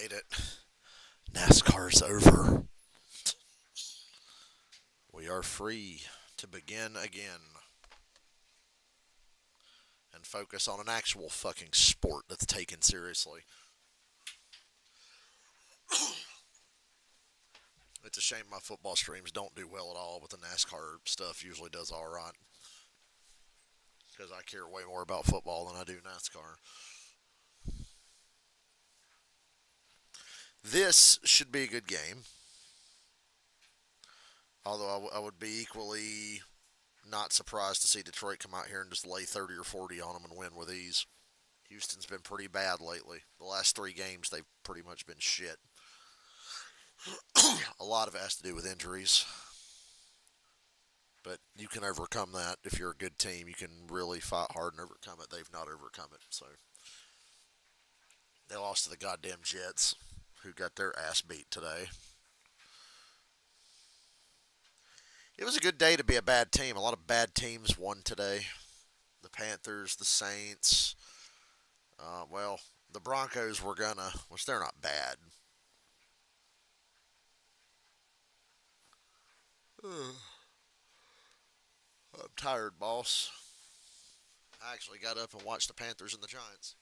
made it. NASCAR's over. We are free to begin again and focus on an actual fucking sport that's taken seriously. It's a shame my football streams don't do well at all, but the NASCAR stuff usually does all right because I care way more about football than I do NASCAR. This should be a good game, although I would be equally not surprised to see Detroit come out here and just lay 30 or 40 on them and win with ease. Houston's been pretty bad lately. The last three games, they've pretty much been shit. A lot of it has to do with injuries, but you can overcome that if you're a good team. You can really fight hard and overcome it. They've not overcome it, so they lost to the goddamn Jets, who got their ass beat today. It was a good day to be a bad team. A lot of bad teams won today. The Panthers, the Saints. Well, the Broncos were gonna, which they're not bad. I'm tired, boss. I actually got up and watched the Panthers and the Giants.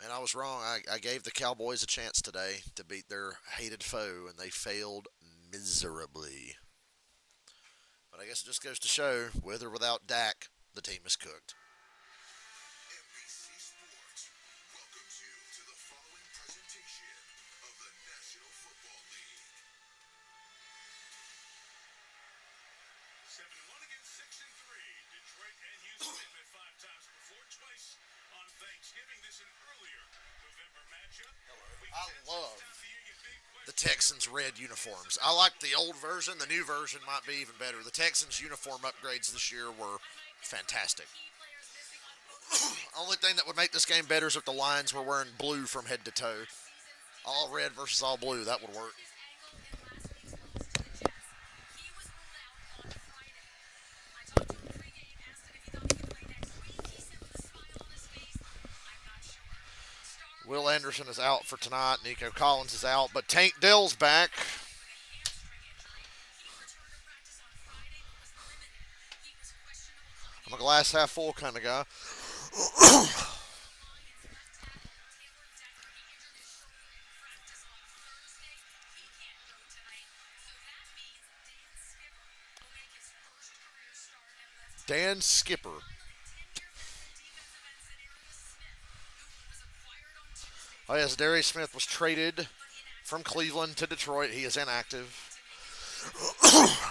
Man, I was wrong. I gave the Cowboys a chance today to beat their hated foe, and they failed miserably. But I guess it just goes to show, with or without Dak, the team is cooked. I love the Texans red uniforms. I like the old version. The new version might be even better. The Texans uniform upgrades this year were fantastic. Only thing that would make this game better is if the Lions were wearing blue from head to toe. All red versus all blue. That would work. Will Anderson is out for tonight. Nico Collins is out, but Tank Dell's back. I'm a glass half full kind of guy. Dan Skipper. Oh, yes, Darius Smith was traded from Cleveland to Detroit. He is inactive.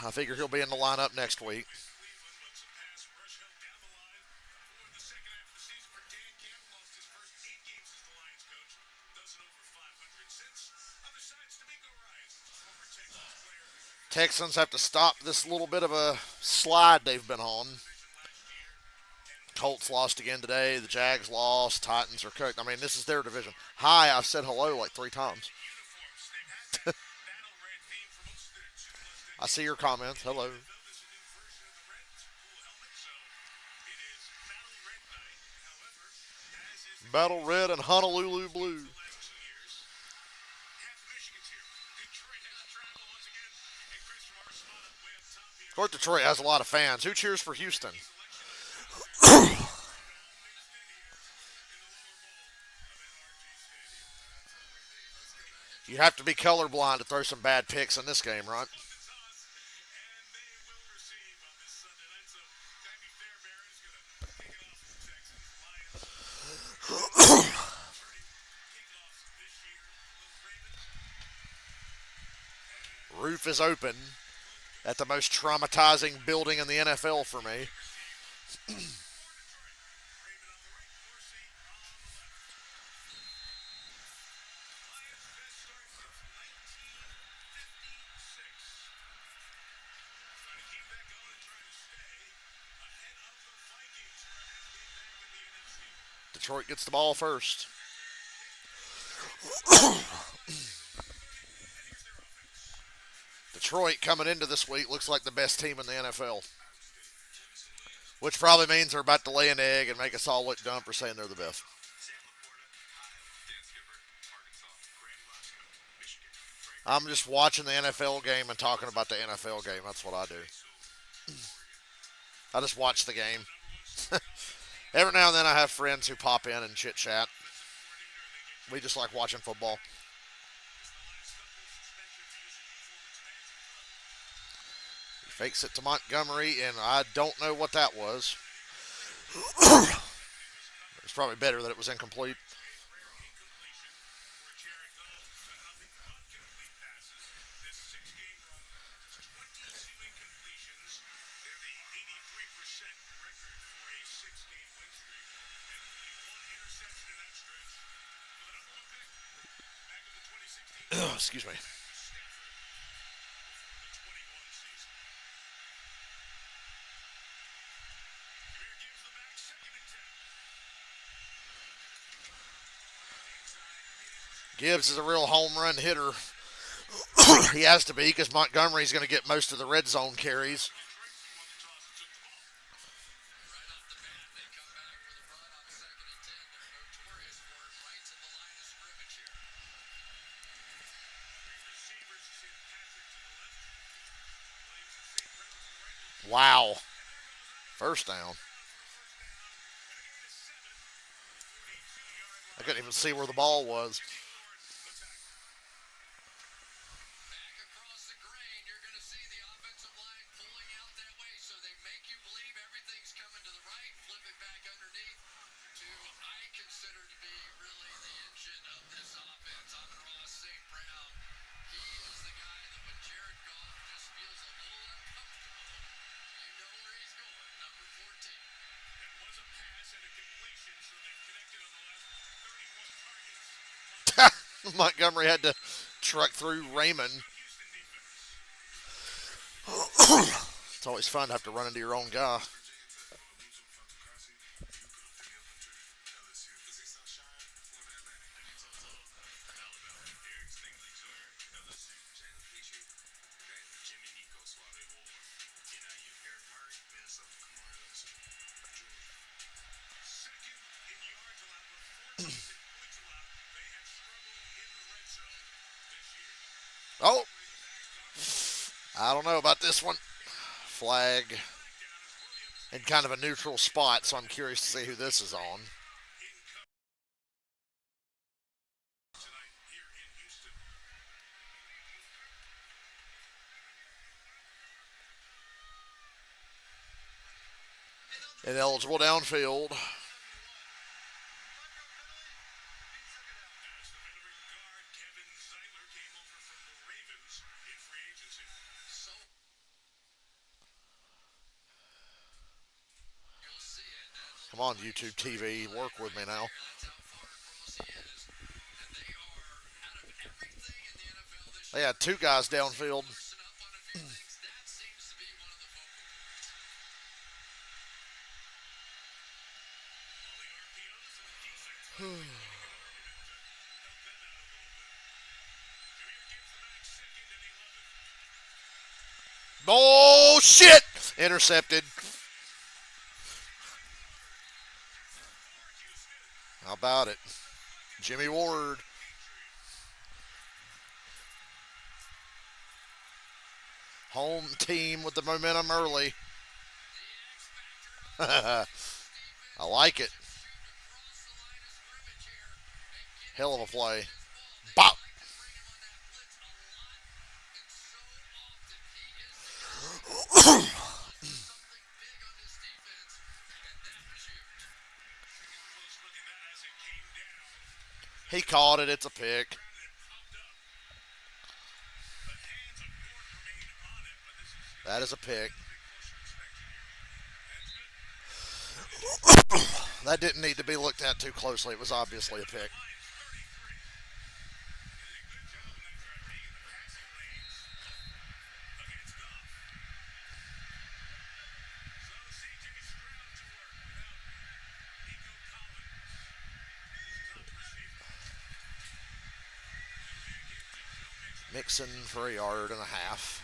I figure he'll be in the lineup next week. Texans have to stop this little bit of a slide they've been on. Colts lost again today. The Jags lost. Titans are cooked. I mean, this is their division. Hi, I've said hello like 3 times. I see your comments. Hello. Battle Red and Honolulu Blue. Of course, Detroit has a lot of fans. Who cheers for Houston? You have to be colorblind to throw some bad picks in this game, right? Roof is open at the most traumatizing building in the NFL for me. Detroit gets the ball first. Detroit coming into this week looks like the best team in the NFL. which probably means they're about to lay an egg and make us all look dumb for saying they're the best. I'm just watching the NFL game and talking about the NFL game. That's what I do. I just watch the game. Every now and then I have friends who pop in and chit chat. We just like watching football. He fakes it to Montgomery, and I don't know what that was. It's probably better that it was incomplete. Excuse me. Gibbs is a real home run hitter. He has to be because Montgomery's going to get most of the red zone carries. Wow. First down. I couldn't even see where the ball was. Montgomery had to truck through Raymond. It's always fun to have to run into your own guy. Oh, I don't know about this one. Flag in kind of a neutral spot, so I'm curious to see who this is on. Ineligible downfield. Come on, YouTube TV, work with me now. They had two guys downfield. Oh, shit! Intercepted. How about it? Jimmy Ward. Home team with the momentum early. I like it. Hell of a play. Bop! He caught it. It's a pick. That is a pick. That didn't need to be looked at too closely. It was obviously a pick. Mixon for a yard and a half.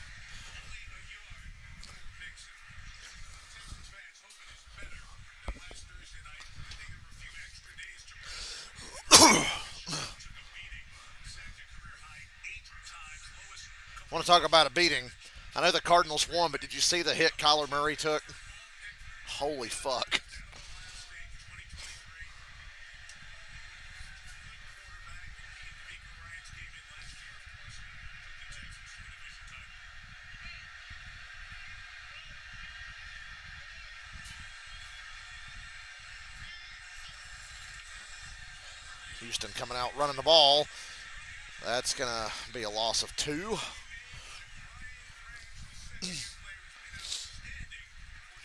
Want to talk about a beating? I know the Cardinals won, but did you see the hit Kyler Murray took? Holy fuck. Houston coming out running the ball. That's going to be a loss of 2.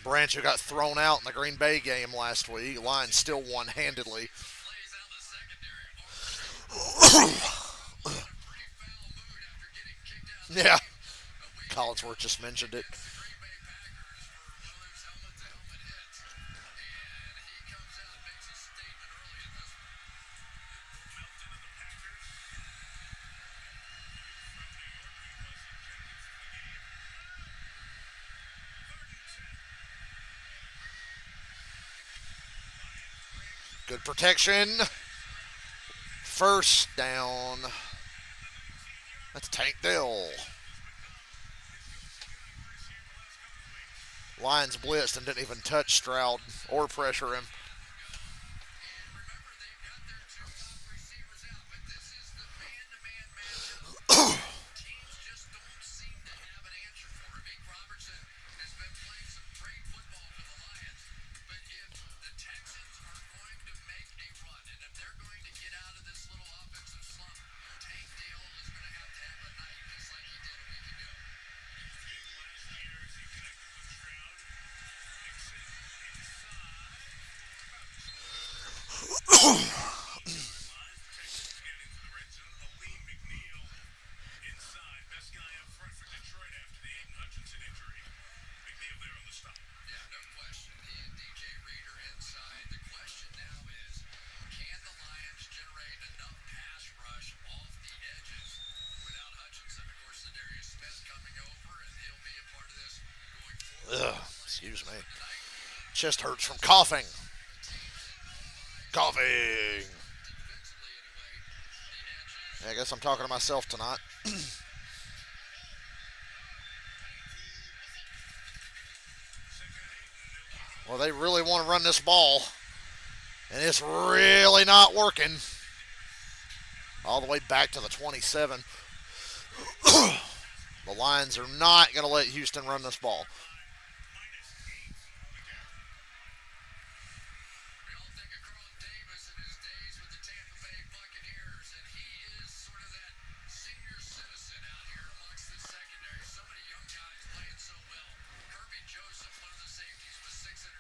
Branch, who got thrown out in the Green Bay game last week. Lions still won handedly. Yeah, Collinsworth just mentioned it. Good protection. First down. That's Tank Dell. Lions blitzed and didn't even touch Stroud or pressure him. Ugh, excuse me. Chest hurts from coughing. Coughing. Yeah, I guess I'm talking to myself tonight. Well, they really want to run this ball, and it's really not working. All the way back to the 27. The Lions are not going to let Houston run this ball.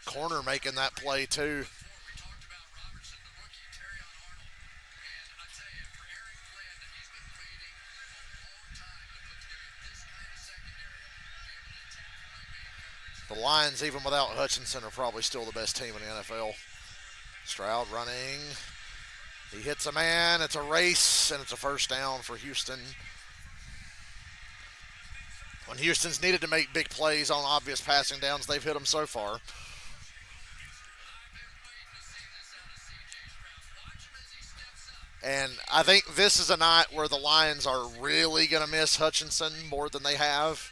Corner making that play too. The Lions, even without Hutchinson, are probably still the best team in the NFL. Stroud running. He hits a man. It's a race, and it's a first down for Houston. When Houston's needed to make big plays on obvious passing downs, they've hit them so far. And I think this is a night where the Lions are really going to miss Hutchinson more than they have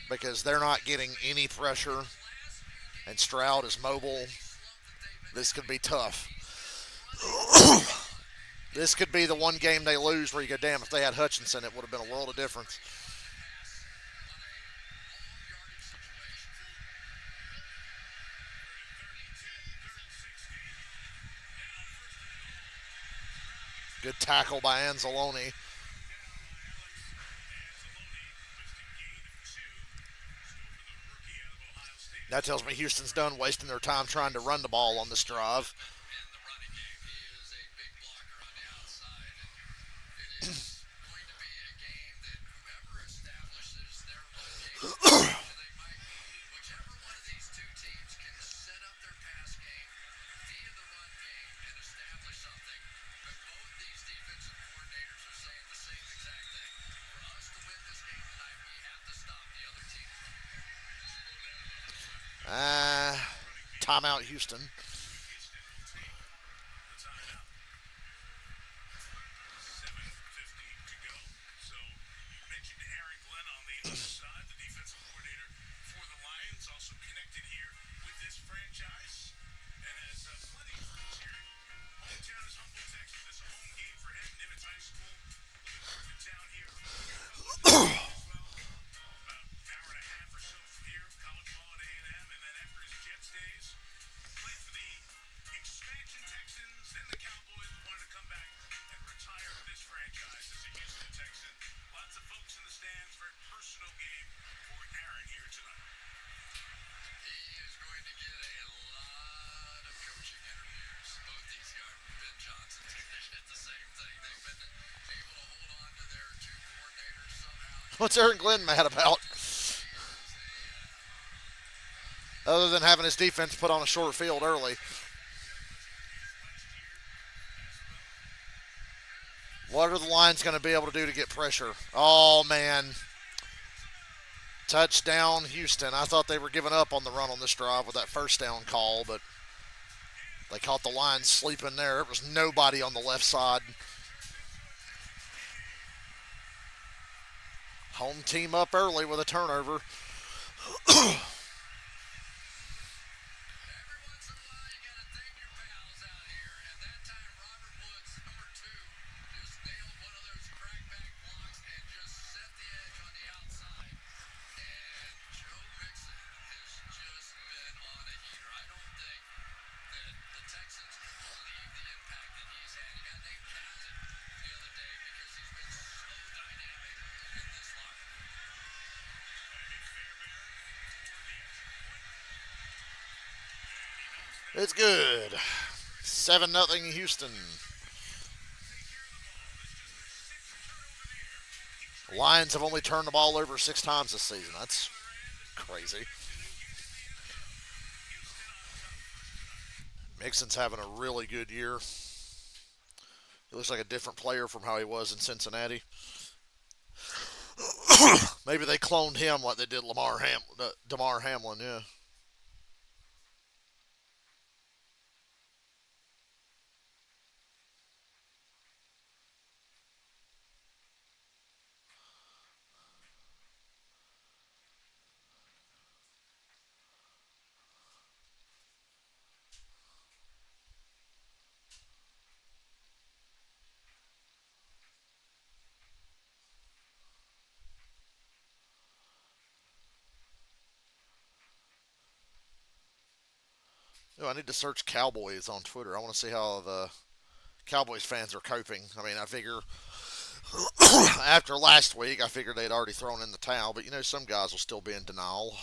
because they're not getting any pressure, and Stroud is mobile. This could be tough. This could be the one game they lose where you go, damn, if they had Hutchinson, it would have been a world of difference. Good tackle by Anzalone. That tells me Houston's done wasting their time trying to run the ball on this drive. Timeout, Houston. What's Aaron Glenn mad about? Other than having his defense put on a short field early. What are the Lions going to be able to do to get pressure? Oh, man. Touchdown, Houston. I thought they were giving up on the run on this drive with that first down call, but they caught the Lions sleeping there. There was nobody on the left side. Home team up early with a turnover. It's good. 7-0 Houston. Lions have only turned the ball over 6 times this season. That's crazy. Mixon's having a really good year. He looks like a different player from how he was in Cincinnati. Maybe they cloned him like they did Damar Hamlin. Yeah. Ooh, I need to search Cowboys on Twitter. I want to see how the Cowboys fans are coping. I mean, I figure after last week, I figured they'd already thrown in the towel, but some guys will still be in denial.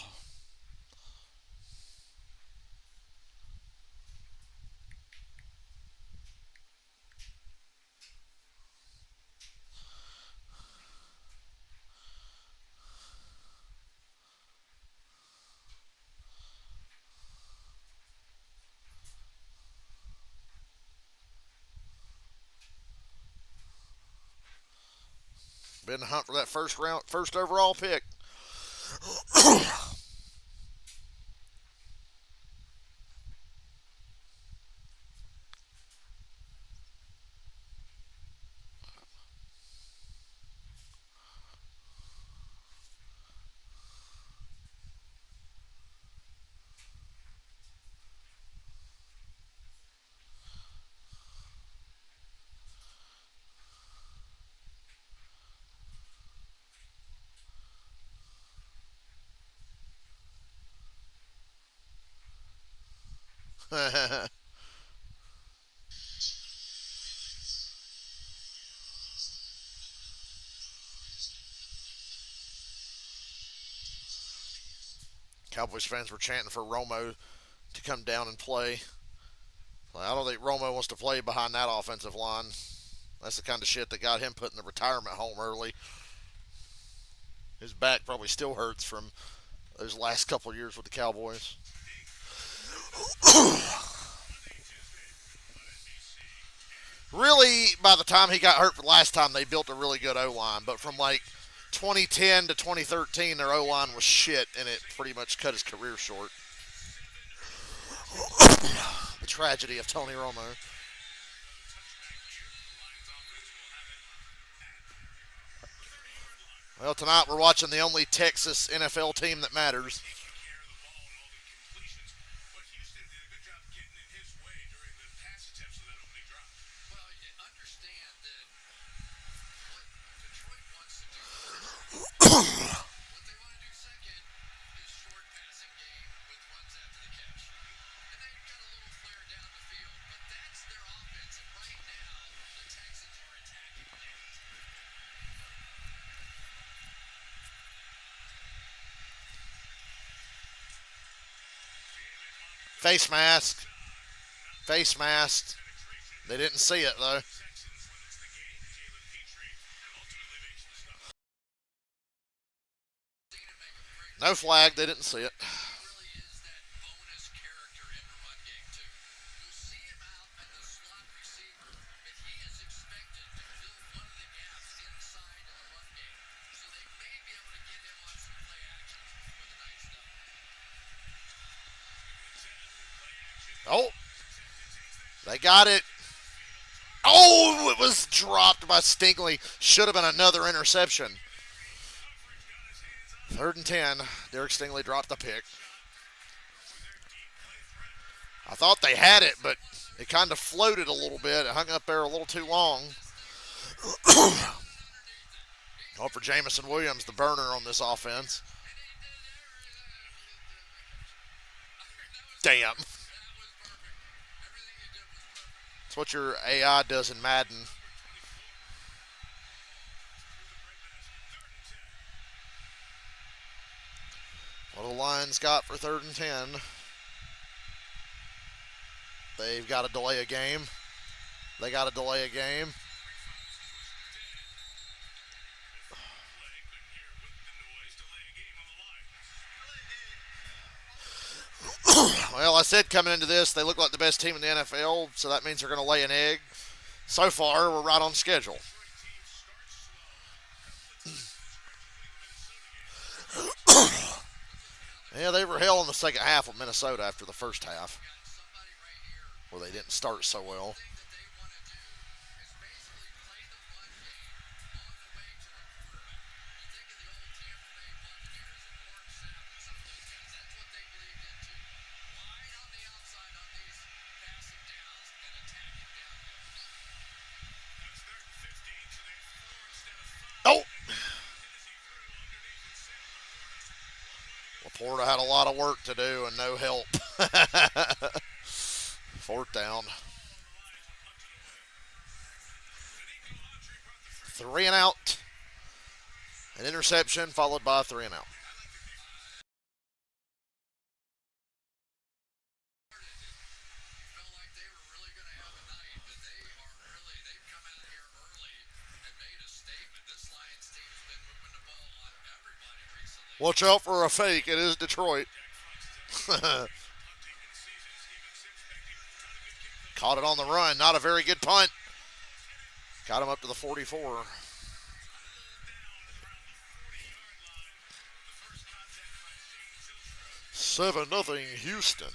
Been in the hunt for that first overall pick. Cowboys fans were chanting for Romo to come down and play. Well, I don't think Romo wants to play behind that offensive line. That's the kind of shit that got him put in the retirement home early. His back probably still hurts from those last couple of years with the Cowboys. Really, by the time he got hurt the last time, they built a really good O line. But from like 2010 to 2013, their O line was shit, and it pretty much cut his career short. The tragedy of Tony Romo. Well, tonight we're watching the only Texas NFL team that matters. Face mask. Face mask. They didn't see it, though. No flag. They didn't see it. Oh, they got it. Oh, it was dropped by Stingley. Should have been another interception. Third and 10. Derek Stingley dropped the pick. I thought they had it, but it kind of floated a little bit. It hung up there a little too long. Oh, for Jamison Williams, the burner on this offense. Damn. That's what your AI does in Madden. What do the Lions got for third and 10? They've got to delay a game. They got to delay a game. Well, I said coming into this, they look like the best team in the NFL, so that means they're going to lay an egg. So far, we're right on schedule. Yeah, they were hell in the second half of Minnesota after the first half, where they didn't start so well. Oh, Laporta had a lot of work to do and no help. Fourth down. 3 and out. An interception followed by 3 and out. Watch out for a fake. It is Detroit. Caught it on the run. Not a very good punt. Got him up to the 44. 7-0 Houston.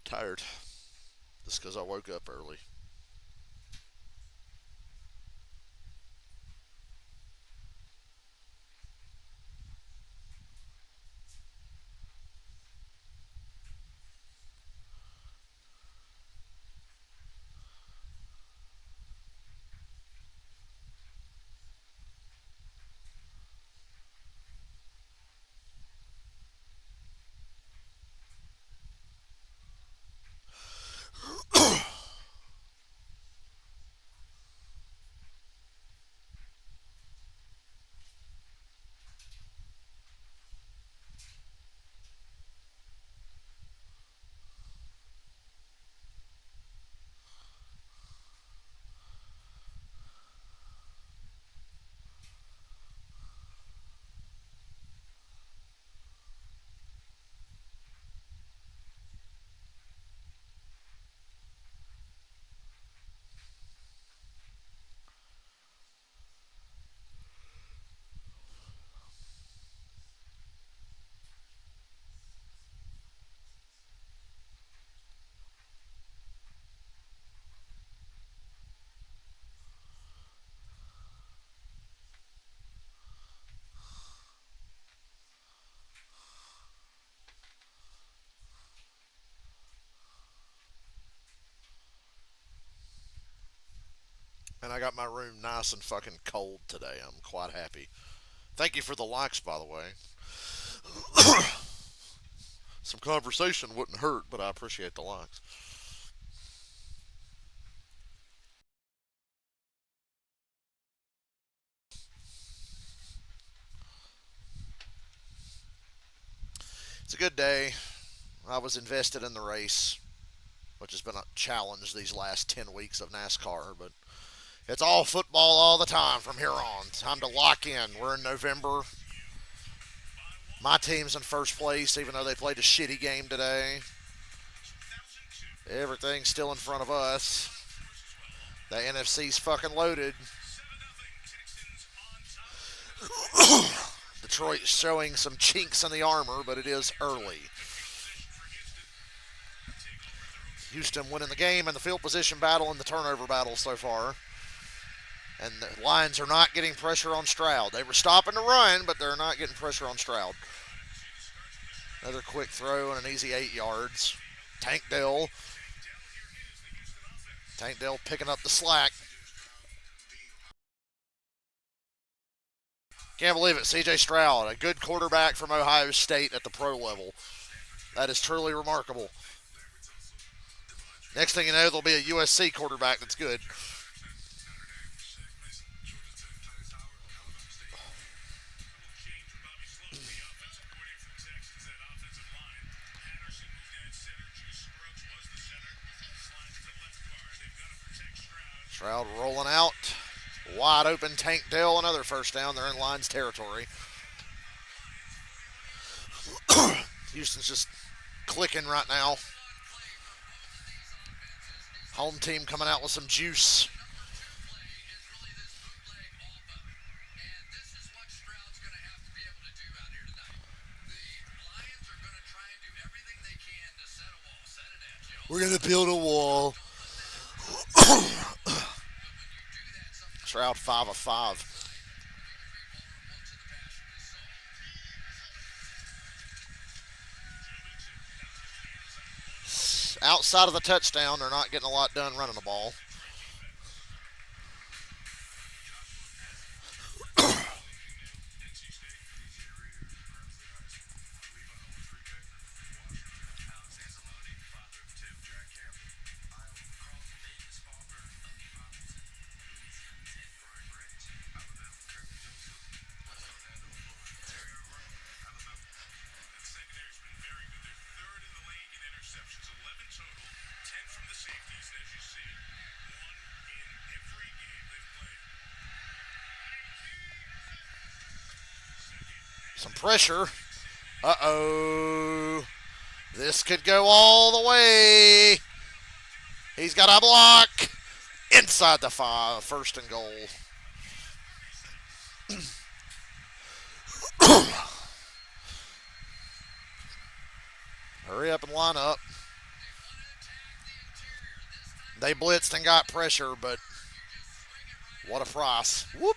Tired. Just because I woke up early. And I got my room nice and fucking cold today. I'm quite happy. Thank you for the likes, by the way. Some conversation wouldn't hurt, but I appreciate the likes. It's a good day. I was invested in the race, which has been a challenge these last 10 weeks of NASCAR, but it's all football all the time from here on. Time to lock in. We're in November. My team's in first place, even though they played a shitty game today. Everything's still in front of us. The NFC's fucking loaded. Detroit's showing some chinks in the armor, but it is early. Houston winning the game in the field position battle and the turnover battle so far. And the Lions are not getting pressure on Stroud. They were stopping the run, but they're not getting pressure on Stroud. Another quick throw and an easy 8 yards. Tank Dell picking up the slack. Can't believe it. C.J. Stroud, a good quarterback from Ohio State at the pro level. That is truly remarkable. Next thing you know, there'll be a USC quarterback that's good. Stroud rolling out. Wide open Tank Dell, another first down. They're in Lions territory. Houston's just clicking right now. Home team coming out with some juice. We're going to build a wall. Stroud 5 of 5. Outside of the touchdown, they're not getting a lot done running the ball. Some pressure. Uh-oh. This could go all the way. He's got a block. Inside the 5. First and goal. Hurry up and line up. They blitzed and got pressure, but what a price. Whoop.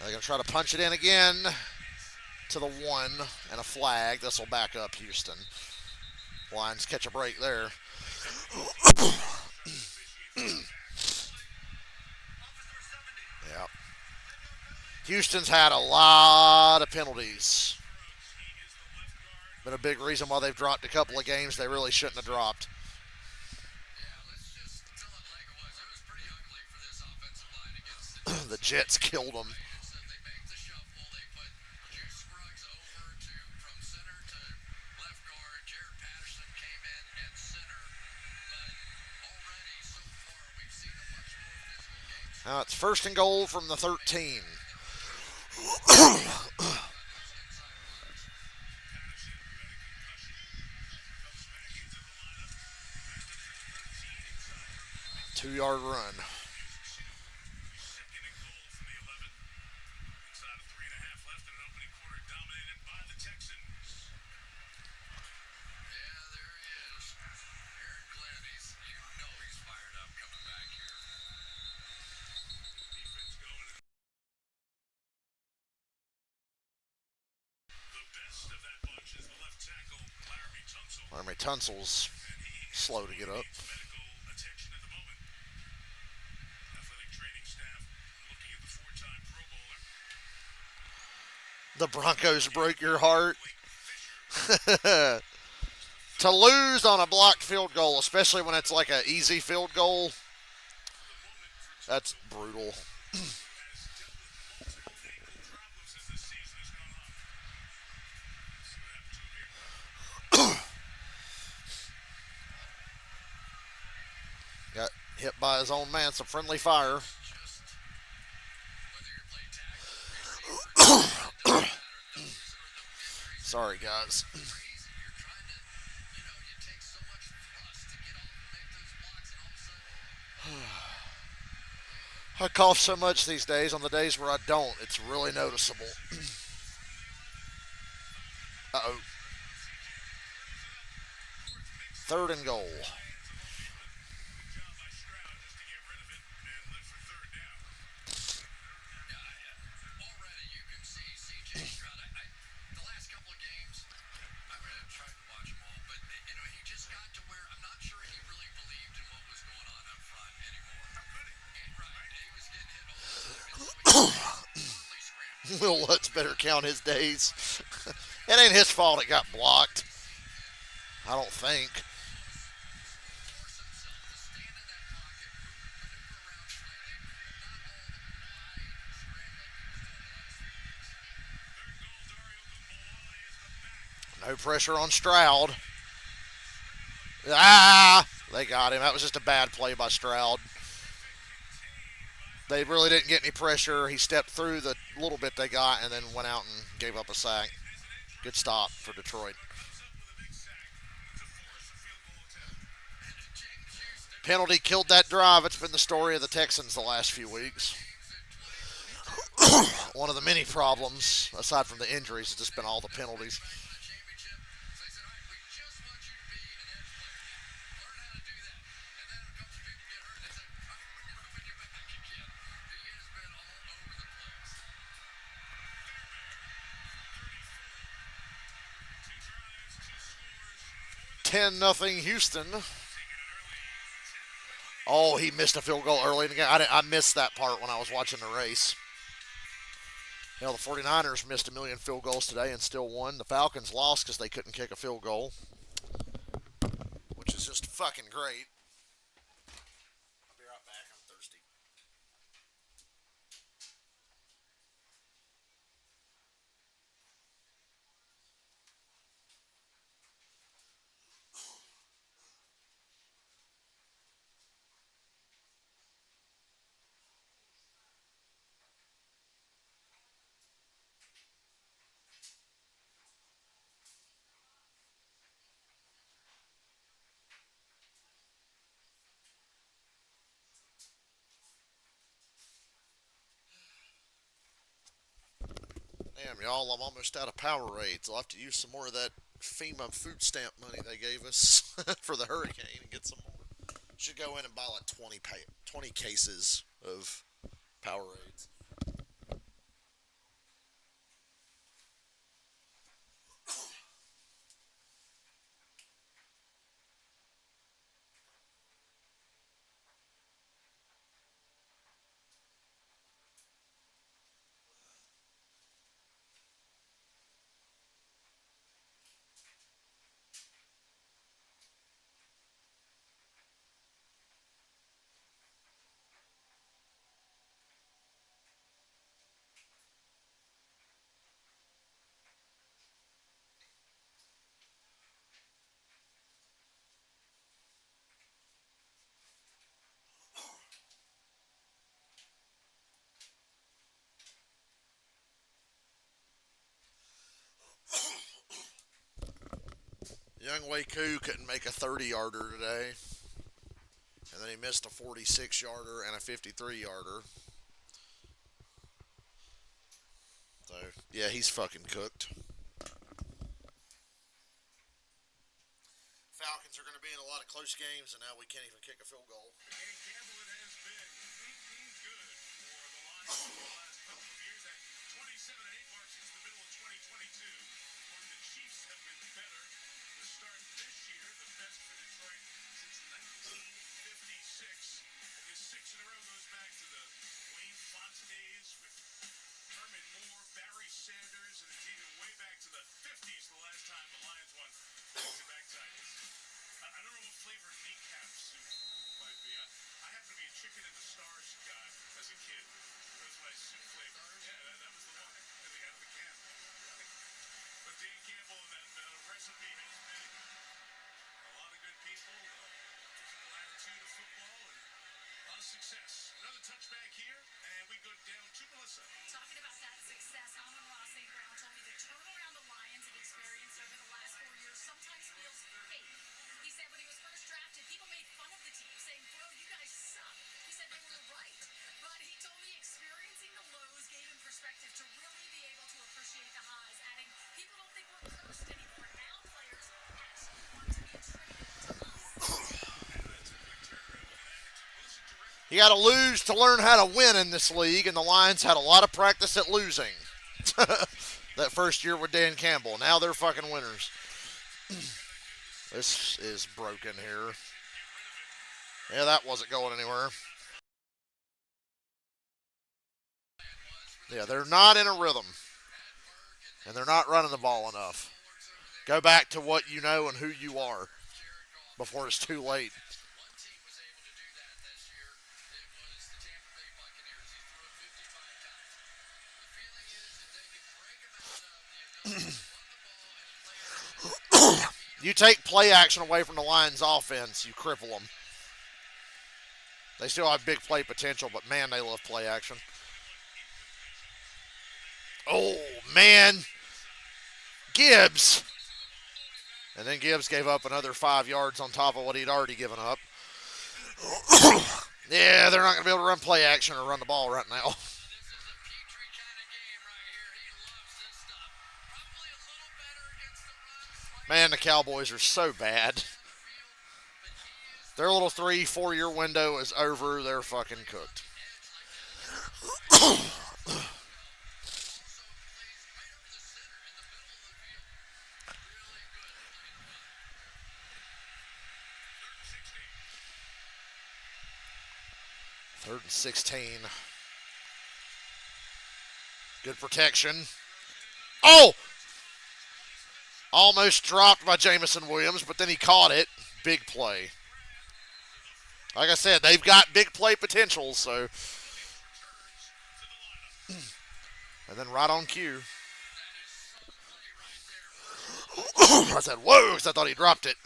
They're going to try to punch it in again to the 1 and a flag. This will back up Houston. Lions catch a break there. Yeah. Houston's had a lot of penalties. Been a big reason why they've dropped a couple of games they really shouldn't have dropped. The Jets killed them. Now it's first and goal from the 13. Two-yard run. Laremy Tunsil's slow to get up. The Broncos broke your heart. To lose on a blocked field goal, especially when it's like an easy field goal, That's brutal. Got hit by his own man. Some friendly fire. Sorry, guys. I cough so much these days. On the days where I don't, it's really noticeable. Uh oh. Third and goal. Will Lutz better count his days. It ain't his fault it got blocked. I don't think. No pressure on Stroud. Ah! They got him. That was just a bad play by Stroud. They really didn't get any pressure. He stepped through the little bit they got and then went out and gave up a sack. Good stop for Detroit. Penalty killed that drive. It's been the story of the Texans the last few weeks. One of the many problems, aside from the injuries, has just been all the penalties. Ten-0 Houston. Oh, he missed a field goal early in the game. I missed that part when I was watching the race. The 49ers missed a million field goals today and still won. The Falcons lost because they couldn't kick a field goal, which is just fucking great. I'll be right back. I'm thirsty. Damn, y'all, I'm almost out of Powerades. I'll have to use some more of that FEMA food stamp money they gave us for the hurricane and get some more. Should go in and buy like 20 cases of Powerades. Young Wei Koo couldn't make a 30-yarder today. And then he missed a 46-yarder and a 53-yarder. So, yeah, he's fucking cooked. Falcons are going to be in a lot of close games, and now we can't even kick a field goal. You got to lose to learn how to win in this league, and the Lions had a lot of practice at losing. That first year with Dan Campbell. Now they're fucking winners. This is broken here. Yeah, that wasn't going anywhere. Yeah, they're not in a rhythm, and they're not running the ball enough. Go back to what you know and who you are before it's too late. You take play action away from the Lions' offense, you cripple them. They still have big play potential, but man, they love play action. Oh, man. Gibbs. And then Gibbs gave up another 5 yards on top of what he'd already given up. Yeah, they're not going to be able to run play action or run the ball right now. Man, the Cowboys are so bad. Their little 3-4 year window is over. They're fucking cooked. 3rd and 16. Good protection. Oh! Almost dropped by Jamison Williams, but then he caught it. Big play. Like I said, they've got big play potential, so. And then right on cue. I said, whoa, because I thought he dropped it.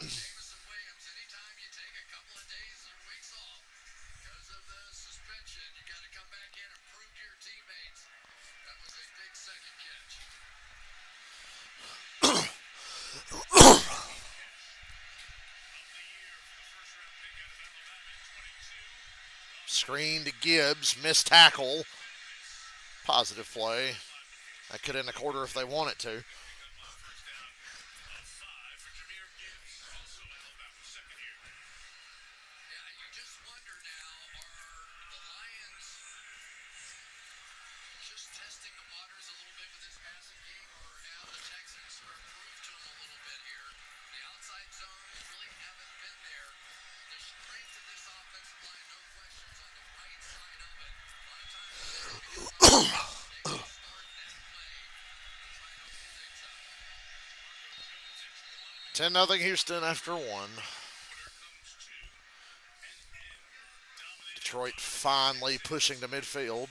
Screen to Gibbs, missed tackle. Positive play. That could end the quarter if they want it to. Ten nothing Houston after one. Detroit finally pushing to midfield.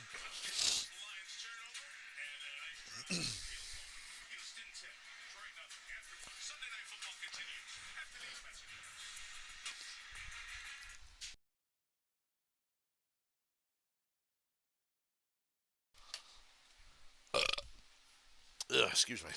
Ugh, excuse me.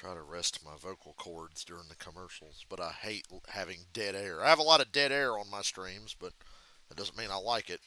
try to rest my vocal cords during the commercials, but I hate having dead air. I have a lot of dead air on my streams, but that doesn't mean I like it.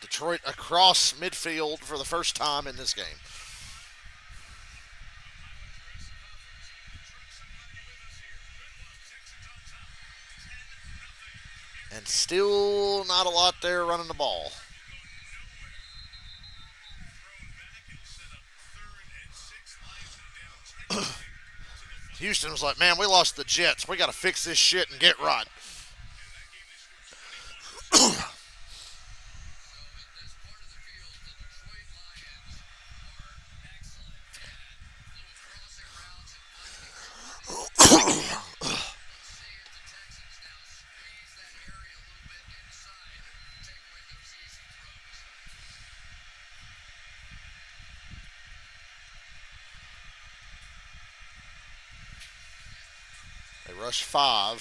Detroit across midfield for the first time in this game. And still not a lot there running the ball. Houston was like, man, we lost the Jets. We got to fix this shit and get right. They rush five.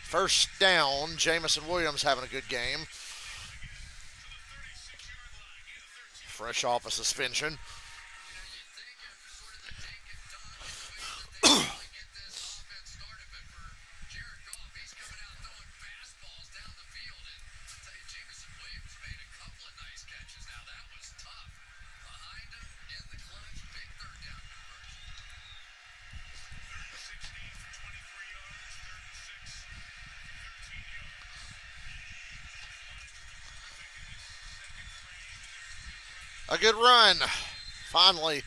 First down, Jamison Williams having a good game. Fresh off a suspension. A good run. Finally.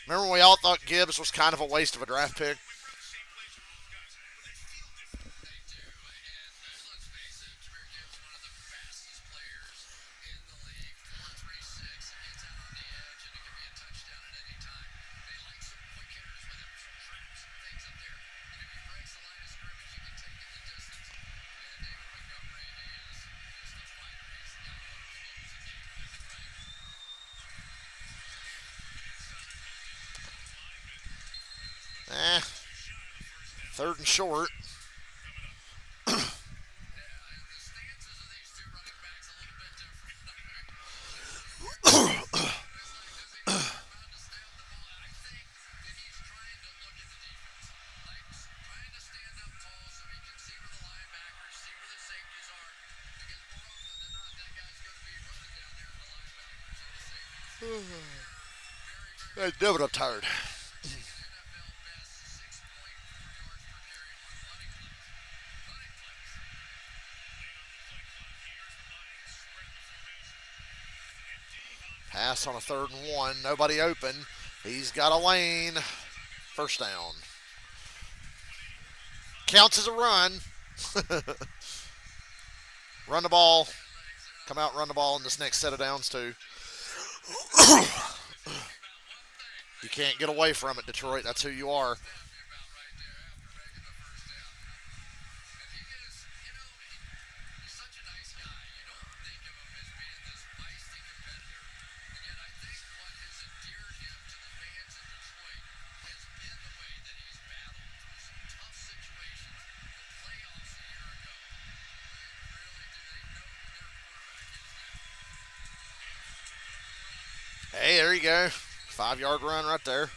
Remember when we all thought Gibbs was kind of a waste of a draft pick? Eh, third and short. They double a turd. Pass on a third and one. Nobody open. He's got a lane. First down. Counts as a run. Run the ball. Come out, run the ball in this next set of downs, too. You can't get away from it, Detroit. That's who you are. there you go. 5 yard run right there.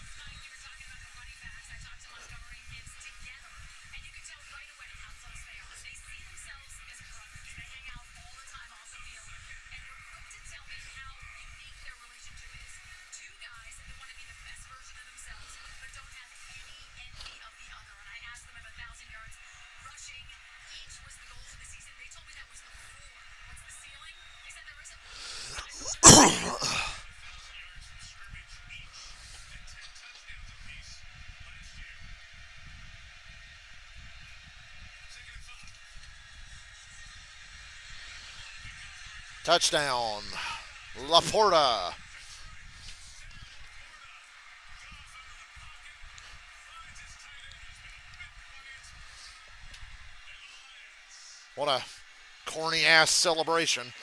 Touchdown. Laporta. What a corny ass celebration.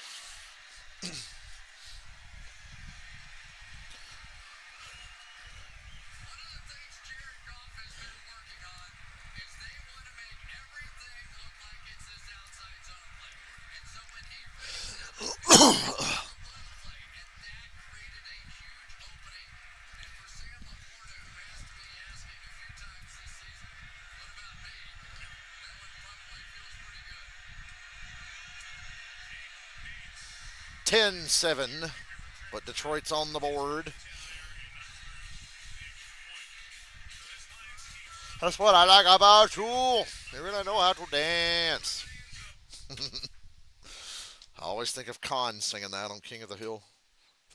Ten-7, but Detroit's on the board. That's what I like about you. You really know how to dance. I always think of Khan singing that on King of the Hill.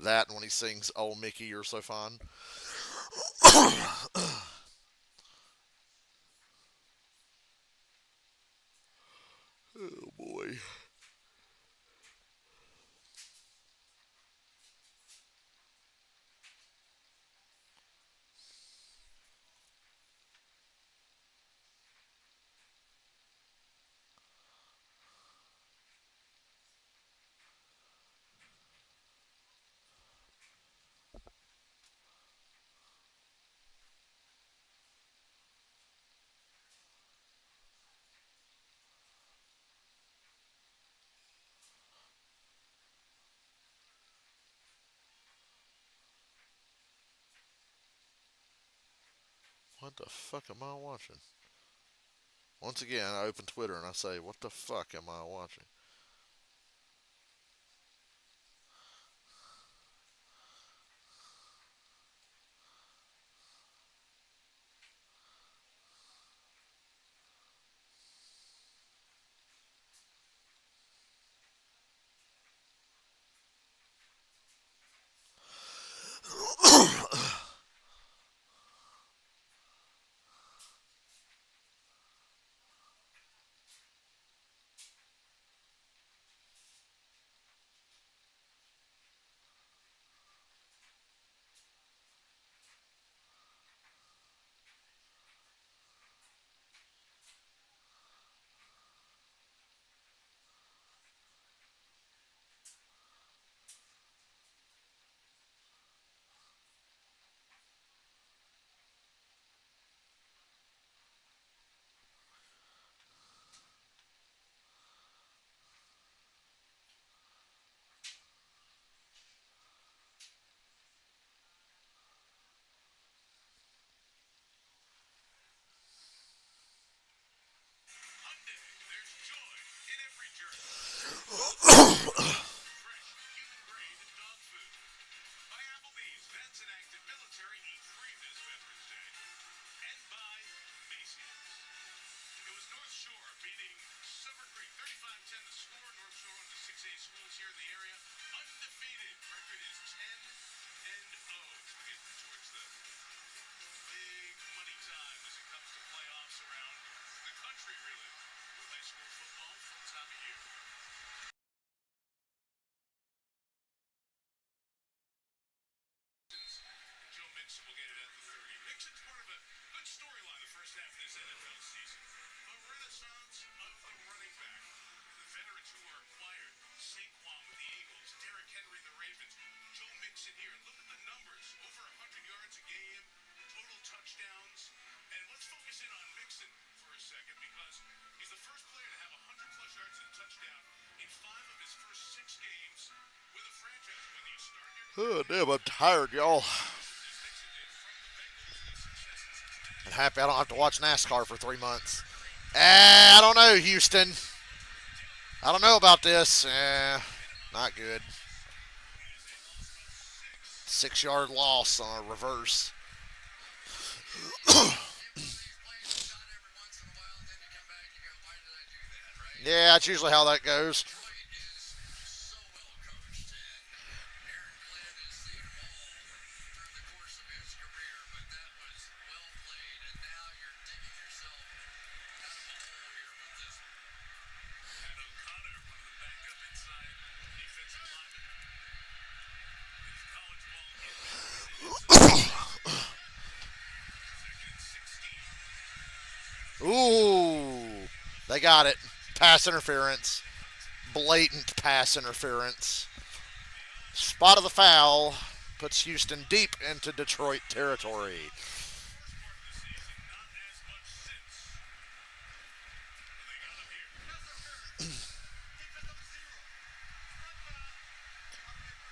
That and when he sings "Oh Mickey, You're So Fine." Oh boy. What the fuck am I watching? Once again, I open Twitter and I say, what the fuck am I watching? Oh, damn, I'm tired, y'all. I'm happy I don't have to watch NASCAR for 3 months. I don't know, Houston. I don't know about this. Not good. 6 yard loss on a reverse. Yeah, that's usually how that goes. Ooh, they got it. Pass interference. Blatant pass interference. Spot of the foul puts Houston deep into Detroit territory.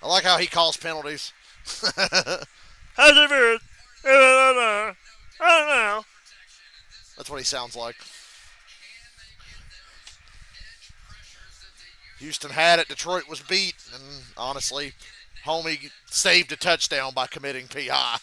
I like how he calls penalties. How's it? I don't know. That's what he sounds like. Houston had it. Detroit was beat. And honestly, homie saved a touchdown by committing PI.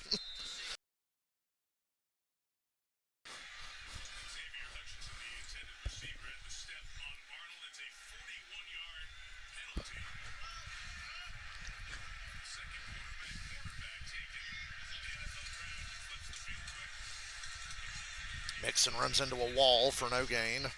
Mixon runs into a wall for no gain.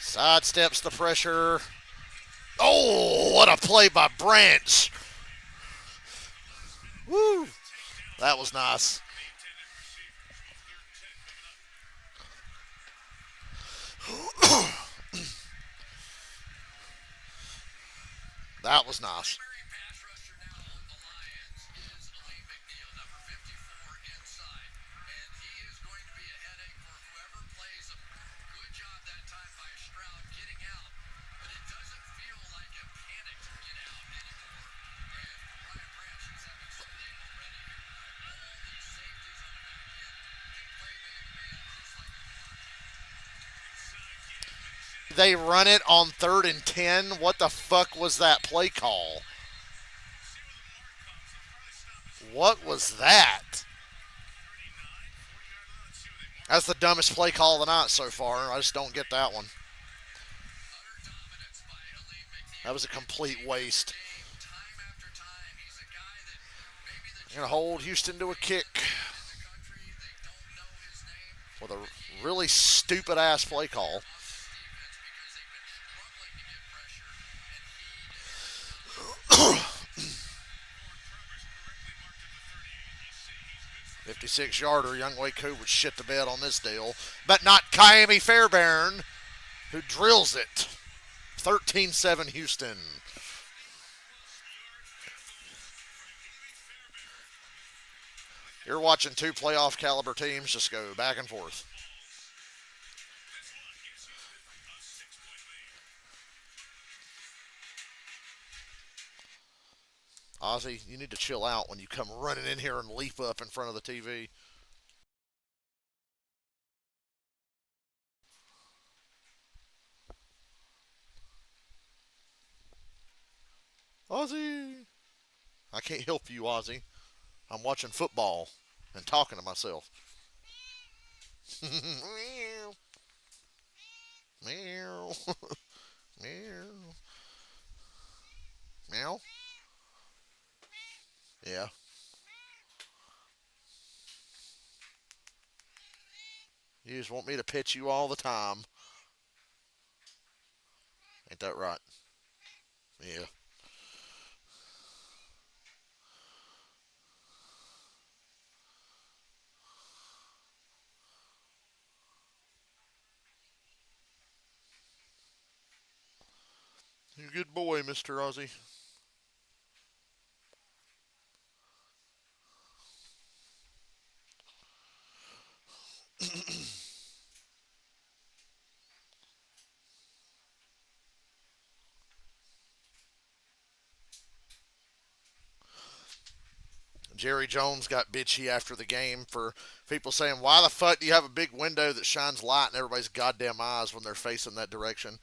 Sidesteps the pressure. Oh, what a play by Branch. Woo. That was nice. That was nice. They run it on 3rd and 10. What the fuck was that play call? What was that? That's the dumbest play call of the night so far. I just don't get that one. That was a complete waste. Going to hold Houston to a kick with a really stupid ass play call. 56-yarder. Young Wei Koo would shit the bed on this deal. But not Kaimi Fairbairn, who drills it. 13-7 Houston. You're watching two playoff caliber teams just go back and forth. Ozzy, you need to chill out when you come running in here and leap up in front of the TV. Ozzy! I can't help you, Ozzy. I'm watching football and talking to myself. Meow. Meow. Meow. Meow. Yeah. You just want me to pitch you all the time. Ain't that right? Yeah. You're a good boy, Mr. Ozzy. Jerry Jones got bitchy after the game for people saying, "Why the fuck do you have a big window that shines light in everybody's goddamn eyes when they're facing that direction?"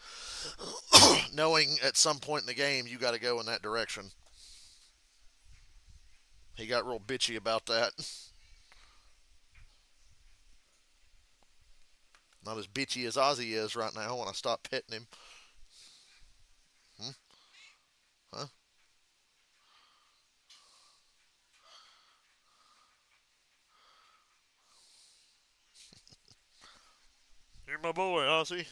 Knowing at some point in the game you got to go in that direction. He got real bitchy about that. Not as bitchy as Ozzy is right now when I stop petting him. Hmm? Huh? You're my boy, Ozzy.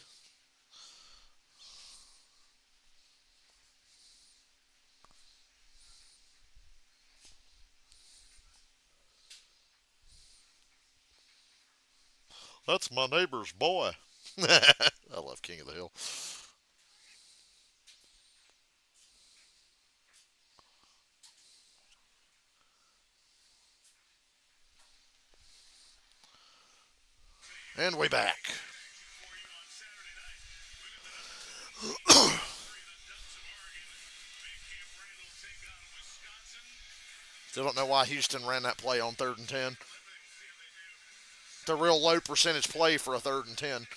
That's my neighbor's boy. I love King of the Hill. And we back. Still don't know why Houston ran that play on 3rd and 10. It's a real low percentage play for a 3rd and 10.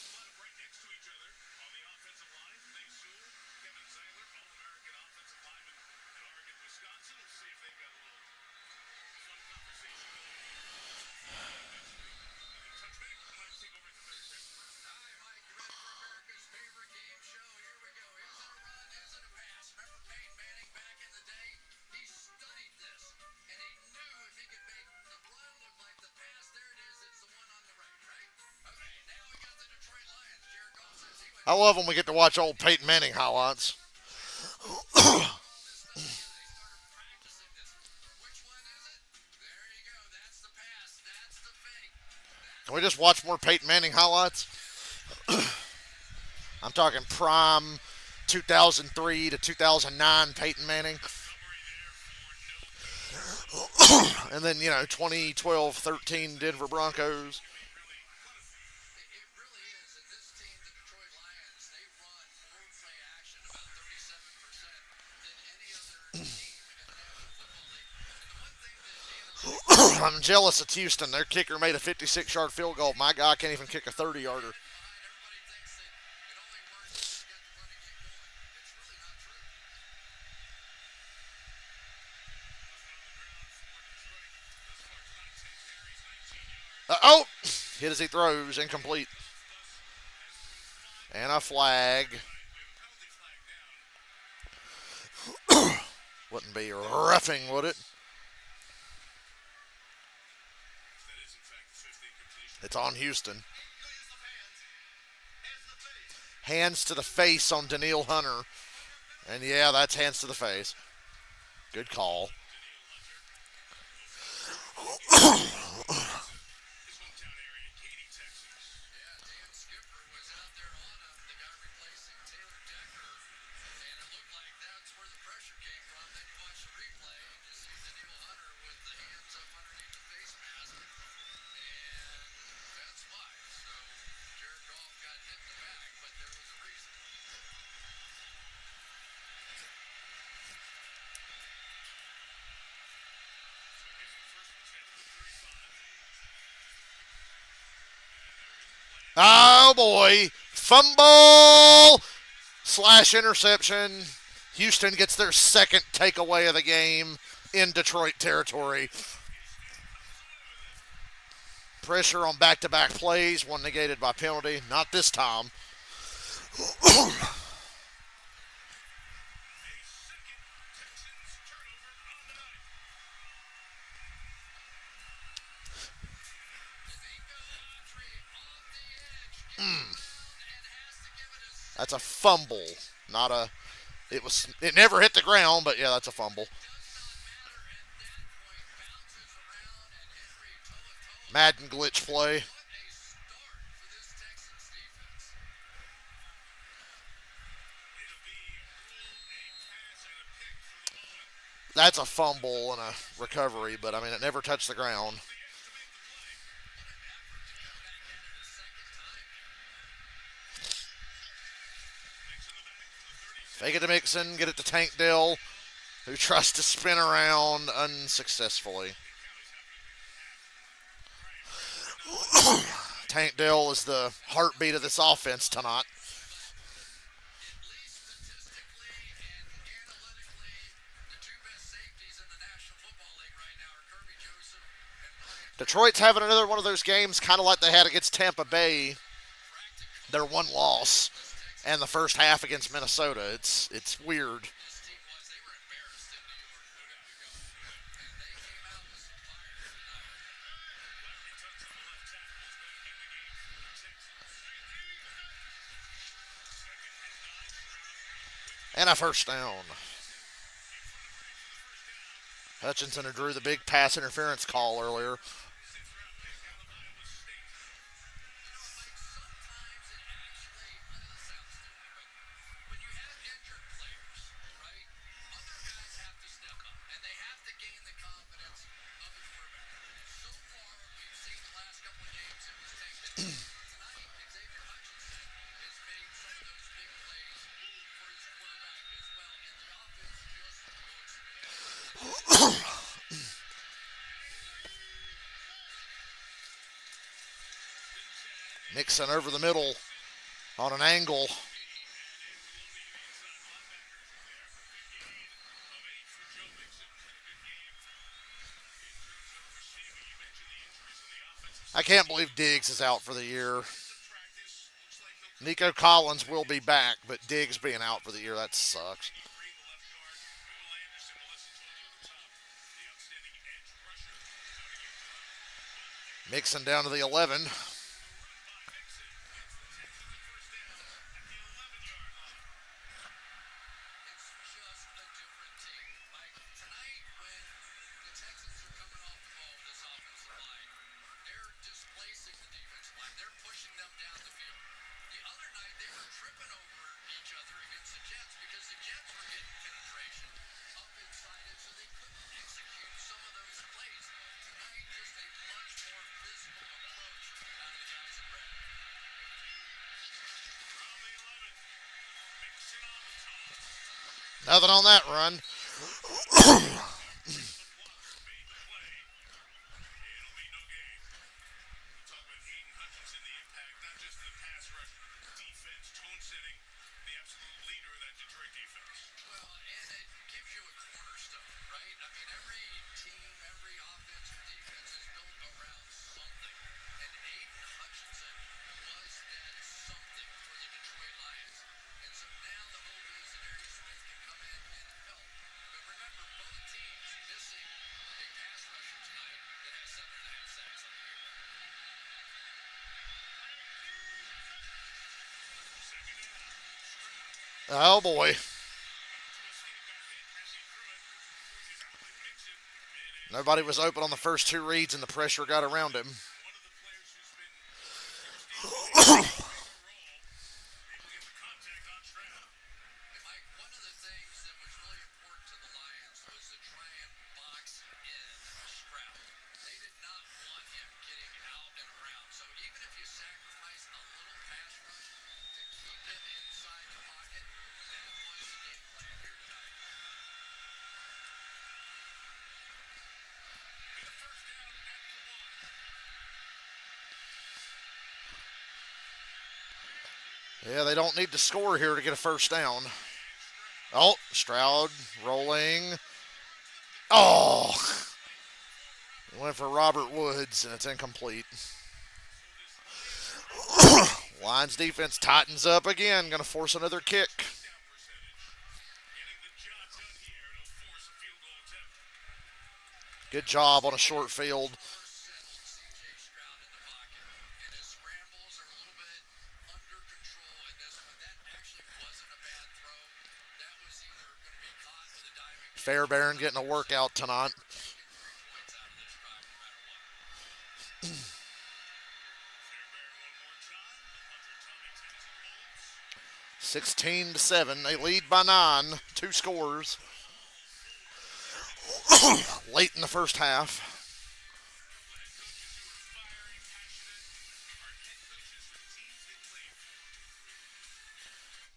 I love when we get to watch old Peyton Manning highlights. Can we just watch more Peyton Manning highlights? I'm talking prime 2003 to 2009 Peyton Manning. And then, 2012 13 Denver Broncos. I'm jealous of Houston. Their kicker made a 56-yard field goal. My guy can't even kick a 30-yarder. Oh! Hit as he throws. Incomplete. And a flag. Wouldn't be roughing, would it? It's on Houston. Hands to the face on Daniil Hunter. And yeah, that's hands to the face. Good call. Oh boy. Fumble slash interception. Houston gets their second takeaway of the game in Detroit territory. Pressure on back-to-back plays, one negated by penalty. Not this time. That's a fumble, not a. It was. It never hit the ground, but yeah, that's a fumble. Madden glitch play. That's a fumble and a recovery, but I mean, it never touched the ground. Fake it to Mixon, get it to Tank Dell, who tries to spin around unsuccessfully. Tank Dell is the heartbeat of this offense tonight. Detroit's having another one of those games, kind of like they had against Tampa Bay. Their one loss, and the first half against Minnesota. It's weird. And a first down. Hutchinson who drew the big pass interference call earlier. Mixon over the middle on an angle. I can't believe Diggs is out for the year. Nico Collins will be back, but Diggs being out for the year, that sucks. Mixon down to the 11. Nothing on that run. Oh boy. Nobody was open on the first two reads, and the pressure got around him. Yeah, they don't need to score here to get a first down. Oh, Stroud rolling. Oh, went for Robert Woods, and it's incomplete. Lions defense tightens up again. Going to force another kick. Good job on a short field. Fairbairn getting a workout tonight. 16-7. They lead by 9. Two scores late in the first half.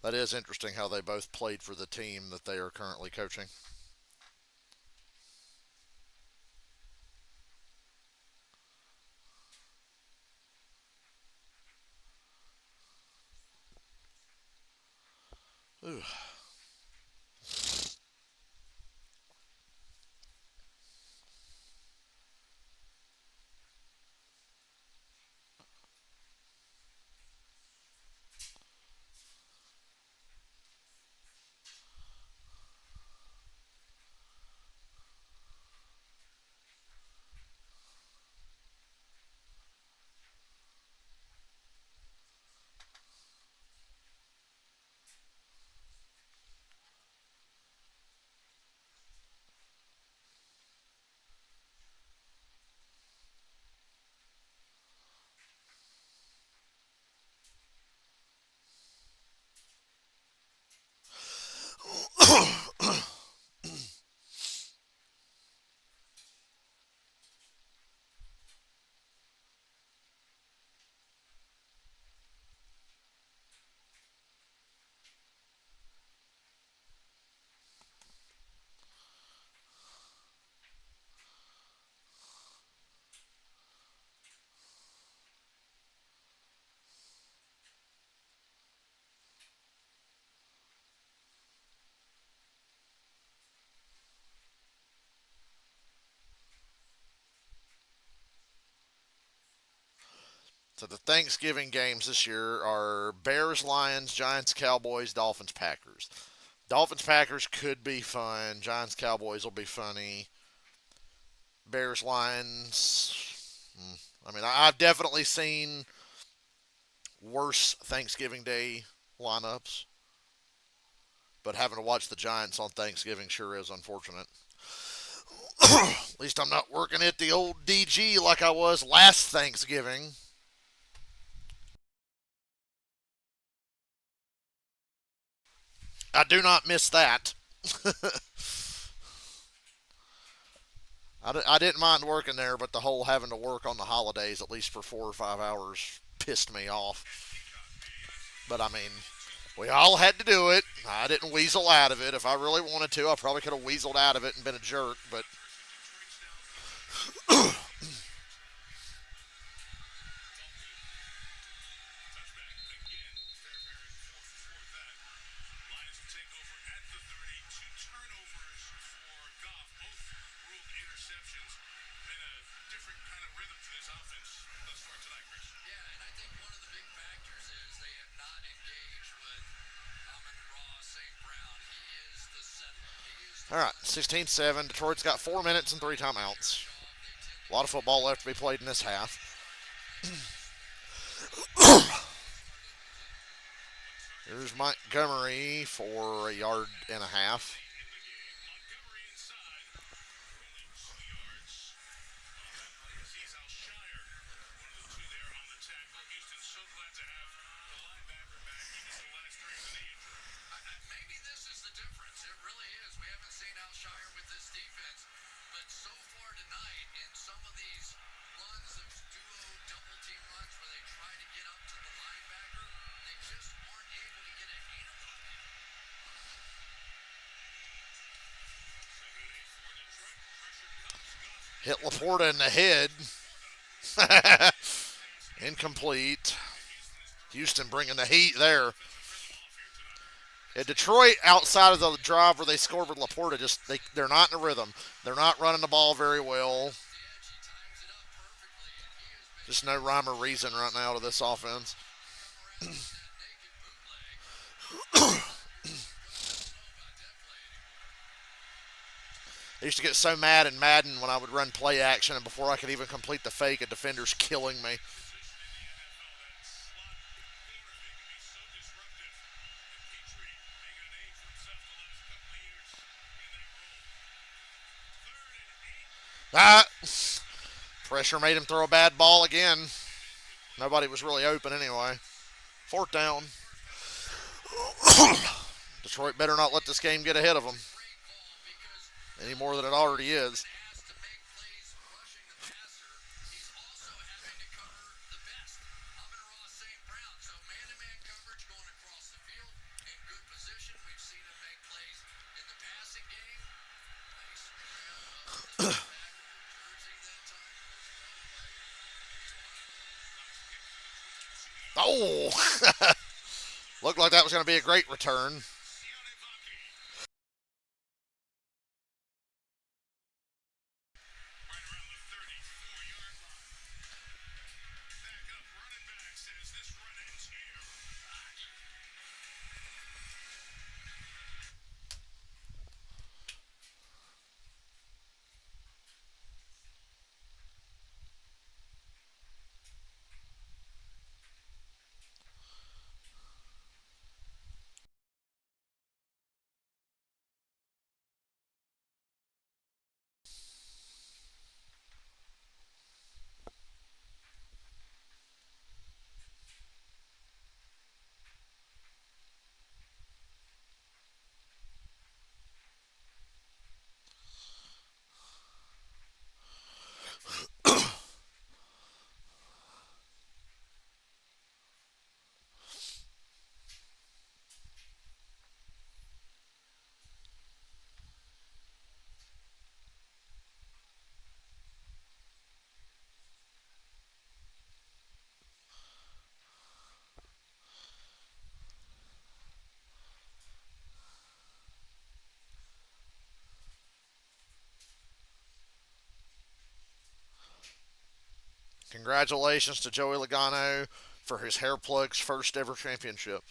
That is interesting how they both played for the team that they are currently coaching. Ooh. So the Thanksgiving games this year are Bears, Lions, Giants, Cowboys, Dolphins, Packers. Dolphins, Packers could be fun. Giants, Cowboys will be funny. Bears, Lions. I mean, I've definitely seen worse Thanksgiving Day lineups, but having to watch the Giants on Thanksgiving sure is unfortunate. At least I'm not working at the old DG like I was last Thanksgiving. I do not miss that. I didn't mind working there, but the whole having to work on the holidays, at least for 4 or 5 hours, pissed me off. But I mean, we all had to do it. I didn't weasel out of it. If I really wanted to, I probably could have weaseled out of it and been a jerk. But all right, 16-7. Detroit's got 4 minutes and three timeouts. A lot of football left to be played in this half. Here's Montgomery for a yard and a half. Hit Laporta in the head. Incomplete. Houston bringing the heat there. Detroit, outside of the drive where they scored with Laporta, they're not in a rhythm. They're not running the ball very well. Just no rhyme or reason right now to this offense. I used to get so mad in Madden when I would run play action, and before I could even complete the fake, a defender's killing me. Ah, pressure made him throw a bad ball again. Nobody was really open anyway. Fourth down. Detroit better not let this game get ahead of them any more than it already is. Oh, looked like that was going to be a great return. Congratulations to Joey Logano for his hair plug's first ever championship.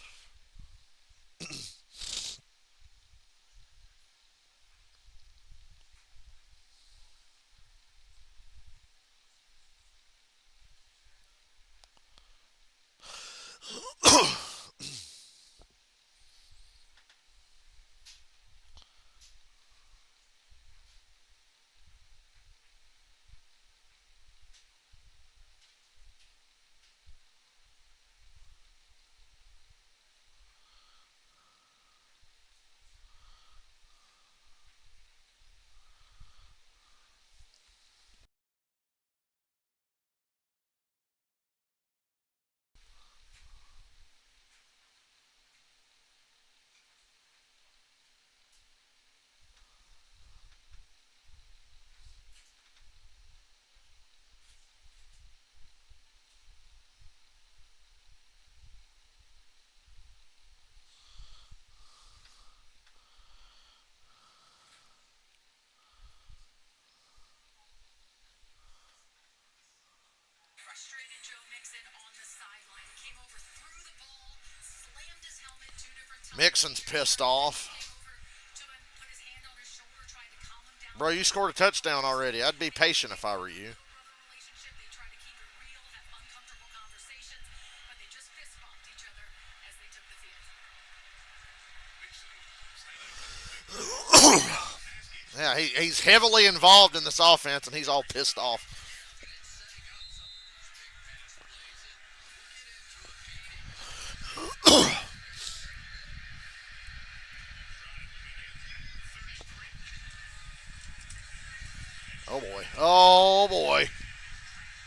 Mixon's pissed off. Bro, you scored a touchdown already. I'd be patient if I were you. Yeah, he's heavily involved in this offense, and he's all pissed off. Oh boy. Oh boy.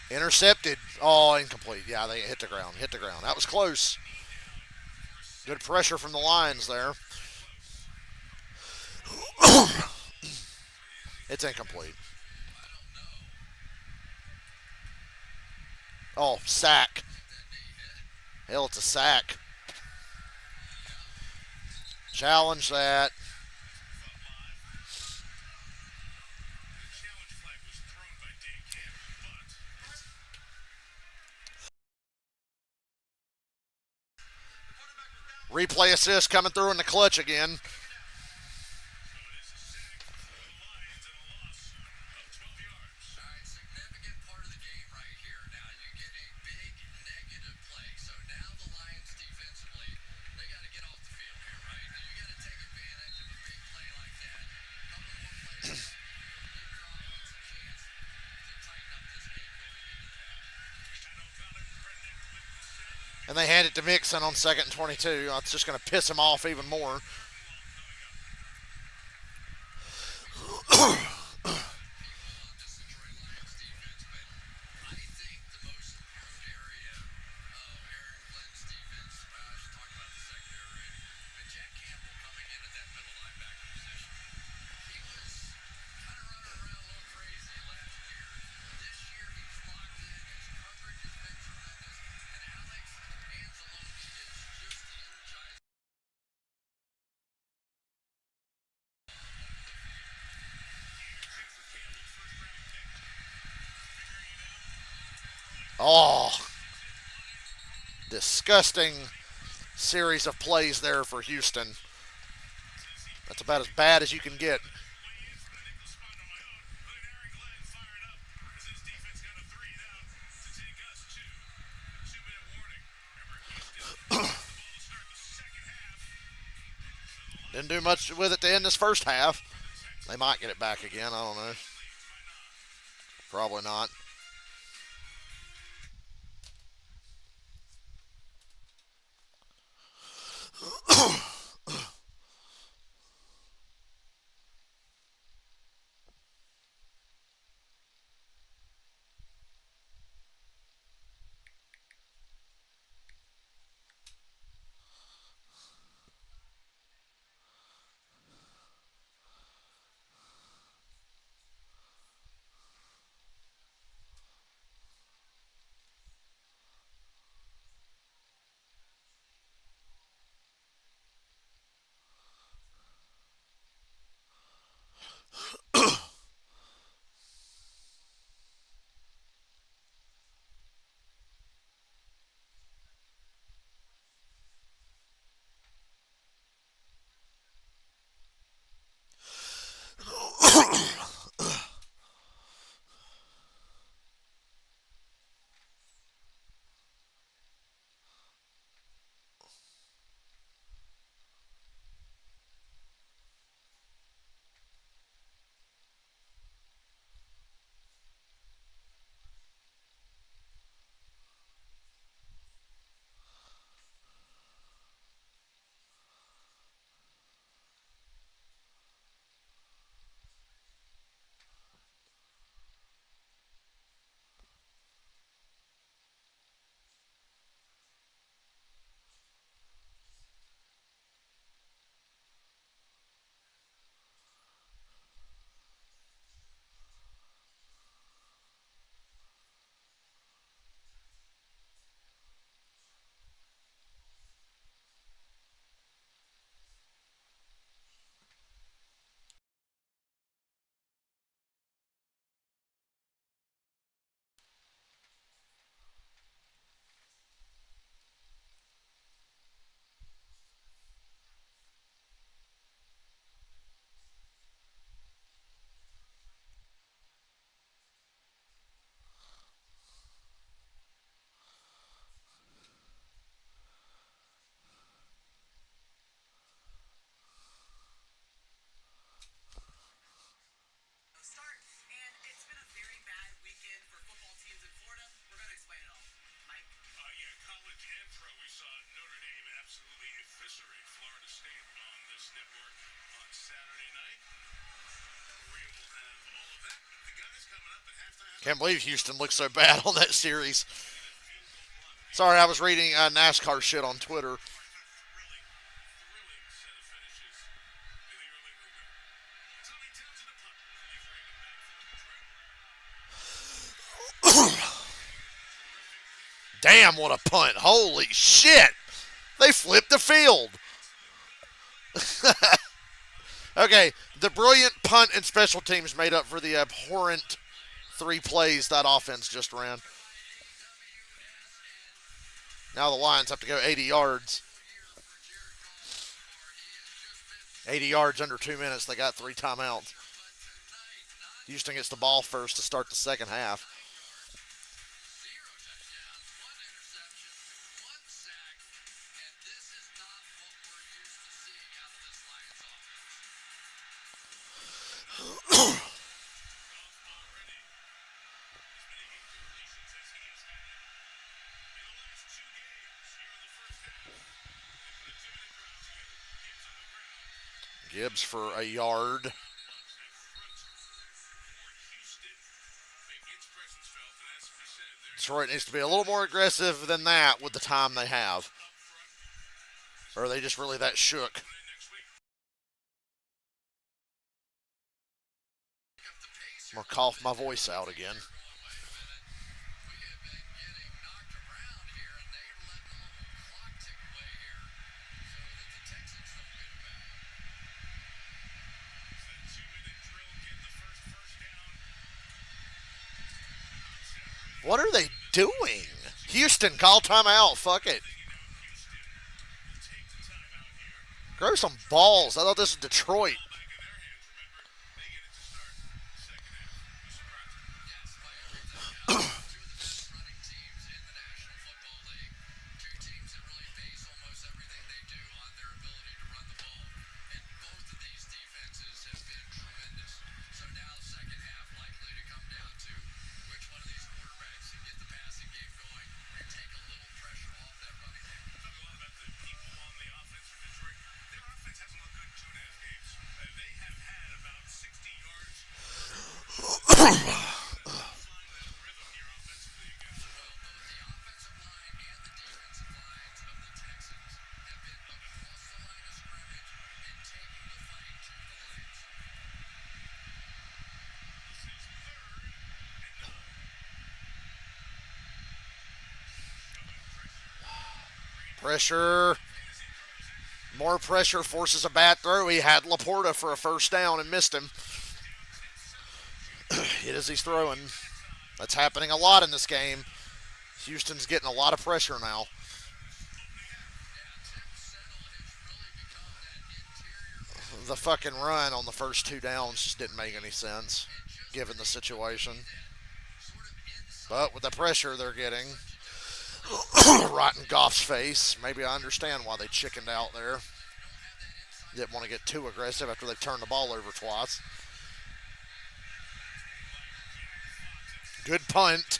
Intercepted. Oh, incomplete. Yeah, they hit the ground. Hit the ground. That was close. Good pressure from the Lions there. It's incomplete. Oh, sack. Hell, it's a sack. Challenge that. Replay assist coming through in the clutch again. And they hand it to Mixon on 2nd and 22. It's just going to piss him off even more. Oh, disgusting series of plays there for Houston. That's about as bad as you can get. Didn't do much with it to end this first half. They might get it back again. I don't know. Probably not. Can't believe Houston looked so bad on that series. Sorry, I was reading NASCAR shit on Twitter. Damn, what a punt. Holy shit. They flipped the field. Okay, the brilliant punt and special teams made up for the abhorrent 3 plays that offense just ran. Now the Lions have to go 80 yards. 80 yards under 2 minutes. They got 3 timeouts. Houston gets the ball first to start the second half. Gibbs for a yard. Detroit needs to be a little more aggressive than that with the time they have. Or are they just really that shook? I'm going to cough my voice out again. What are they doing? Houston, call timeout. Fuck it. Grow some balls. I thought this was Detroit. Pressure. More pressure forces a bad throw. He had Laporta for a first down and missed him. It is he's throwing. That's happening a lot in this game. Houston's getting a lot of pressure now. The fucking run on the first two downs just didn't make any sense, given the situation. But with the pressure they're getting, right in Goff's face, maybe I understand why they chickened out there. Didn't want to get too aggressive after they turned the ball over twice. Good punt.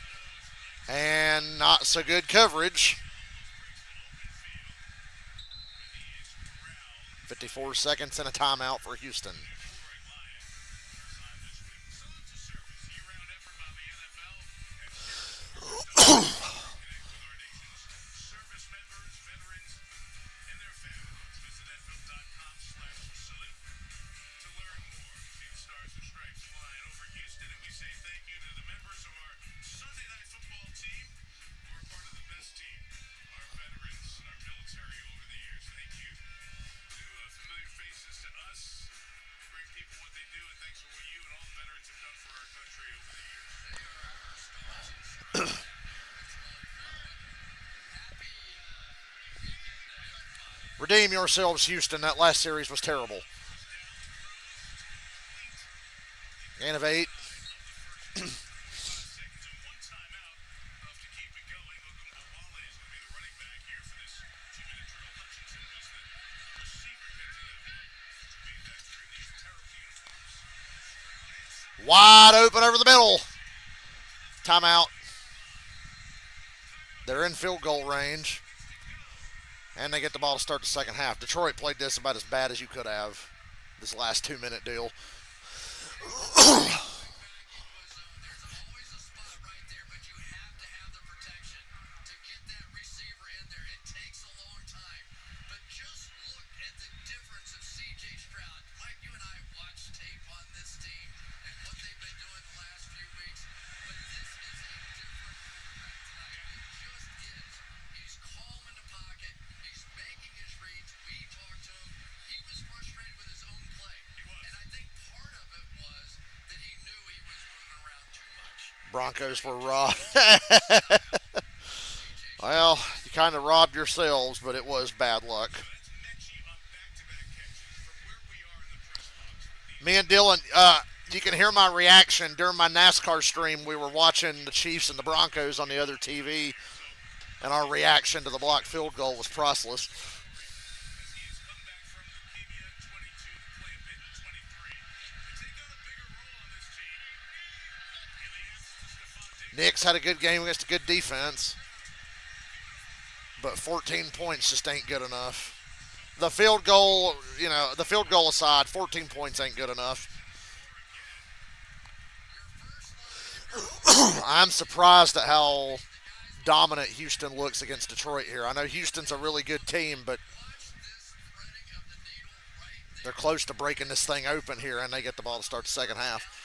And not so good coverage. 54 seconds and a timeout for Houston. Redeem yourselves, Houston. That last series was terrible. Gain of 8. Wide open over the middle. Timeout. They're in field goal range. And they get the ball to start the second half. Detroit played this about as bad as you could have. This last 2-minute deal. Broncos were robbed. Well, you kind of robbed yourselves, but it was bad luck. Me and Dylan, you can hear my reaction during my NASCAR stream. We were watching the Chiefs and the Broncos on the other TV, and our reaction to the blocked field goal was priceless. Knicks had a good game against a good defense, but 14 points just ain't good enough. The field goal, the field goal aside, 14 points ain't good enough. I'm surprised at how dominant Houston looks against Detroit here. I know Houston's a really good team, but they're close to breaking this thing open here, and they get the ball to start the second half.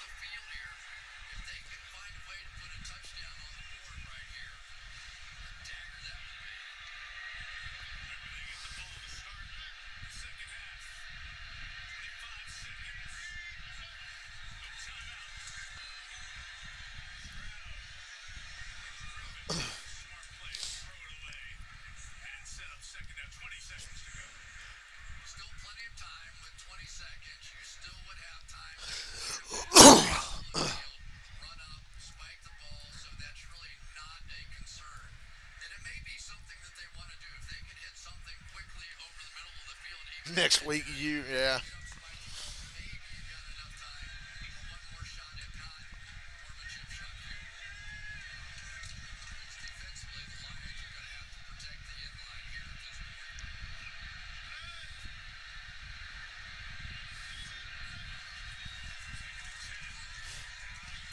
Next week, yeah.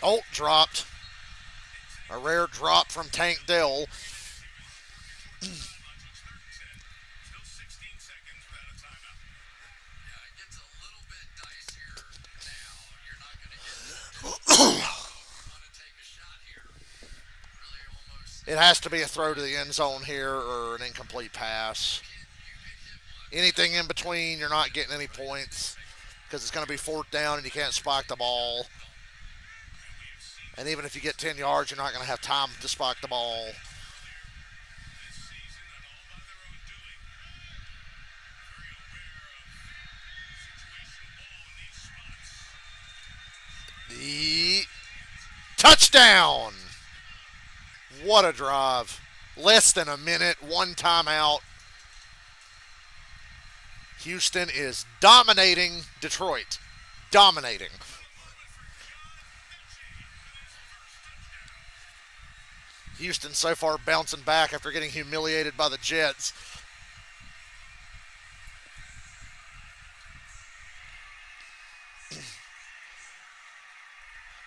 Oh, dropped. A rare drop from Tank Dell. It has to be a throw to the end zone here or an incomplete pass. Anything in between, you're not getting any points because it's going to be fourth down and you can't spike the ball. And even if you get 10 yards, you're not going to have time to spike the ball. The touchdown! What a drive. Less than a minute, one timeout. Houston is dominating Detroit. Dominating. Houston so far bouncing back after getting humiliated by the Jets.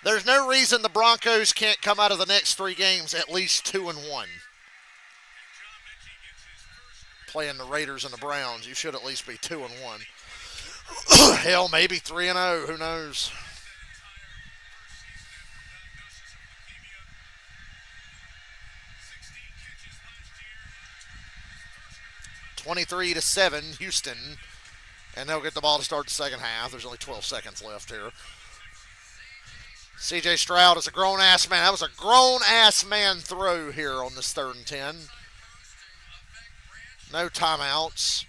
There's no reason the Broncos can't come out of the next three games at least 2-1. Playing the Raiders and the Browns, you should at least be 2-1. Hell, maybe 3-0. Who knows? (23-7) Houston, and they'll get the ball to start the second half. There's only 12 seconds left here. C.J. Stroud is a grown-ass man. That was a grown-ass man throw here on this 3rd and 10. No timeouts.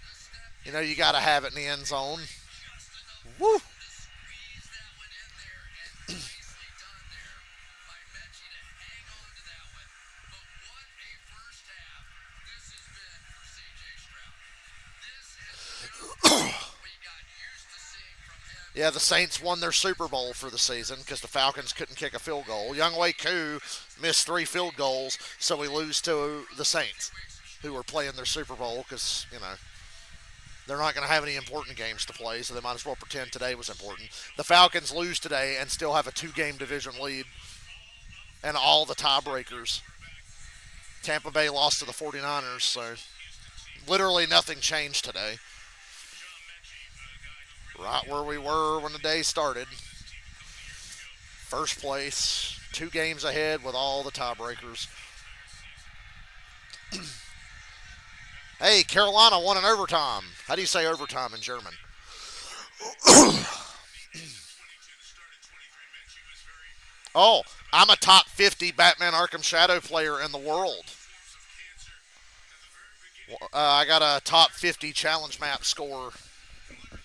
You got to have it in the end zone. Woo! Yeah, the Saints won their Super Bowl for the season because the Falcons couldn't kick a field goal. Younghoe Koo missed 3 field goals, so we lose to the Saints, who were playing their Super Bowl because, they're not going to have any important games to play, so they might as well pretend today was important. The Falcons lose today and still have a 2-game division lead and all the tiebreakers. Tampa Bay lost to the 49ers, so literally nothing changed today. Right where we were when the day started. First place, 2 games ahead with all the tiebreakers. Hey, Carolina won in overtime. How do you say overtime in German? Oh, I'm a top 50 Batman Arkham Shadow player in the world. I got a top 50 challenge map score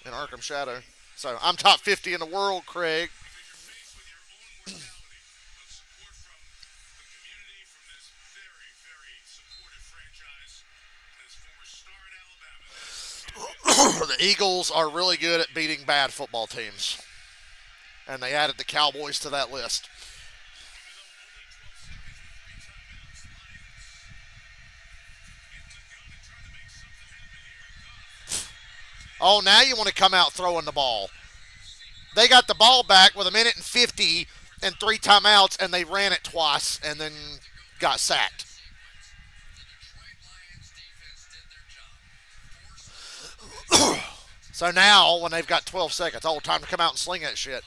in Arkham Shadow. So I'm top 50 in the world, Craig. The Eagles are really good at beating bad football teams. And they added the Cowboys to that list. Oh, now you want to come out throwing the ball. They got the ball back with a minute and 50 and three timeouts, and they ran it twice and then got sacked. So now, when they've got 12 seconds, oh, time to come out and sling that shit.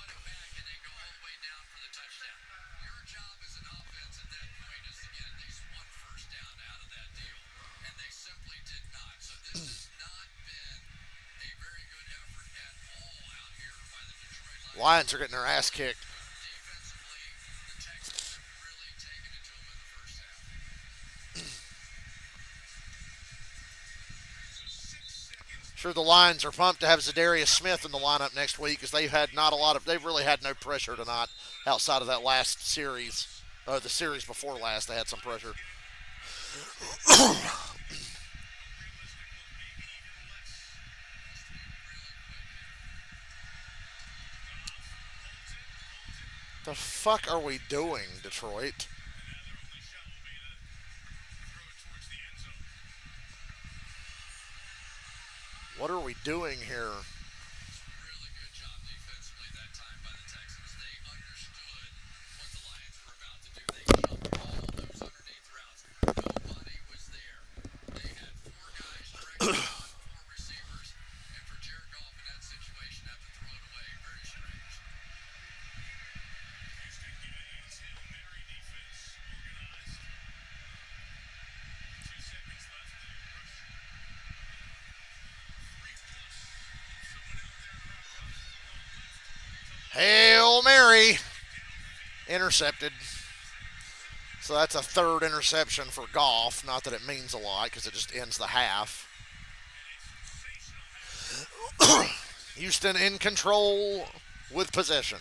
Lions are getting their ass kicked. Sure, the Lions are pumped to have Zadarius Smith in the lineup next week because they've really had no pressure tonight outside of that last series. The series before last, they had some pressure. The fuck are we doing, Detroit? What are we doing here? Really good job defensively that time by the Texans. They understood what the Lions were about to do. They jumped all those underneath routes. Nobody was there. They had four guys stretched out on four receivers, and for Jared Goff in that situation, have to throw it away. Very strange. Hail Mary! Intercepted. So that's a third interception for Goff. Not that it means a lot because it just ends the half. Houston in control with possession.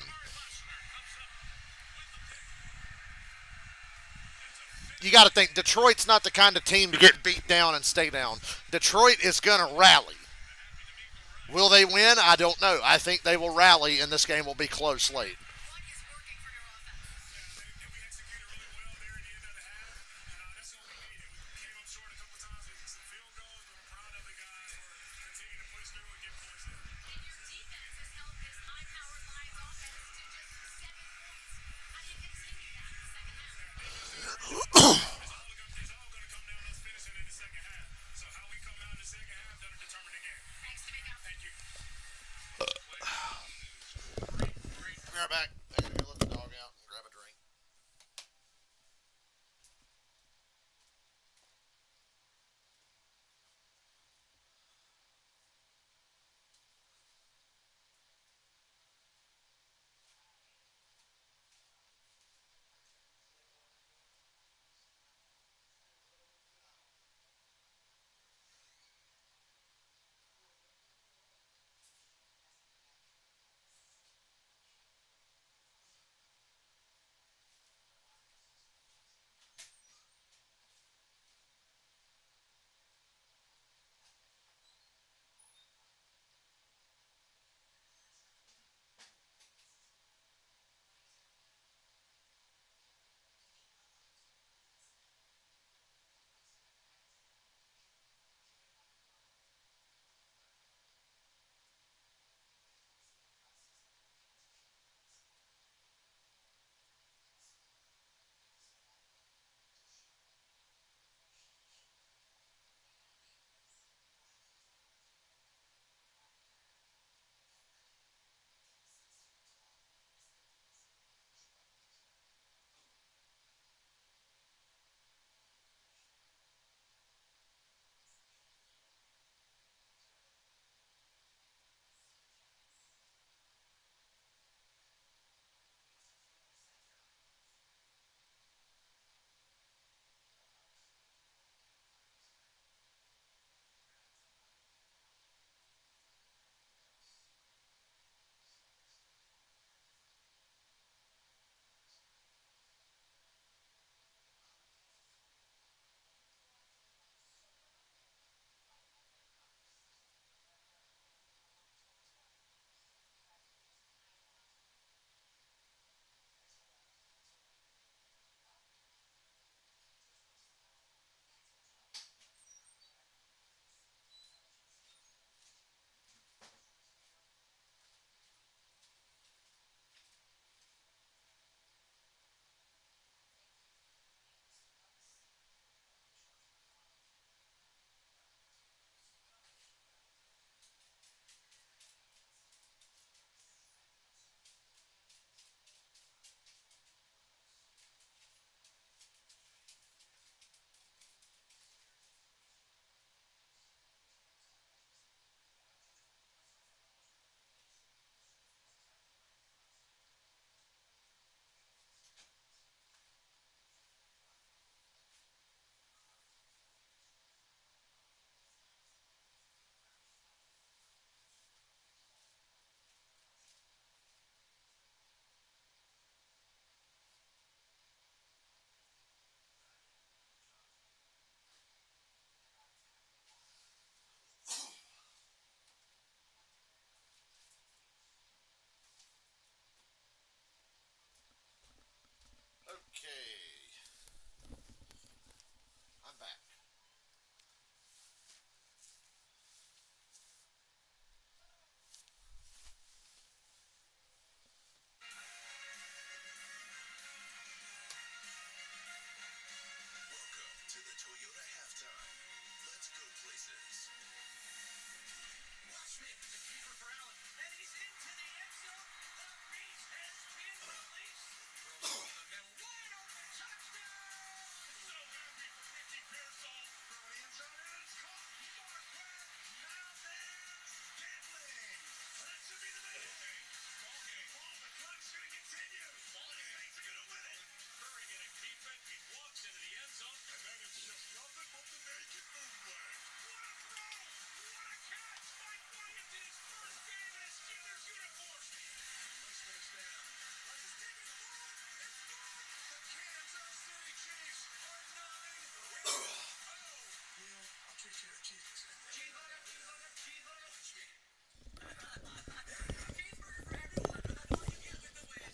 You got to think Detroit's not the kind of team to get beat down and stay down. Detroit is going to rally. Will they win? I don't know. I think they will rally, and this game will be close late. Be right back. I gotta go let the dog out and grab a drink.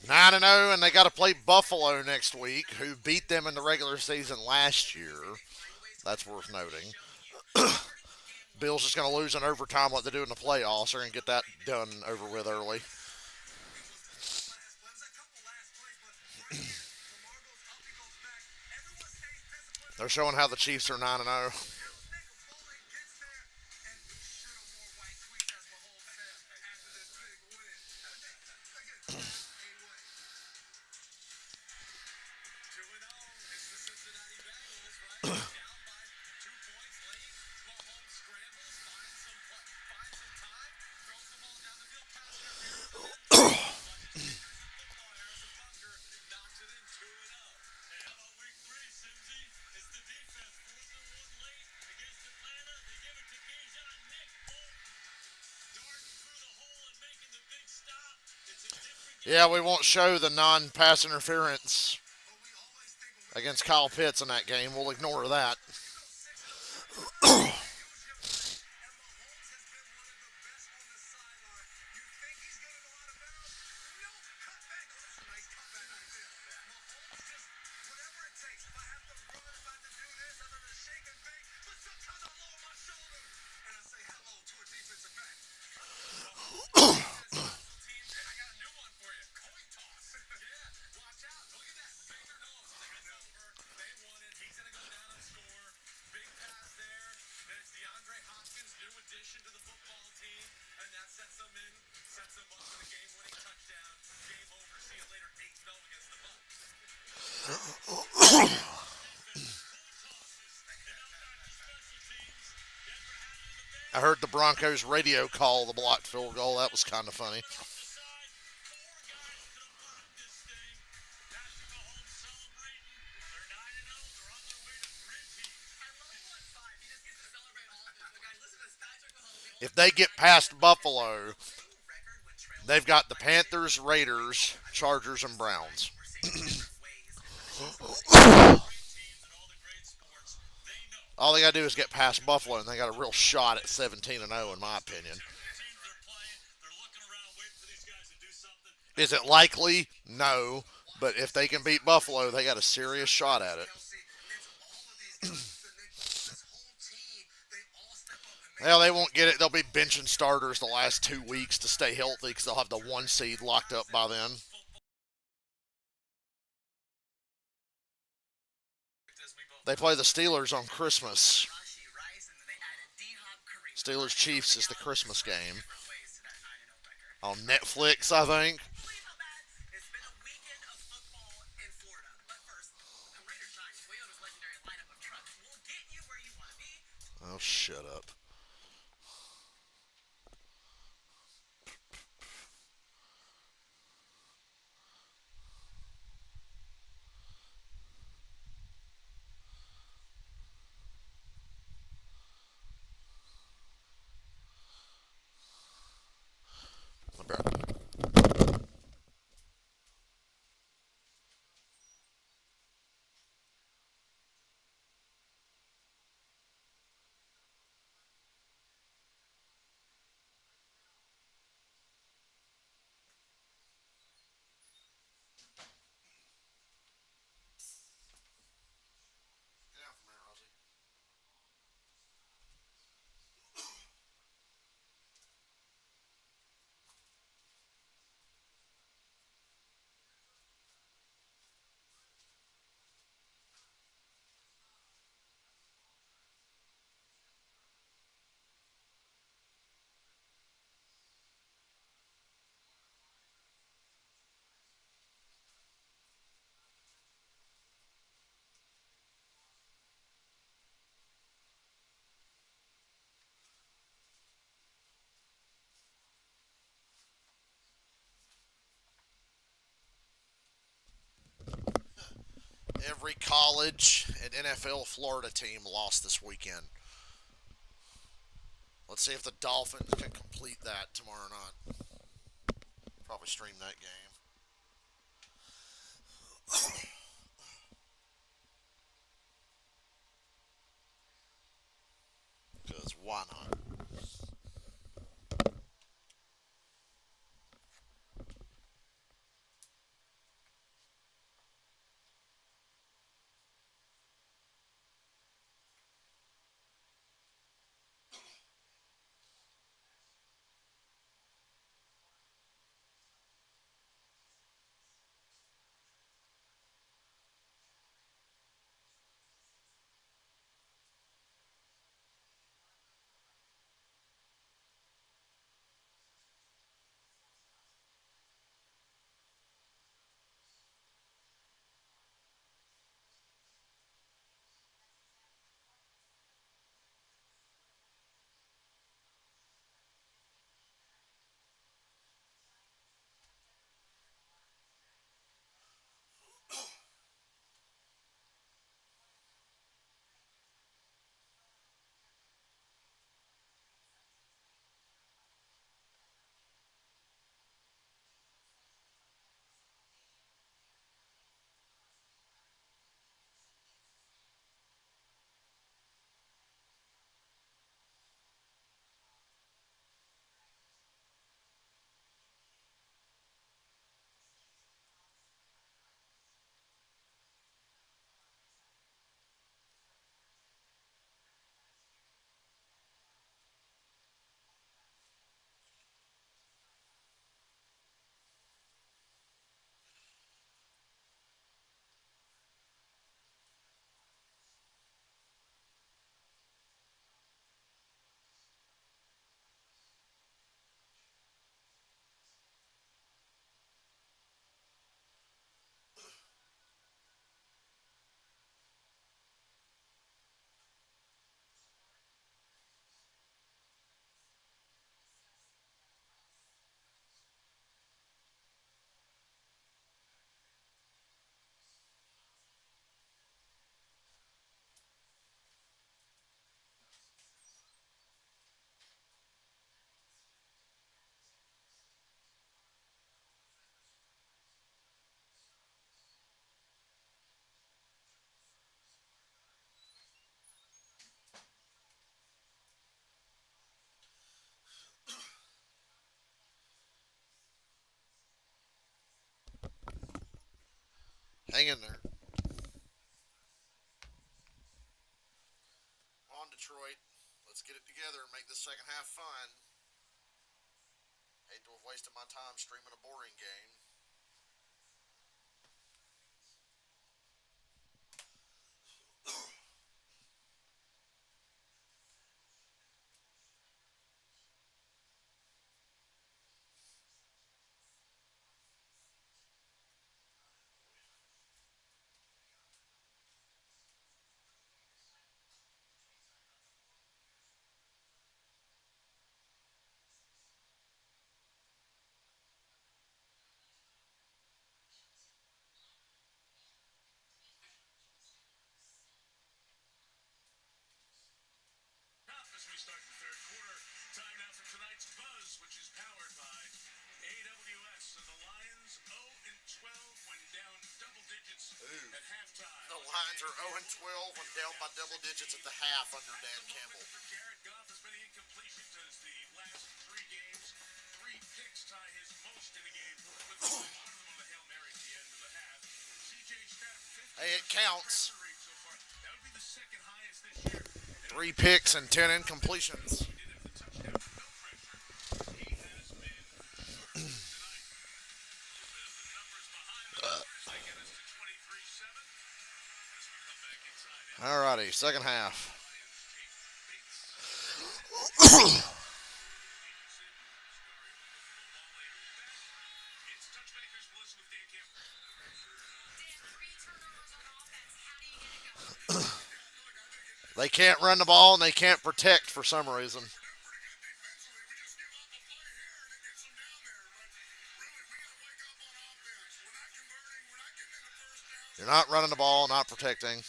9-0, and they got to play Buffalo next week, who beat them in the regular season last year. That's worth noting. Bills just going to lose in overtime like they do in the playoffs. They're going to get that done over with early. They're showing how the Chiefs are 9-0. Yeah, we won't show the non-pass interference against Kyle Pitts in that game. We'll ignore that. I heard the Broncos radio call the blocked field goal. That was kind of funny. If they get past Buffalo, they've got the Panthers, Raiders, Chargers, and Browns. All they got to do is get past Buffalo, and they got a real shot at 17-0, in my opinion. Is it likely? No. But if they can beat Buffalo, they got a serious shot at it. Well, they won't get it. They'll be benching starters the last 2 weeks to stay healthy because they'll have the one seed locked up by then. They play the Steelers on Christmas. Steelers Chiefs is the Christmas game on Netflix, I think. Oh, shut up. Every college and NFL Florida team lost this weekend. Let's see if the Dolphins can complete that tomorrow night. Probably stream that game. Because why not? Hang in there. On Detroit. Let's get it together and make this second half fun. Hate to have wasted my time streaming a boring game. As we start the third quarter, time now for tonight's buzz, which is powered by AWS. And the Lions 0-12 when down double digits at halftime. The Lions are 0-12 when down by double digits at the half under Dan Campbell. Jared Goff has been incompletions as the last three games. 3 picks tie his most in a game, with one of them on the Hail Mary at the end of the half. CJ Stroud, 50 Hey, it counts. so far. That would be the second highest this year. 3 picks and 10 incompletions. Alrighty, second half. They can't run the ball and they can't protect for some reason. You're not running the ball, not protecting.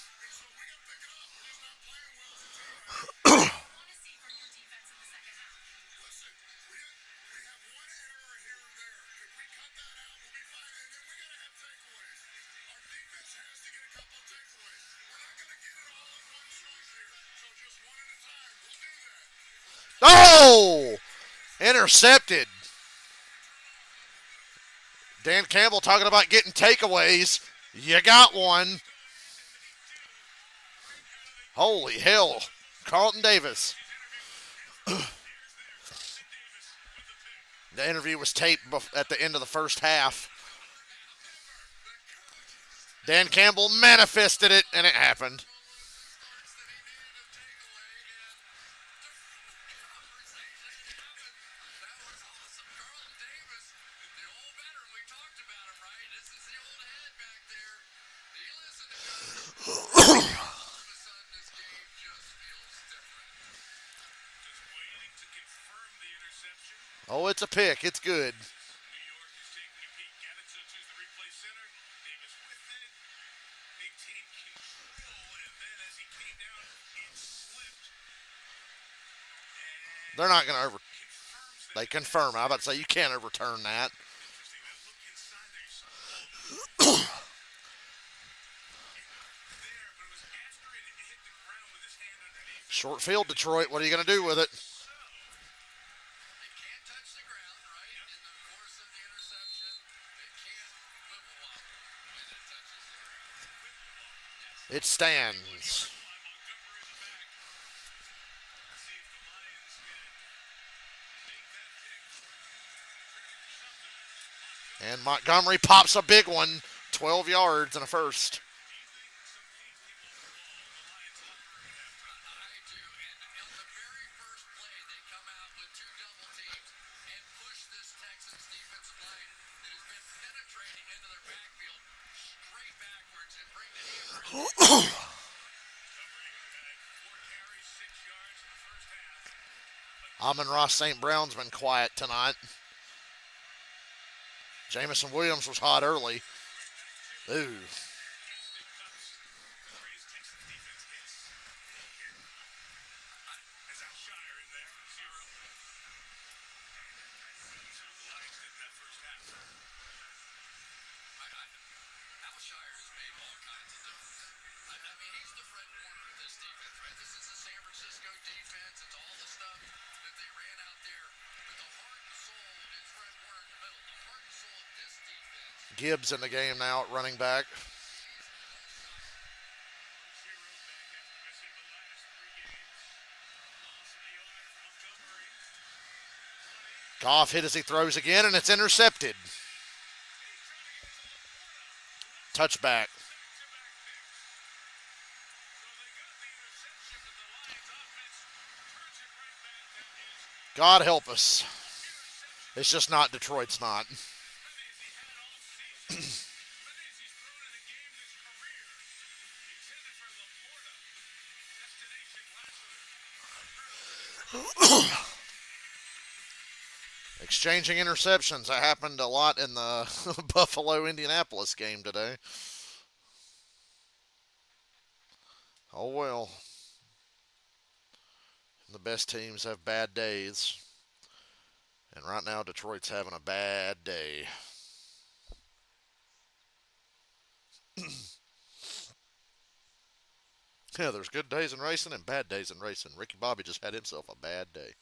Oh! Intercepted. Dan Campbell talking about getting takeaways. You got one. Holy hell. Carlton Davis. The interview was taped at the end of the first half. Dan Campbell manifested it, and it happened. Oh, it's a pick. It's good. They're not going to They confirm. I'm about to say you can't overturn that. Short field, Detroit. What are you going to do with it? It stands. And Montgomery pops a big one. 12 yards and a first. Amon-Ra St. Brown's been quiet tonight. Jamison Williams was hot early. Ooh. Gibbs in the game now at running back. Goff hit as he throws again, and it's intercepted. Touchback. God help us. It's just not Detroit's not. Exchanging interceptions. That happened a lot in the Buffalo Indianapolis game today. Oh well. The best teams have bad days. And right now, Detroit's having a bad day. Yeah, there's good days in racing and bad days in racing. Ricky Bobby just had himself a bad day.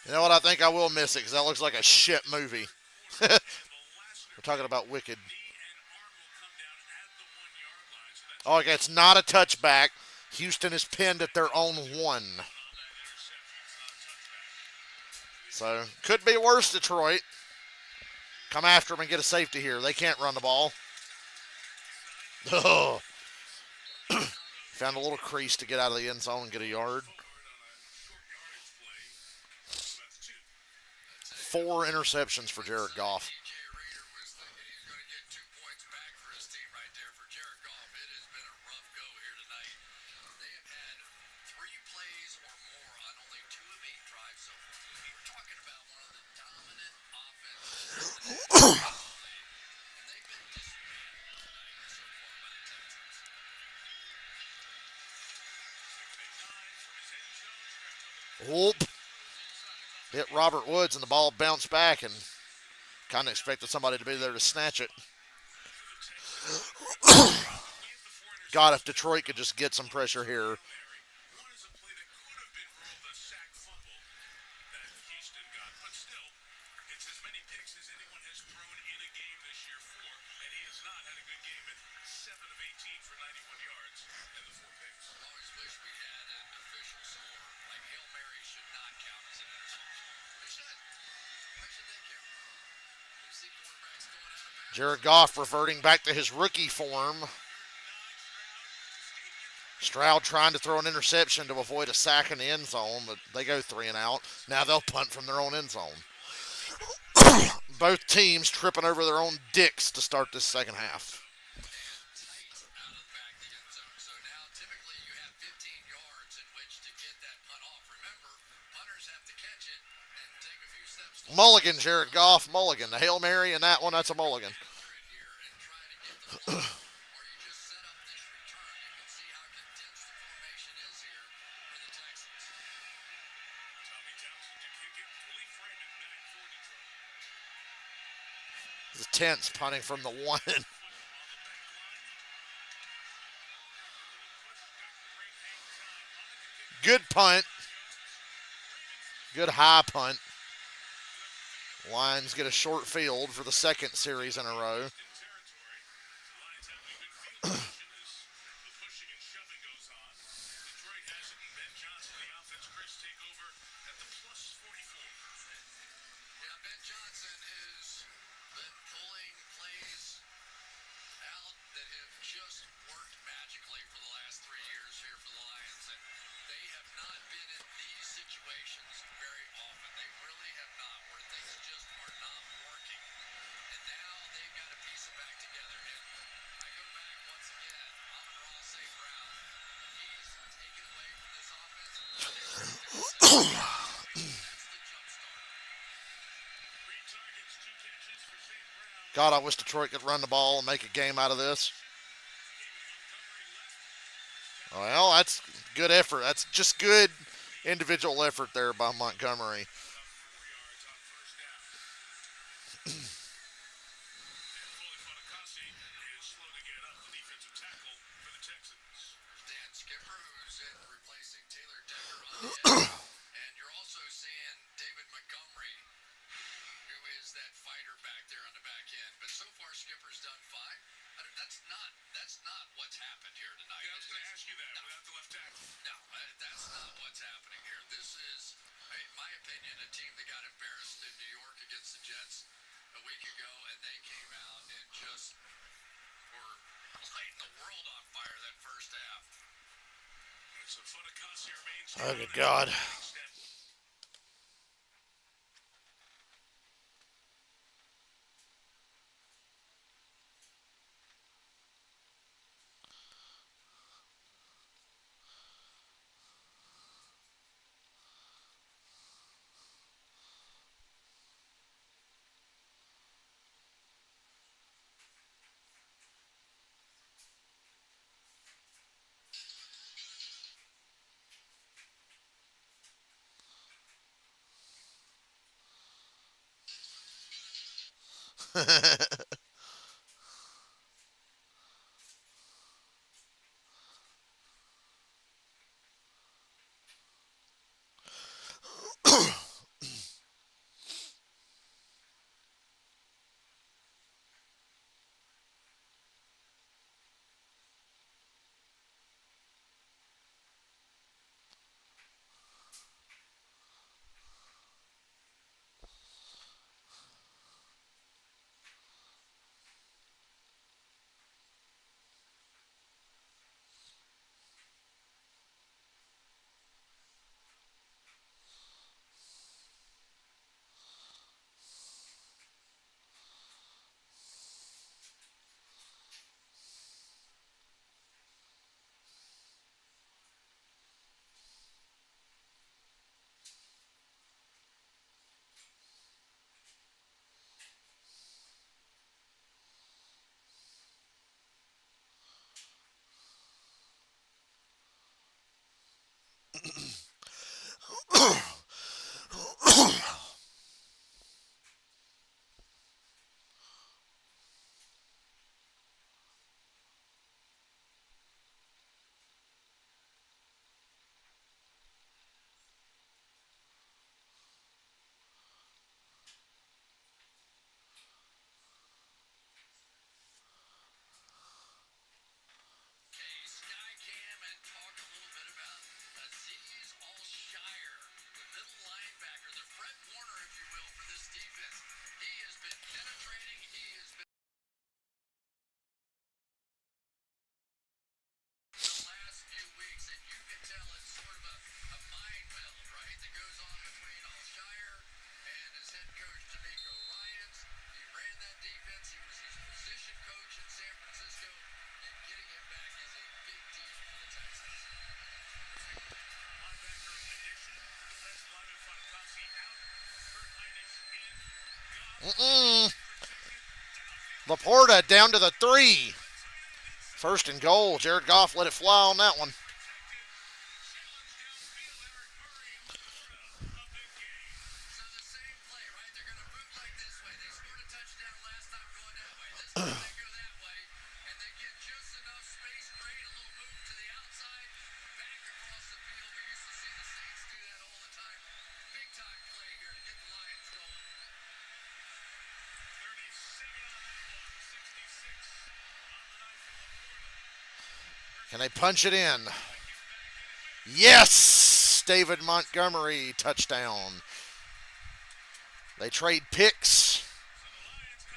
You know what? I think I will miss it because that looks like a shit movie. We're talking about Wicked. Oh, okay, it's not a touchback. Houston is pinned at their own one. So, could be worse, Detroit. Come after them and get a safety here. They can't run the ball. Oh. Found a little crease to get out of the end zone and get a yard. 4 interceptions for Jared Goff. Whoop. Hit Robert Woods and the ball bounced back and kind of expected somebody to be there to snatch it. God, if Detroit could just get some pressure here. Jared Goff reverting back to his rookie form. Stroud trying to throw an interception to avoid a sack in the end zone, but they go 3 and out. Now they'll punt from their own end zone. Both teams tripping over their own dicks to start this second half. Mulligan, Jared Goff, Mulligan. The Hail Mary and that one, that's a mulligan. Accurate here and try to get the ball, or you just set up this return. You can see how condensed the formation is here for the Texans. Tommy Townsend to kick it. Khalif Raymond back for Detroit. The tense punting from the one. On the back line. Good punt. Good high punt. Lions get a short field for the second series in a row. In territory. The Lions having a good field position as the pushing and shoving goes on. Detroit has it, and Ben Johnson, the offense, Chris, take over at the plus 44. Yeah, Ben Johnson has been pulling plays out that have just worked magically for the last 3 years here for the Lions. And they have not been in these situations very often. They really have not, where things just are not working. And now they've got to piece it back together. And I go back once again, Amon-Ra St. Brown, he's taken away from this offense. That's the jump start. 3 targets, 2 catches for St. Brown. God, I wish Detroit could run the ball and make a game out of this. David Montgomery left. Well, that's good effort. That's just good individual effort there by Montgomery. About 4 yards on first down. And Foley Fatukasi is slow to get up, the defensive tackle for the Texans. Dan Skipper, who's in replacing Taylor Decker on the edge. And you're also seeing David Montgomery, who is that fighter back there on the back end. But so far, Skipper's done fine. That's not what's happened here tonight. Yeah, I was going to ask you that without the left tackle. No, that's not what's happening here. This is, in my opinion, a team that got embarrassed in New York against the Jets a week ago, and they came out and just were lighting the world on fire that first half. So Fatukasi remains. Oh, good God. Mm-mm. Laporta down to the 3. First and goal. Jared Goff let it fly on that one. So the same play, right? They're going to bootleg this way. They scored a touchdown last time going that way. This time they go that way, and they get just enough space. Great, a little move to the outside, back across the field. We used to see the Saints do that all the time. Big time play here to get the Lions going. 37 on that one, 66 on the night for Laporta. Can they punch it in? Yes! David Montgomery, touchdown. They trade picks.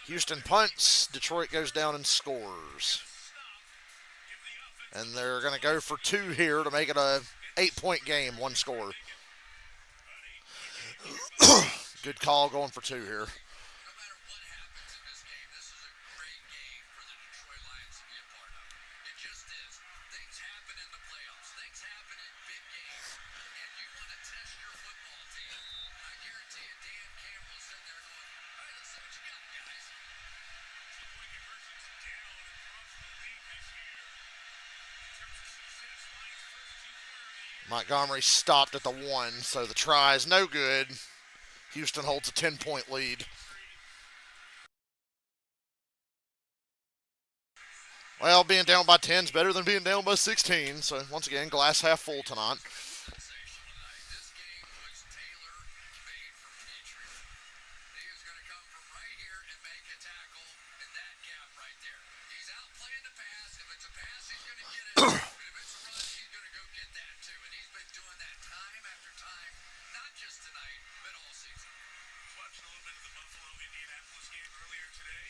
Houston punts. Detroit goes down and scores. And they're going to go for 2 here to make it a 8-point game, 1 score. Good call going for 2 here. No matter what happens in this game, this is a great game for the Detroit Lions to be a part of. It just is. Things happen in the playoffs. Things happen in big games. And you want to test your football team. I guarantee you Dan Campbell's sitting there going, all right, let's see what you got, guys. Two-point conversions down across the league this year. In terms of success, Lions' first 2 quarter of the year. Montgomery stopped at the 1, so the try is no good. Houston holds a 10-point lead. Well, being down by 10 is better than being down by 16. So, once again, glass half full tonight. Sensational tonight. This game was tailor-made for Petrie. He is going to come from right here and make a tackle in that gap right there. He's out playing the pass. If it's a pass, he's going to get it. But if it's a run, he's going to go get that too. And he's been doing that time after time, not just tonight, but all season. Watching a little bit of the Buffalo-Indianapolis game earlier today.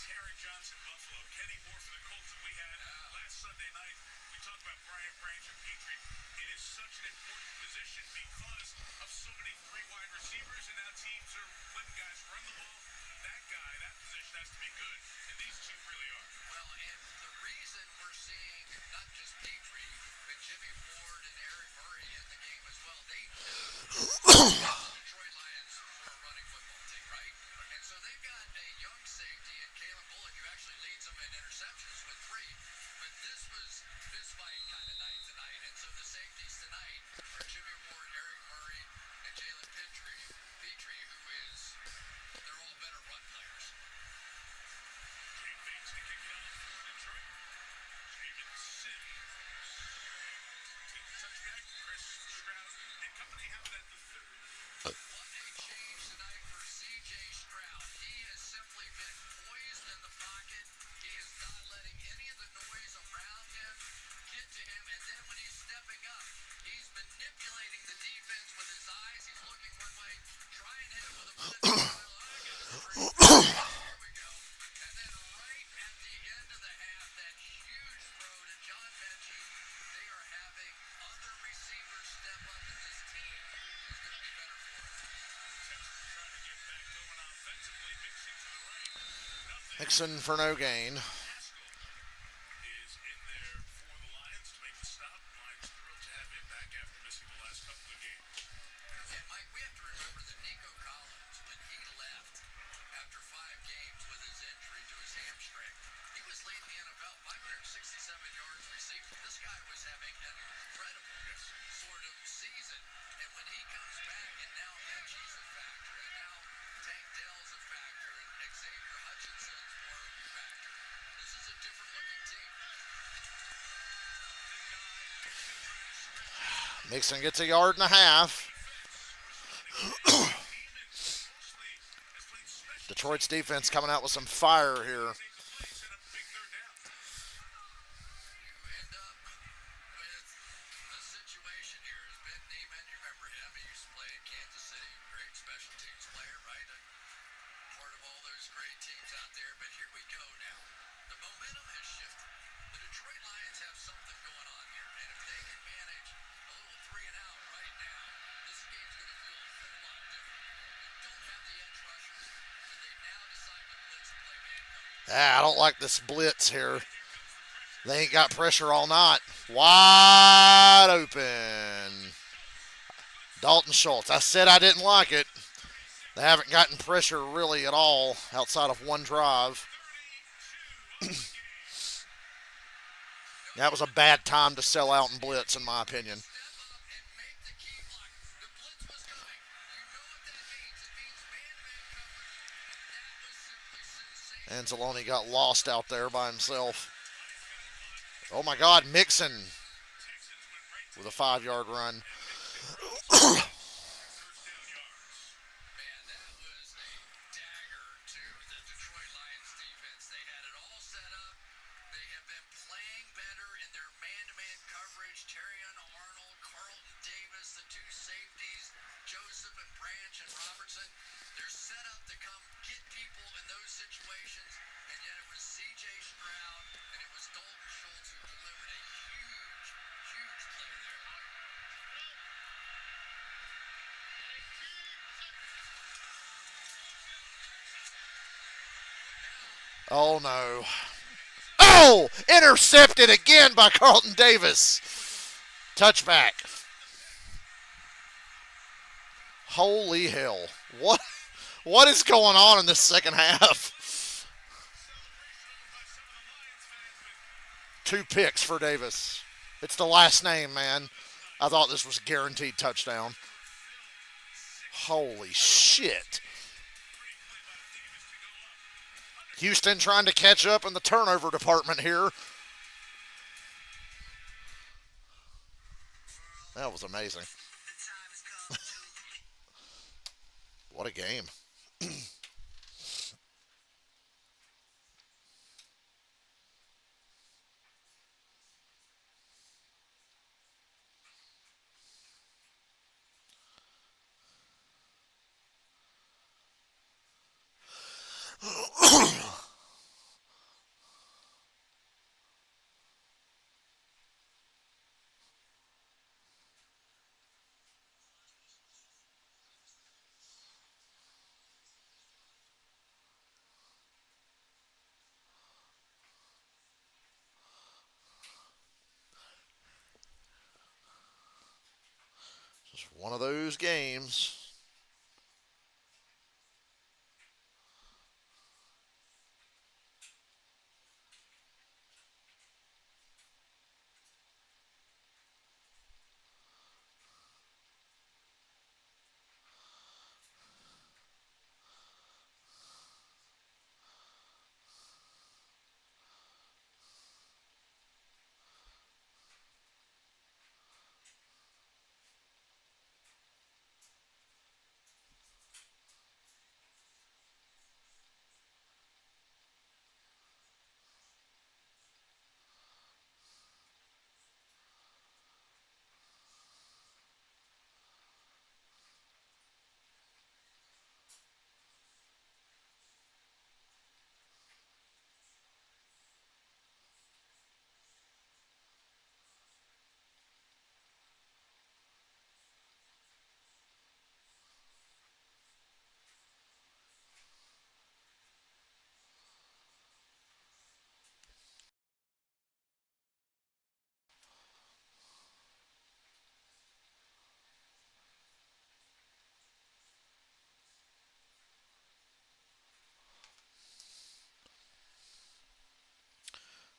Terry Johnson, Buffalo. Kenny Moore for the Colts that we had last Sunday night. We talked about Brian Branch and Petrie. It is such an important position because of so many 3 wide receivers, and now teams are letting guys run the ball. That guy, that position has to be good, and these 2 really are. Well, and the reason we're seeing not just Petrie, but Jimmy Ward and Eric Murray in the game as well, they know the Detroit Lions are a running football team, right? And so they've got a young safety in Caleb Bullock who actually leads them in interceptions with 3. But this was fist fight kind of night tonight. And so the safeties tonight are Jimmy Ward, Eric Murray, and Jalen Petrie, who is, they're all better run players. Jay Bates to kick it off for Detroit. Stevenson takes the touchback. Chris Stroud and company have it at the 3rd. What a change tonight for C.J. Stroud. He has simply been poised in the pocket. He is not letting any of the noise around him get to him. And then when he's stepping up, he's manipulating the defense with his eyes. He's looking one way, trying to hit him with a Here we go. And then right at the end of the half, that huge throw to John Mechie. They are having other receivers step up, and this team is going to be better for it. Texans trying to get back going offensively. Mixing to the right. Nothing. Mixon for no gain. Haskell is in there for the Lions to make the stop. Lions thrilled to have him back after missing the last couple of games. And Mike, we have to remember that Nico Collins, when he left after 5 games with his injury to his hamstring, he was leading the NFL, 567 yards received. This guy was having an incredible sort of season. And when he comes back, and now Mechie's a factor, and now Tank Dell's a factor, and Xavier Hutchinson's more of a factor. This is a different looking team. Mixon gets a yard and a half. Detroit's defense coming out with some fire here. You end up with a situation here. As Ben Neiman, you remember him, he used to play in Kansas City, great special teams player, right? A part of all those great teams out there. But here we go now. The momentum has shifted. The Detroit Lions have something going on here. And if they can manage a little 3 and out right now, this game's going to feel a whole lot different. They don't have the edge rushers, and they now decide to blitz and play man coverage. I don't like this blitz here. They ain't got pressure all night. Wide open. Dalton Schultz. I said I didn't like it. They haven't gotten pressure really at all outside of one drive. That was a bad time to sell out and blitz, in my opinion. Step up and make the key block. The blitz was coming. You know what that means. It means man-to-man coverage, and that was simply sensational. Anzalone got lost out there by himself. Oh my God, Mixon with a 5-yard run. Man, that was a dagger to the Detroit Lions defense. They had it all set up. They have been playing better in their man-to-man coverage. Terrion Arnold, Carlton Davis, the two safeties, Joseph and Branch and Robertson. They're set up to come get people in those situations, and yet it was C.J. Stroud and it was Dalton Schultz who delivered a huge, huge play there. Oh no. Oh! Intercepted again by Carlton Davis. Touchback. Holy hell. What is going on in this second half? 2 picks for Davis. It's the last name, man. I thought this was a guaranteed touchdown. Holy shit. Houston trying to catch up in the turnover department here. That was amazing. What a game. Just one of those games.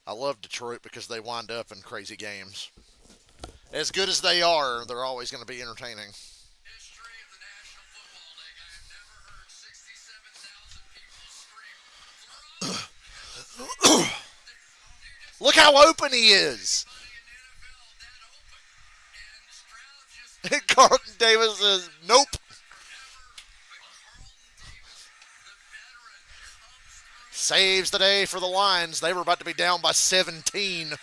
I love Detroit because they wind up in crazy games. As good as they are, they're always going to be entertaining. History of the National Football League. I have never heard 67,000 people scream, throw! Look how open he is. Carlton Davis says, nope. Saves the day for the Lions. They were about to be down by 17.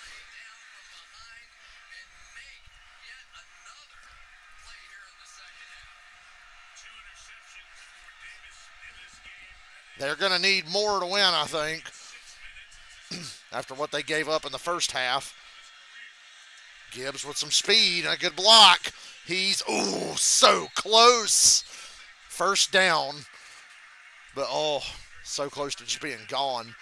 They're going to need more to win, I think, after what they gave up in the first half. Gibbs with some speed and a good block. He's, so close. First down. But, so close to just being gone.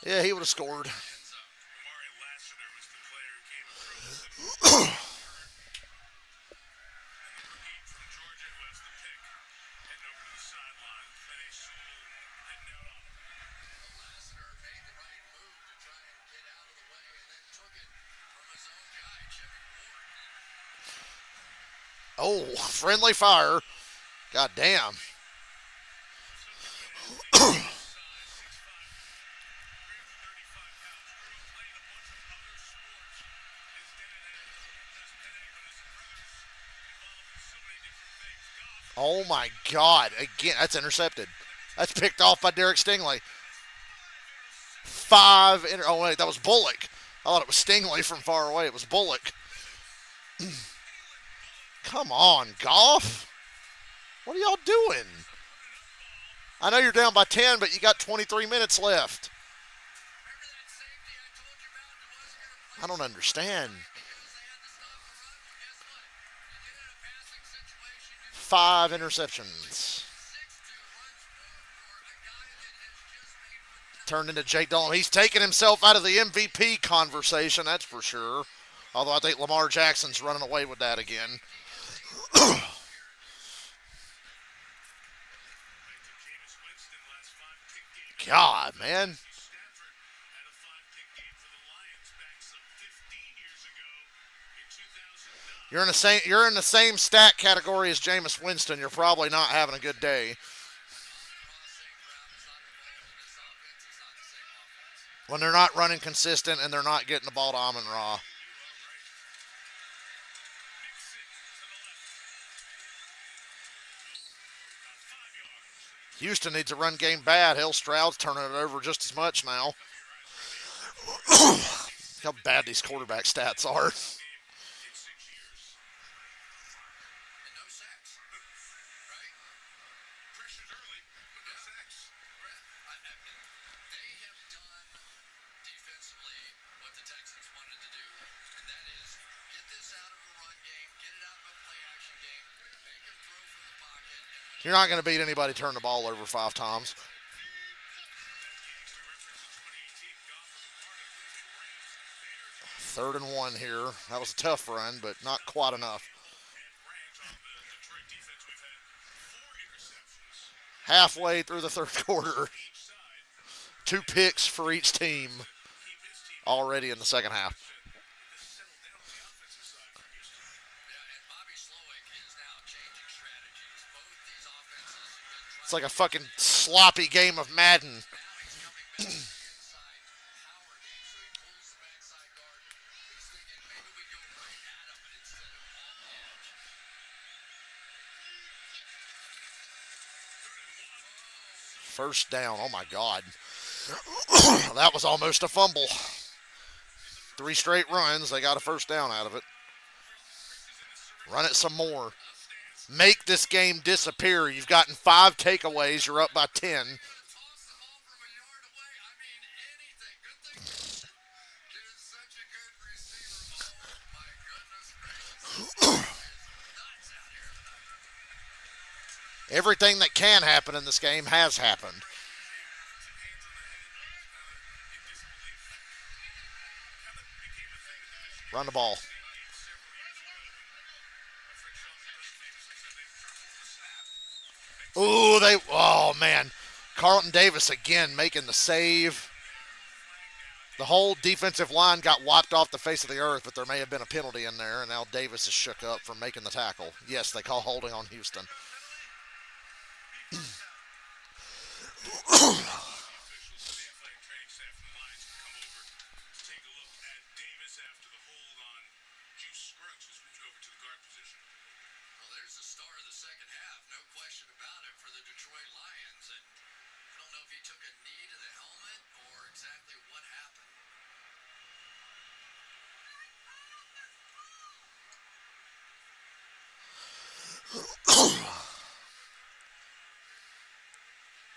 Yeah, he would have scored. Amari Lassiter was the player who came across and hurt. And the rookie from Georgia who has the pick heading over to the sideline. Penny Sewell heading out on him. Lassiter made the right move to try and get out of the way and then took it from his own guy, Jimmy Ward. Oh, friendly fire. God damn. Oh my God. Again, that's intercepted. That's picked off by Derek Stingley. Oh, wait, that was Bullock. I thought it was Stingley from far away. It was Bullock. Come on, Goff. What are y'all doing? I know you're down by 10, but you got 23 minutes left. Remember that safety I told you about that wasn't going to play? I don't understand. Because they had to stop the run. Well, guess what? You get in a passing situation, you 5 interceptions. 6-2 runs for a guy that has just made Turned into Jake Dolan. He's taking himself out of the MVP conversation, that's for sure. Although I think Lamar Jackson's running away with that again. God, man. Stafford had a 5-pick game for the Lions back some 15 years ago in 2009. You're in the same stat category as Jameis Winston. You're probably not having a good day. on the same ground. It's not involved in this offense. It's not the same offense. When they're not running consistent and they're not getting the ball to Amon Ra. Houston needs a run game bad. Hell, Stroud's turning it over just as much now. How bad these quarterback stats are. In 6 years. And no sacks. Right? Pressured early, but no sacks. They have done defensively what the Texans wanted to do, and that is get this out of a run game, get it out of a play action game, make him throw from the pocket, and when You're not going to beat anybody turning the ball over 5 times. We referenced the 2018 Goff was a part of the Rams. 3rd and 1 here. That was a tough run, but not quite enough. And Rams on the Detroit defense. We've had 4 interceptions Halfway through the 3rd quarter. each side. 2 picks for each team Keep his team already in the second half. settled down on the offensive side for Houston. yeah, and Bobby Slowick is now changing strategies. Both these offenses have been trying. It's like a fucking sloppy game of Madden. Now he's coming back to the inside power game, so he pulls the backside guard. He's thinking maybe we go right at him instead of on the edge. 1st down. Oh my God. That was almost a fumble. 3 straight runs. They got a 1st down out of it. Run it some more. Make this game disappear. You've gotten 5 takeaways. You're up by 10. Toss the ball from a yard away. I mean, anything. Good thing is such a good receiver. Oh my goodness gracious. It's nuts out here tonight. Everything that can happen in this game has happened. 2 hands on the head, in disbelief. Kind of became a thing at the Michigan Run the ball. State game several years ago when my friend Sean McDonough famously said they tripled the snap. Oh man. Carlton Davis again making the save. The whole defensive line got wiped off the face of the earth, but there may have been a penalty in there, and now Davis is shook up for making the tackle. Yes, they call holding on Houston. Officials and the athletic training staff from the Lions have come over to take a look at Davis after the hold on Juice Scruggs was moved over to the guard position. Well, there's the star of the second half. No question about it for the Detroit Lions. And I don't know if he took a knee to the helmet or exactly what happened.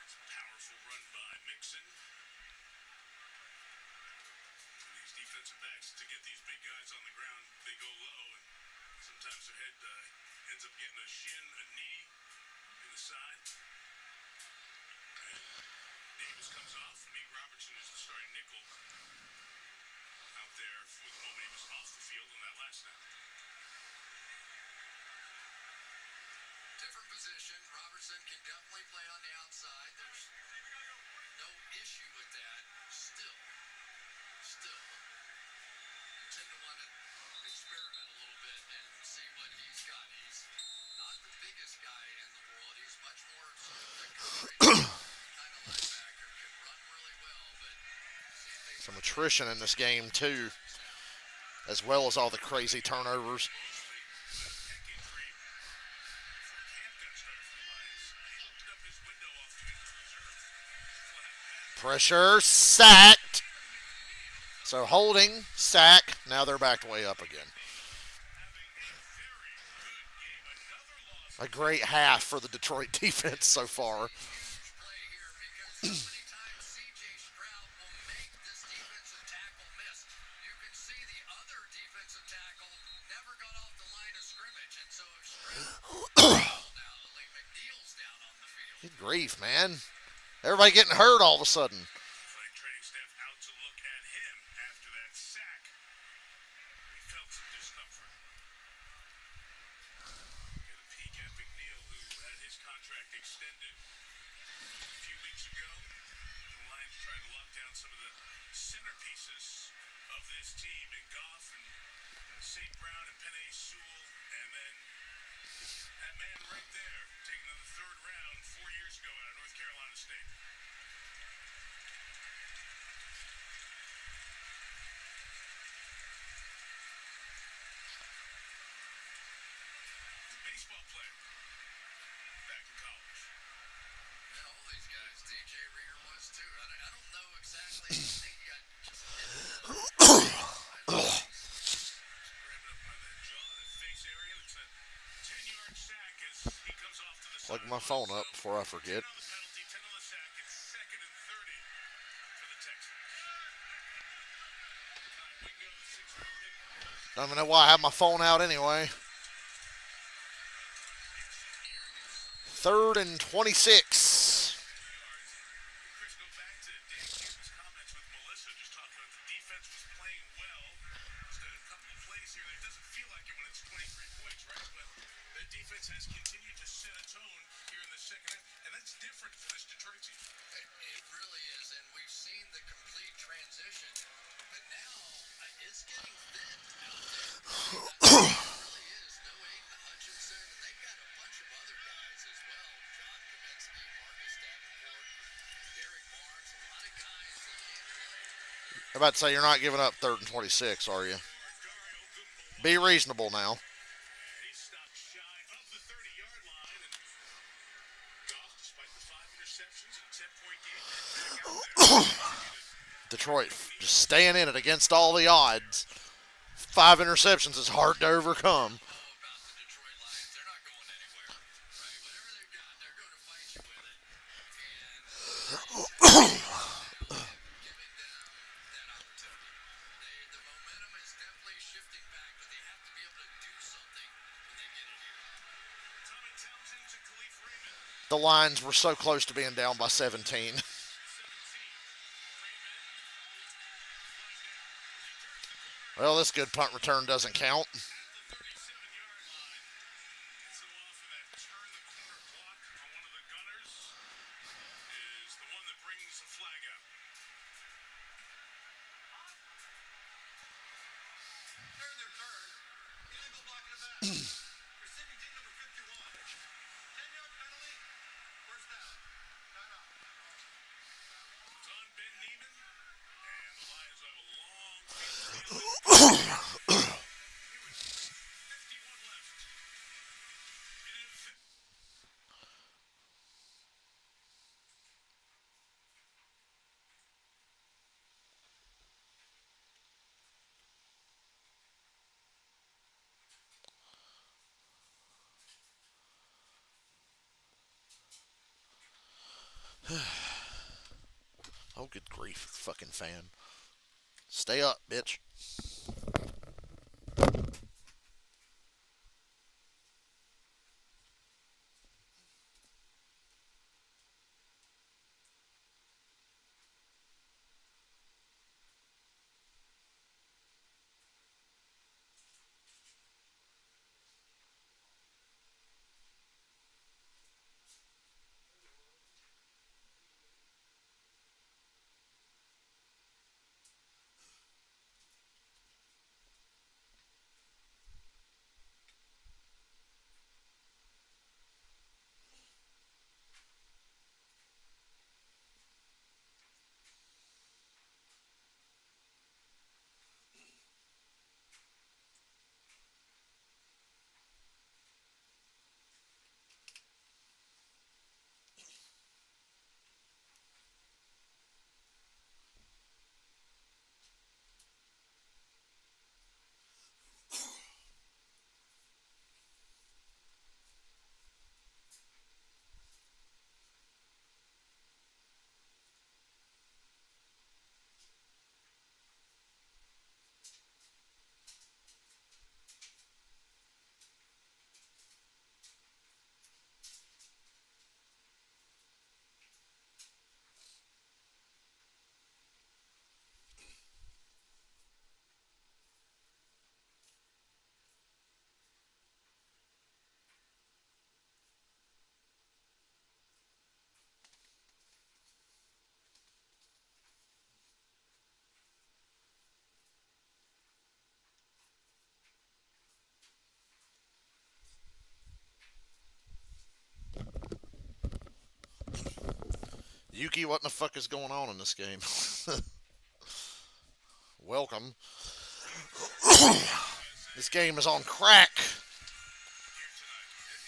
It's a powerful run by Mixon. And these defensive backs, to get these big guys on the ground, they go low, and sometimes their head ends up getting a shin, a knee in the side. And Davis comes off. Meek Robertson is the starting field on that last snap. Different position. Robertson can definitely play on the outside. There's no issue with that. Still, you tend to want to experiment a little bit and see what he's got. He's not the biggest guy in the world. He's much more sort of the coverage kind of linebacker. Can run really well, but see if they Some attrition in this game, too, as well as all the crazy turnovers. With a neck injury before camp got started for the Lions, he opened up his window off to injured reserve. So what happened? Pressure, sacked. So holding, sack. Now they're backed way up again. Having a very good game. Another loss. A great half for the Detroit defense so far. huge play here because so many times C.J. Stroud will make this defensive tackle miss. You can see the other defensive tackle never got off the line of scrimmage, and so if Stroud now, McNeil's down on the field. Good grief, man. Everybody getting hurt all of a sudden. Athletic training staff out to look at him after that sack. He felt some discomfort. Get a peek at McNeil, who had his contract extended a few weeks ago. The Lions tried to lock down some of the centerpieces of this team in Goff and St. Brown and Penei Sewell, and then that man right there, taken in the third round 4 years ago out of North Carolina State. Baseball player back in college. Yeah, all these guys. DJ Reader was too. I don't know exactly. I think he got just hit. Grabbing up by the jaw, the face area. It's a 10-yard sack as he comes off to the Plug side. my phone up before I forget. 10 on the penalty, 10 on the sack. It's 2nd and 30 for the Texans. Wingo, the 6'4" I don't even know why I have my phone out anyway. 3rd and 26. Chris, go back to Dan Campbell's comments with Melissa, just talking about the defense was playing well. Just a couple of plays here. It doesn't feel like it when it's 23 points, right? But the defense has continued to set a tone here in the second half, and that's different for this Detroit team. It really is, and we've seen the complete transition. But now it's getting thin out there. It really is. No Aiden Hutchinson, and they've got a bunch of other guys as well. John Kaminsky, Marcus Davenport, Derek Barnes, a lot of guys that can't. I'm about to say you're not giving up 3rd and 26, are you? Be reasonable now. And he stopped shy of the 30-yard line, and Goff, despite the 5 interceptions and 10-point game, back out there. Detroit just staying in it against all the odds. 5 interceptions is hard to overcome. Know about the Detroit Lions. They're not going anywhere, right? Whatever they've got, they're going to fight you with it. And giving them that opportunity. The momentum is definitely shifting back, but they have to be able to do something when they get it here. Tommy Townsend to Khalif Raymond. The Lions were so close to being down by 17. Well, this good punt return doesn't count. At the 37-yard line. So off of that turn the corner block on one of the gunners is the one that brings the flag out. Turn their turn. Illegal block in the back. Receiving team number 51. 10-yard penalty. First down. Timeout. It's on Ben Neiman, and the Lions have a long field. 51 left. Oh, good grief, fucking fan. Stay up, bitch. Yuki, what the fuck is going on in this game? Welcome. This game is on crack. You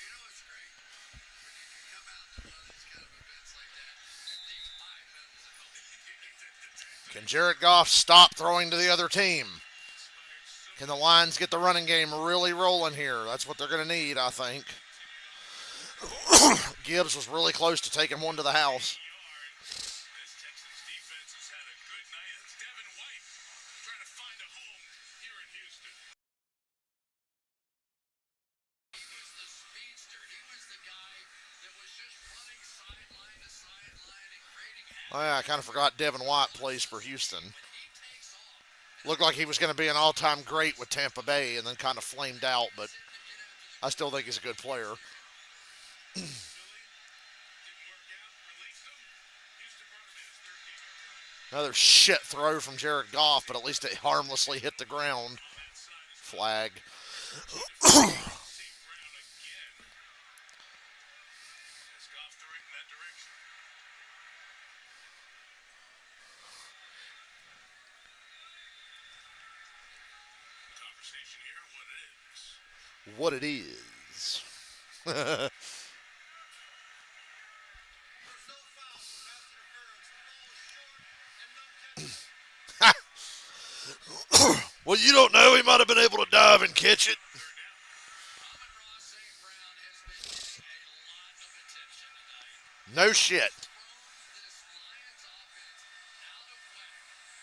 know what's great? When you can come out to one of these kind of events like that and leave 5 minutes at home. Can Jared Goff stop throwing to the other team? Can the Lions get the running game really rolling here? That's what they're going to need, I think. Gibbs was really close to taking one to the house. This Texans defense has had a good night. That's Devin White trying to find a home here in Houston. He was the speedster. He was the guy that was just running sideline to sideline and creating havoc. Oh, yeah, I kind of forgot Devin White plays for Houston. When he takes off, Looked like he was going to be an all-time great with Tampa Bay and then kind of flamed out, but to get after the I still think he's a good player. Philly didn't work out, released him. Houston brought him in his third game of time. Another shit throw from Jared Goff, but at least it harmlessly hit the ground. Flag. St. Brown again. As Goff throwing in that direction. Conversation here, what it is. What it is. There's no foul, pass interference, ball short, and no catch. Well, you don't know. He might have been able to dive and catch it. Amon-Ra St. Brown has been getting a lot of attention tonight. No shit. Thrown this Lions offense out of whack.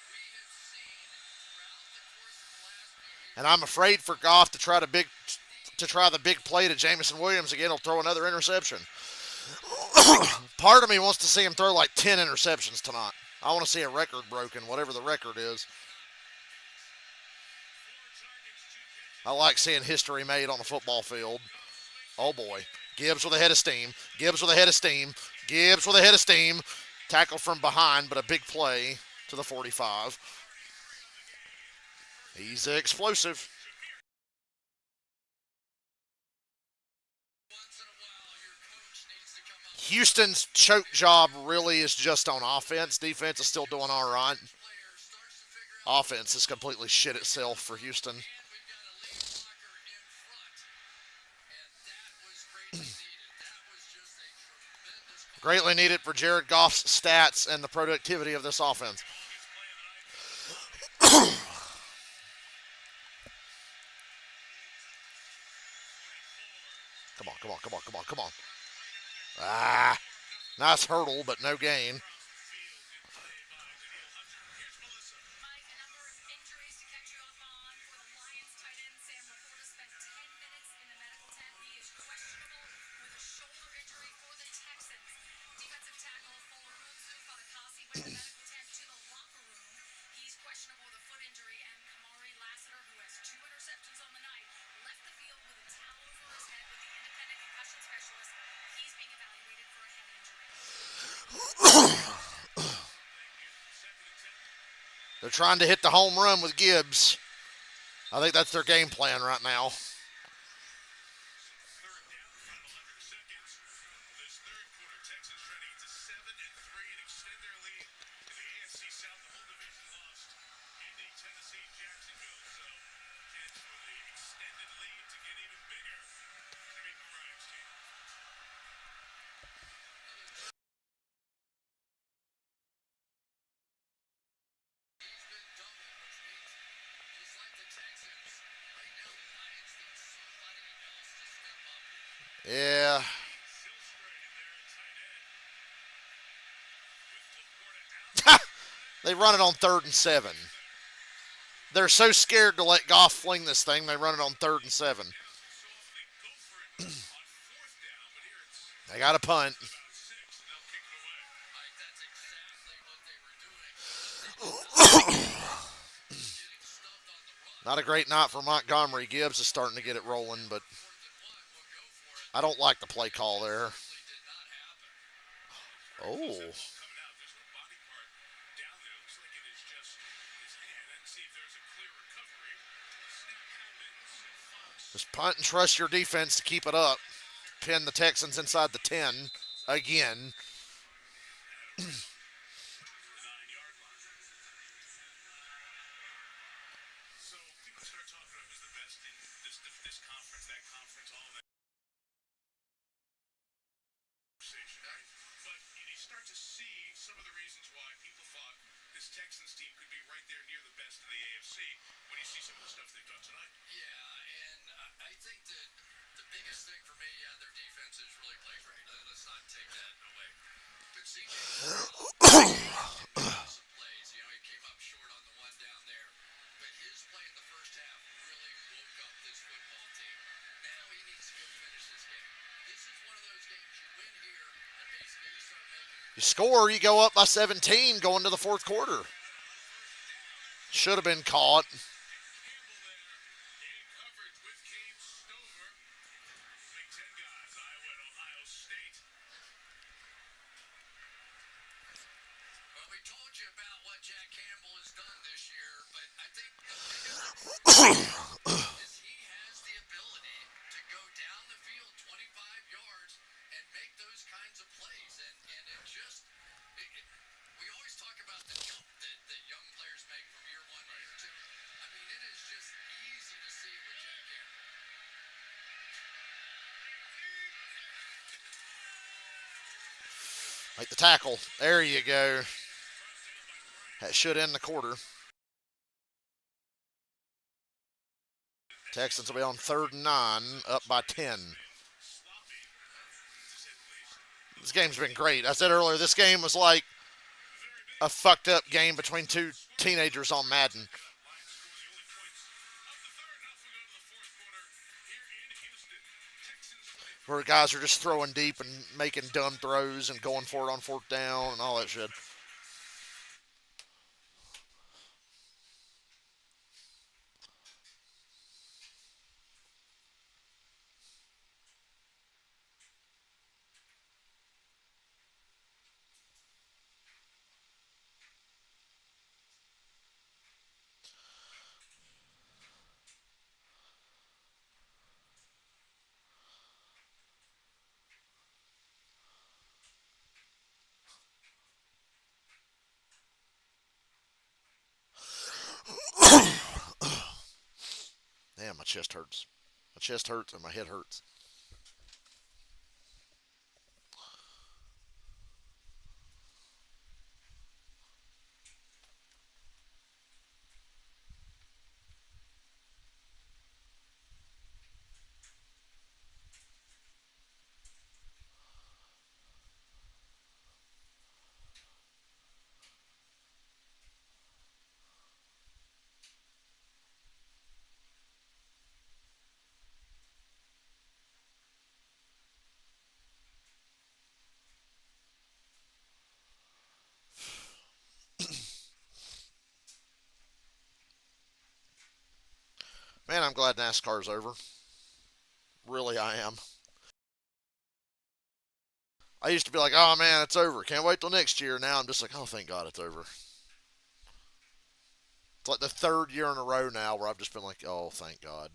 We have seen throughout the course of the last few years. And I'm afraid for Goff to try the big play to Jamison Williams again. He'll throw another interception. Part of me wants to see him throw like 10 interceptions tonight. I want to see a record broken, whatever the record is. I like seeing history made on the football field. Oh boy. Gibbs with a head of steam. Gibbs with a head of steam. Gibbs with a head of steam. Tackle from behind, but a big play to the 45. He's explosive. Once in a while, your coach needs to come up Houston's choke job really is just on offense. Defense is still doing all right. with player, starts to figure out, Offense is completely shit itself for Houston. and we've got a late blocker in front. And that was greatly needed. That was just a tremendous call. Greatly needed for Jared Goff's stats and the productivity of this offense. Come on, come on, come on, come on, come on. Ah, nice hurdle, but no gain. Mike, a number of injuries to catch you up on for the Lions tight end. Sam Laporta spent 10 minutes in the medical tent. He is questionable with a shoulder injury for the Texans. Defensive tackle Folorunso Fatukasi went to medical tent to the locker room. He's questionable with a foot injury, and Kamari Lassiter, who has 2 interceptions on the night, left the field with a towel over his head with the independent concussion specialist. He's being evaluated for a head injury. They're trying to hit the home run with Gibbs. I think that's their game plan right now. Third down, final 100 seconds. This third quarter, Texans trying to get to 7-3 and extend their lead in the AFC South. The whole division lost. Indy, Tennessee, Jacksonville. So, chance for the extended lead to get even bigger. D'Amico Ryan's team. He's been doubled, which means just like the Texans, right now the Lions need somebody else to step up here. Yeah. Still straight in there at tight end. With Laporta out. They run it on 3rd and 7. They're so scared to let Goff fling this thing, they run it on 3rd and 7. So often they go for it on 4th down, but here it's They got a punt. about 6 and they'll kick it away. Mike, that's exactly what they were doing. Getting stuffed on the run. Not a great night for Montgomery. Gibbs is starting to get it rolling, but Fourth and 1, we'll go for it. I don't like the play call there. Certainly did not happen. Oh. Ball coming out. There's no body part down there. Looks like it is just his hand. And see if there's a clear recovery. The snap happens. Fox. Just punt and trust your defense to keep it up. Pin the Texans inside the 10 again. that conference, all of that conversation, right? But you start to see some of the reasons why people thought this Texans team could be right there near the best in the AFC when you see some of the stuff they've done tonight. Yeah, and I think that the biggest thing for me, yeah, their defense has really played great. Let's not take that away. But CJ some plays. You know, he came up short on the one down there. But his play in the first half really woke up this football team. Now he needs to go finish this game. This is one of those games you win here, and basically you start making. You score, you go up by 17 going to the fourth quarter. Should have been caught. Campbell there in coverage with Cade Stover. Big Ten guys, Iowa and Ohio State. Well, we told you about what Jack Campbell has done this year, but I think the biggest is he has the ability to go down the field 25 yards and make those kinds of plays. And it just, we always talk about the jump that young players make from year one to year two. I mean, it is just easy to see with Jack Campbell. Make the tackle. There you go. That should end the quarter. Texans will be on 3rd and 9, up by 10. This game's been great. I said earlier, this game was like a fucked up game between two teenagers on Madden. Where guys are just throwing deep and making dumb throws and going for it on 4th down and all that shit. Damn, my chest hurts. My chest hurts and my head hurts. Man, I'm glad NASCAR's over. Really, I am. I used to be like, oh man, it's over. Can't wait till next year. Now I'm just like, oh, thank God it's over. It's like the 3rd year in a row now where I've just been like, oh, thank God.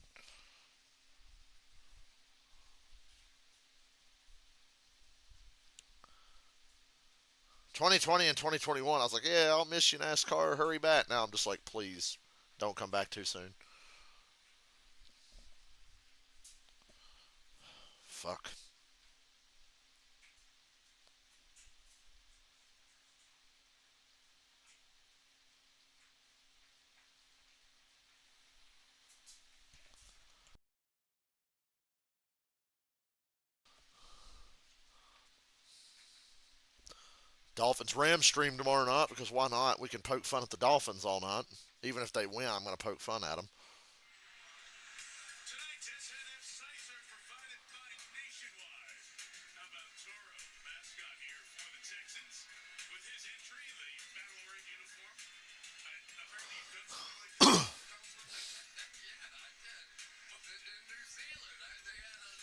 ...2020 and 2021, I was like, yeah, I'll miss you, NASCAR. Hurry back. Now I'm just like, please, don't come back too soon. Fuck. Dolphins Rams stream tomorrow night because why not? We can poke fun at the Dolphins all night. Even if they win, I'm going to poke fun at them. Tonight's SNF sites are provided by Nationwide. How about Toro, mascot here for the Texans, with his entry, the battle ring uniform. Apparently you've done something like this. Yeah, I did. In New Zealand, they had the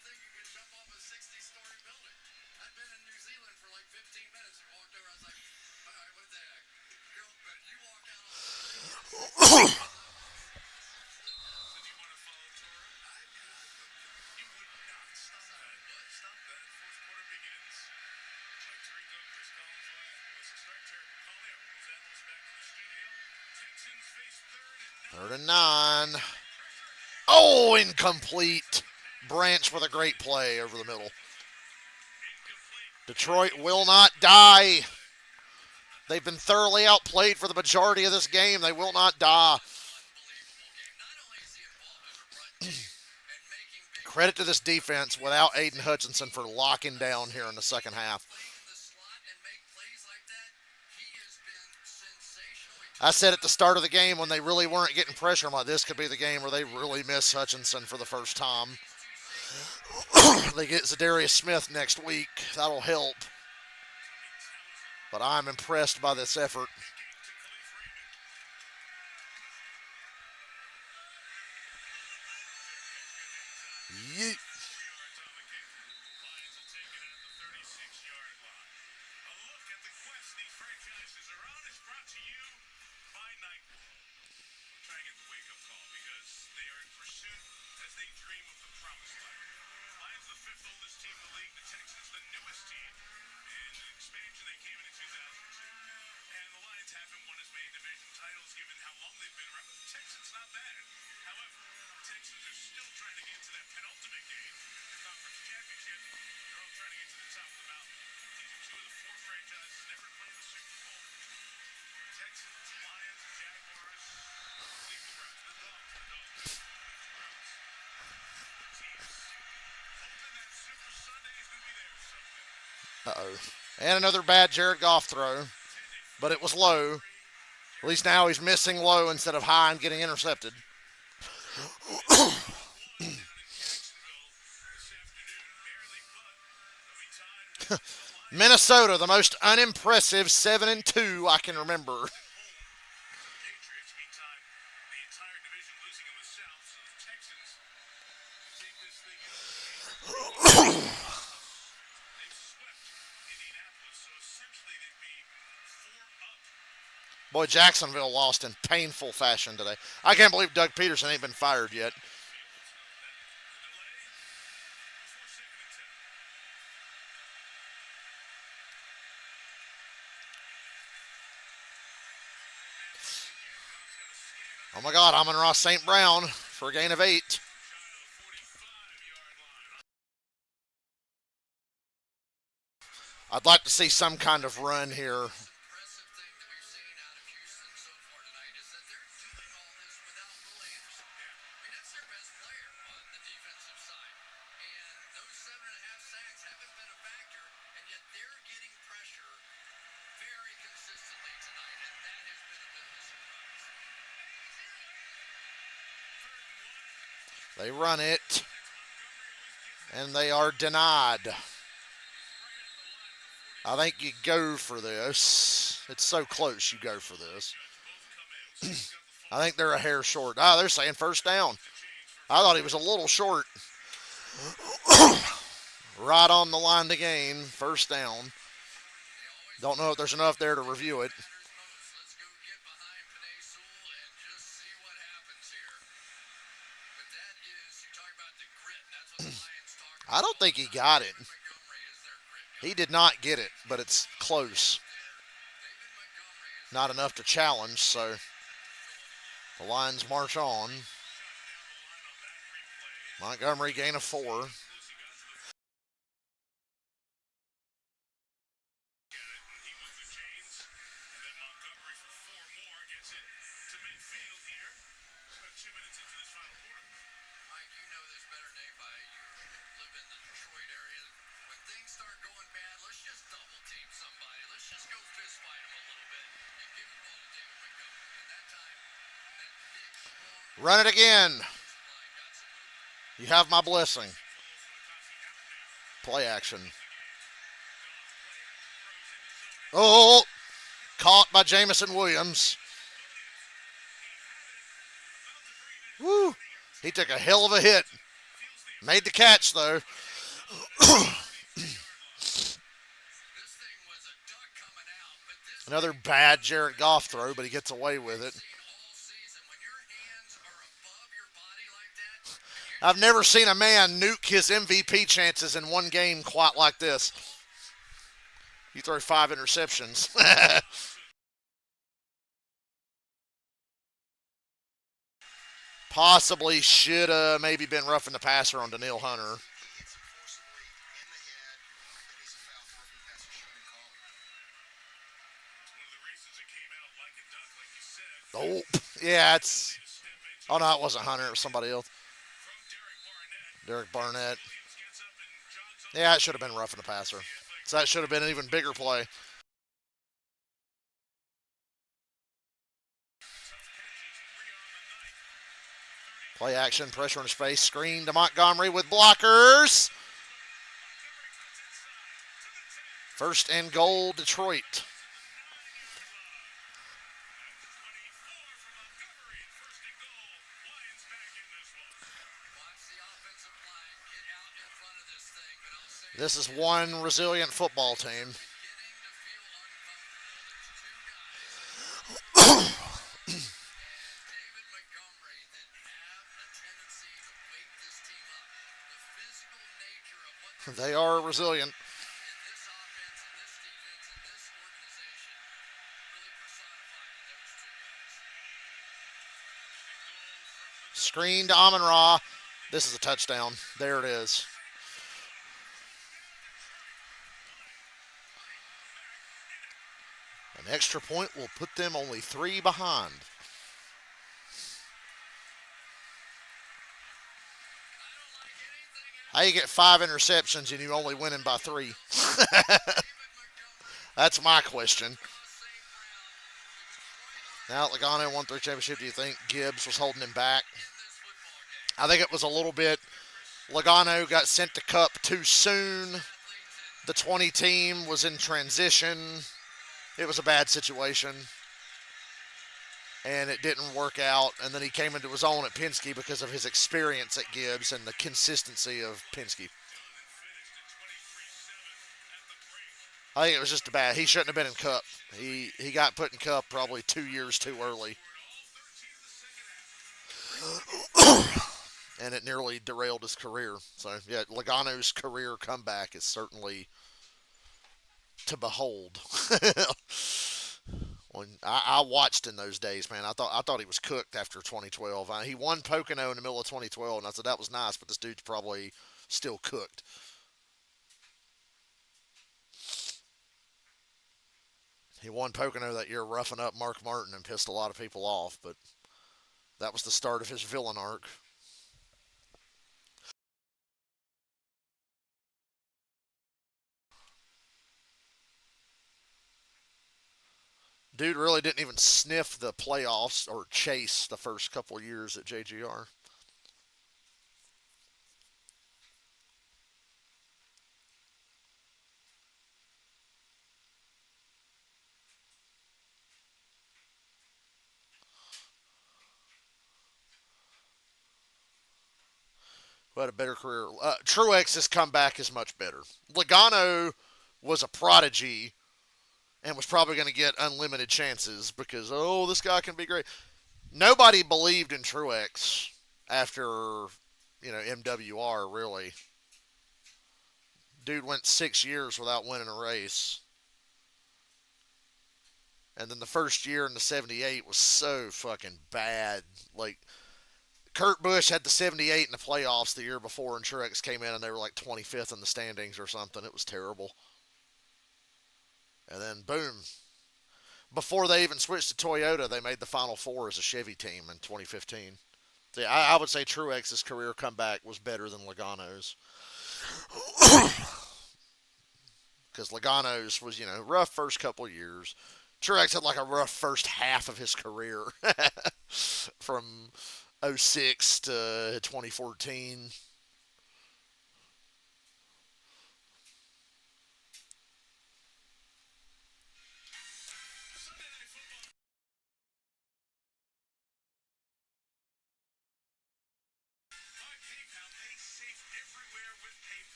thing you could jump off a 60-story building. I'd been in New Zealand for like 15 minutes and walked over. I was like, all right, what the heck? You walk out on the Did you want to follow Toro? You would not stop that. Stop that. Fourth quarter begins. Like Tarico, Chris Collins, Melissa Stark, Terry McCauley, our rules analyst back in the studio. Texans face 3rd and 9. 3rd and 9. Oh, incomplete. Branch with a great play over the middle. Detroit will not die. They've been thoroughly outplayed for the majority of this game. They will not die. Credit to this defense without Aiden Hutchinson for locking down here in the second half. I said at the start of the game when they really weren't getting pressure, I'm like, this could be the game where they really miss Hutchinson for the first time. They get Zadarius Smith next week. That'll help. But I'm impressed by this effort. Yeet. Lions, the fifth oldest team in the league. The Texans, the newest team. In an expansion, they came in 2002. And the Lions haven't won as many division titles given how long they've been around. But the Texans, not bad. However, the Texans are still trying to get to that penultimate game, the conference championship. They're all trying to get to the top of the mountain. These are two of the four franchises never to play the Super Bowl. Texans, Lions, Jaguars, Cleveland Browns, the Dogs, the Browns. Teams hoping that Super Sunday is going to be theirs someday. Uh-oh. And another bad Jared Goff throw. But it was low. At least now he's missing low instead of high and getting intercepted. Minnesota, the most unimpressive 7-2 I can remember. Patriots, meantime, the entire division losing in the South, so the Texans take this thing in. They've swept Indianapolis, so essentially they'd be 4 up. Boy, Jacksonville lost in painful fashion today. I can't believe Doug Peterson ain't been fired yet. The delay before second and 10. Oh my God, Amon-Ra St. Brown for a gain of 8. Shot of 45-yard line. I'd like to see some kind of run here. Impressive thing that we've seen out of Houston so far tonight is that they're doing all this without Will Anderson. I mean, that's their best player on the defensive side. And those 7.5 sacks haven't been a factor, and yet they're getting pressure very consistently tonight, and that has been a bit of a surprise. They run it, and they are denied. I think you go for this. It's so close, you go for this. I think they're a hair short. Ah, they're saying first down. I thought he was a little short. Right on the line to gain, first down. Don't know if there's enough there to review it. Let's go get behind Panay Sewell and just see what happens here. But that is, you talk about the grit, and that's what the Lions talk about. I don't think he got it. Montgomery is their grit guy. He did not get it, but it's close. David Montgomery is Not enough to challenge, so the Lions march on. Montgomery gain of 4. He moves the chains, and then Montgomery for 4 more gets it to midfield here. About 2 minutes into this final quarter. Mike, you know this better than anybody. You live in the Detroit area. When things start going bad, let's just double team somebody. Let's just go fist fight them a little bit and give the ball to David Montgomery. And that time, that big, strong Run it again. line got some movement. You have my blessing. Play action. Oh, caught by Jamison Williams. Woo. He took a hell of a hit. Made the catch, though. This thing was a duck coming out, but this Another bad Jared Goff throw, but he gets away with it. thing all season, when your hands are above your body like that, I've never seen a man nuke his MVP chances in one game quite like this. You throw 5 interceptions. Possibly should have maybe been roughing the passer on Daniil Hunter. He hits him forcibly in the head, and he's a foul for roughing the passer. Should have been called. It's one of the reasons it came out like a duck, like you said. Oh, yeah, it's. Made a step into Oh, no, it wasn't Hunter. It was somebody else. from Derek Derek Barnett. Barnett. Williams gets up and jogs up Yeah, it should have been roughing the passer. So that should have been an even bigger play. Play action, pressure in his face, screen to Montgomery with blockers. First and goal, Detroit. Watch the offensive line get out in front of this thing, but I'll say This is one resilient football team. beginning to feel uncomfortable. There's two guys, and David Montgomery, that have a tendency to wake this team up. The physical nature of what They are resilient. in this offense, in this defense, in this organization really personified in those two guys. Screen to Amon-Ra. This is a touchdown. There it is. An extra point will put them only 3 behind. How you get 5 interceptions and you only winning by 3? That's my question. Now that Logano won 3 championship, do you think Gibbs was holding him back? I think it was a little bit. Logano got sent to Cup too soon. The 20 team was in transition. It was a bad situation. And it didn't work out. And then he came into his own at Penske because of his experience at Gibbs and the consistency of Penske. I think it was just a bad. He shouldn't have been in Cup. He got put in Cup probably 2 years too early. And it nearly derailed his career. So, yeah, Logano's career comeback is certainly to behold. When I watched in those days, man, I thought he was cooked after 2012. He won Pocono in the middle of 2012, and I said that was nice, but this dude's probably still cooked. He won Pocono that year, roughing up Mark Martin and pissed a lot of people off, but that was the start of his villain arc. Dude really didn't even sniff the playoffs or chase the first couple of years at JGR. Who had a better career. Truex's comeback is much better. Logano was a prodigy and was probably going to get unlimited chances because, oh, this guy can be great. Nobody believed in Truex after, MWR, really. Dude went 6 years without winning a race. And then the first year in the 78 was so fucking bad. Like, Kurt Busch had the 78 in the playoffs the year before, and Truex came in and they were like 25th in the standings or something. It was terrible. And then, boom. Before they even switched to Toyota, they made the Final Four as a Chevy team in 2015. See, I would say Truex's career comeback was better than Logano's. Because Logano's was, rough first couple of years. Truex had like a rough first half of his career from 06 to 2014.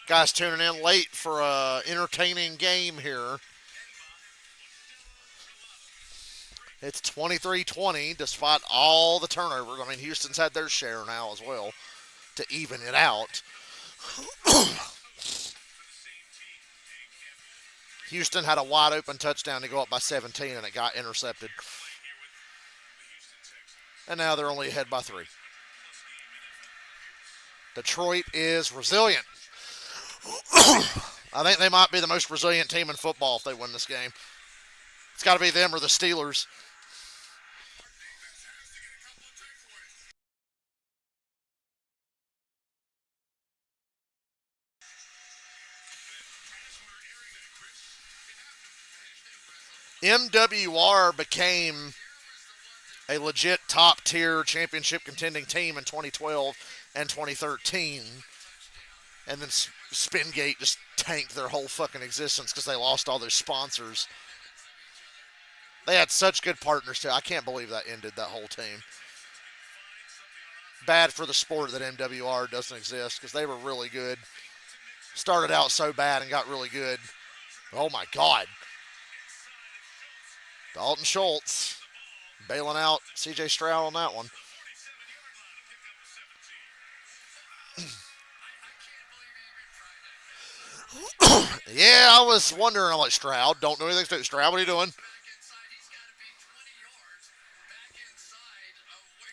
Guys tuning in late for a entertaining game here. It's 23-20 despite all the turnovers. I mean, Houston's had their share now as well to even it out. Houston had a wide open touchdown to go up by 17 and it got intercepted. and now they're only ahead by 3. Detroit is resilient. I think they might be the most resilient team in football if they win this game. It's got to be them or the Steelers. MWR became a legit top tier championship contending team in 2012 and 2013. And then Spingate just tanked their whole fucking existence because they lost all their sponsors. They had such good partners too. I can't believe that ended that whole team. Bad for the sport that MWR doesn't exist because they were really good. Started out so bad and got really good. Oh my God. Dalton Schultz bailing out CJ Stroud on that one. Yeah, I was wondering. I'm like, Stroud, don't do anything to Stroud. What are you doing?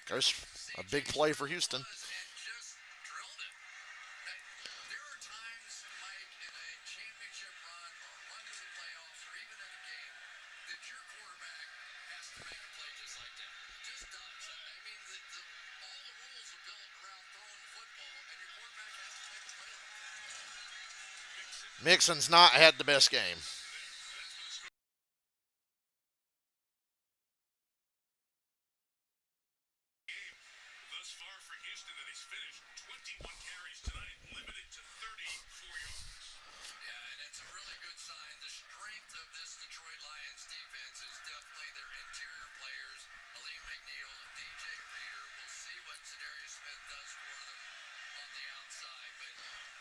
Goes a big play for Houston. Mixon's not had the best game. Thus far for Houston that he's finished 21 carries tonight, limited to 34 yards. Yeah, and it's a really good sign. The strength of this Detroit Lions defense is definitely their interior players. Aleem McNeil, DJ Reader. We'll see what Zadarius Smith does for them on the outside, but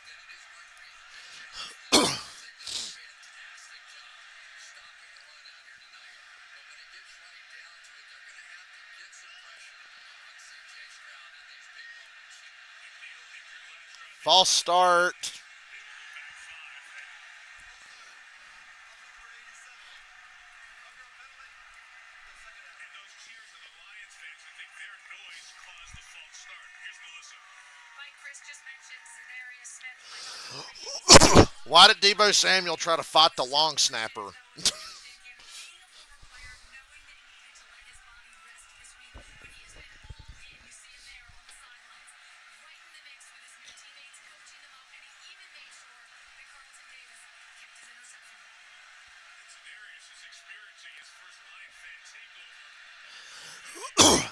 that is going to be the big challenge. They've done a fantastic job stopping the run out here tonight. But when it gets right down to it, they're going to have to get some pressure on C.J. Stroud in these big moments. False start. Why did Deebo Samuel try to fight the long snapper?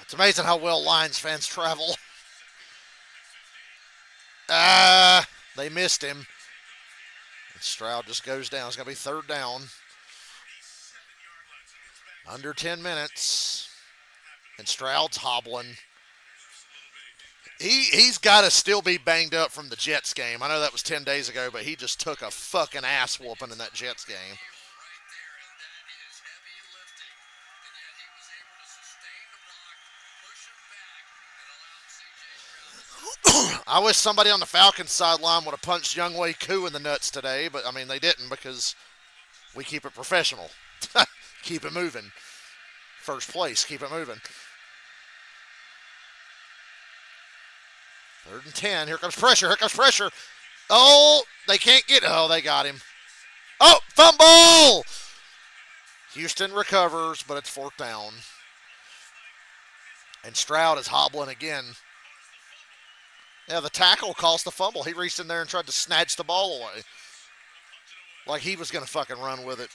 It's amazing how well Lions fans travel. They missed him. And Stroud just goes down. It's going to be third down. Under 10 minutes. And Stroud's hobbling. He's got to still be banged up from the Jets game. I know that was 10 days ago, but he just took a fucking ass whooping in that Jets game. I wish somebody on the Falcons sideline would have punched Younghoe Koo in the nuts today, but I mean they didn't because we keep it professional. Keep it moving. First place, keep it moving. 3rd and 10. Here comes pressure. Here comes pressure. Oh, they can't get. Oh, they got him. Oh, fumble! Houston recovers, but it's 4th down. And Stroud is hobbling again. Yeah, the tackle caused the fumble. He reached in there and tried to snatch the ball away. Like he was going to fucking run with it.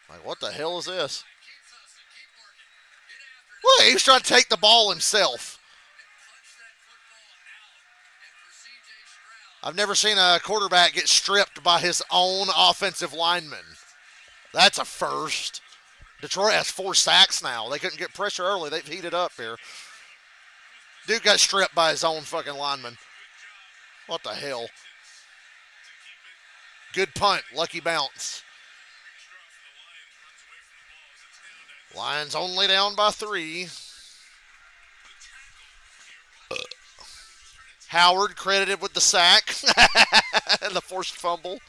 Like, what the hell is this? Well, he was trying to take the ball himself. I've never seen a quarterback get stripped by his own offensive lineman. That's a first. Detroit has 4 sacks now. They couldn't get pressure early. They've heated up here. Dude got stripped by his own fucking lineman. What the hell? Good punt. Lucky bounce. Lions only down by 3. Howard credited with the sack and the forced fumble.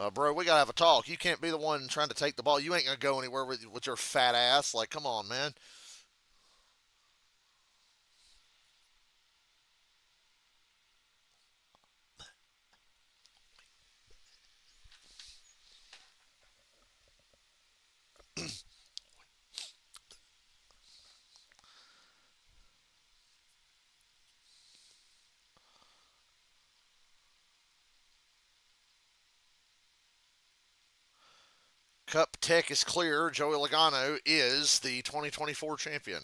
Bro, we gotta have a talk. You can't be the one trying to take the ball. You ain't gonna go anywhere with your fat ass. Like, come on, man. Cup Tech is clear. Joey Logano is the 2024 champion.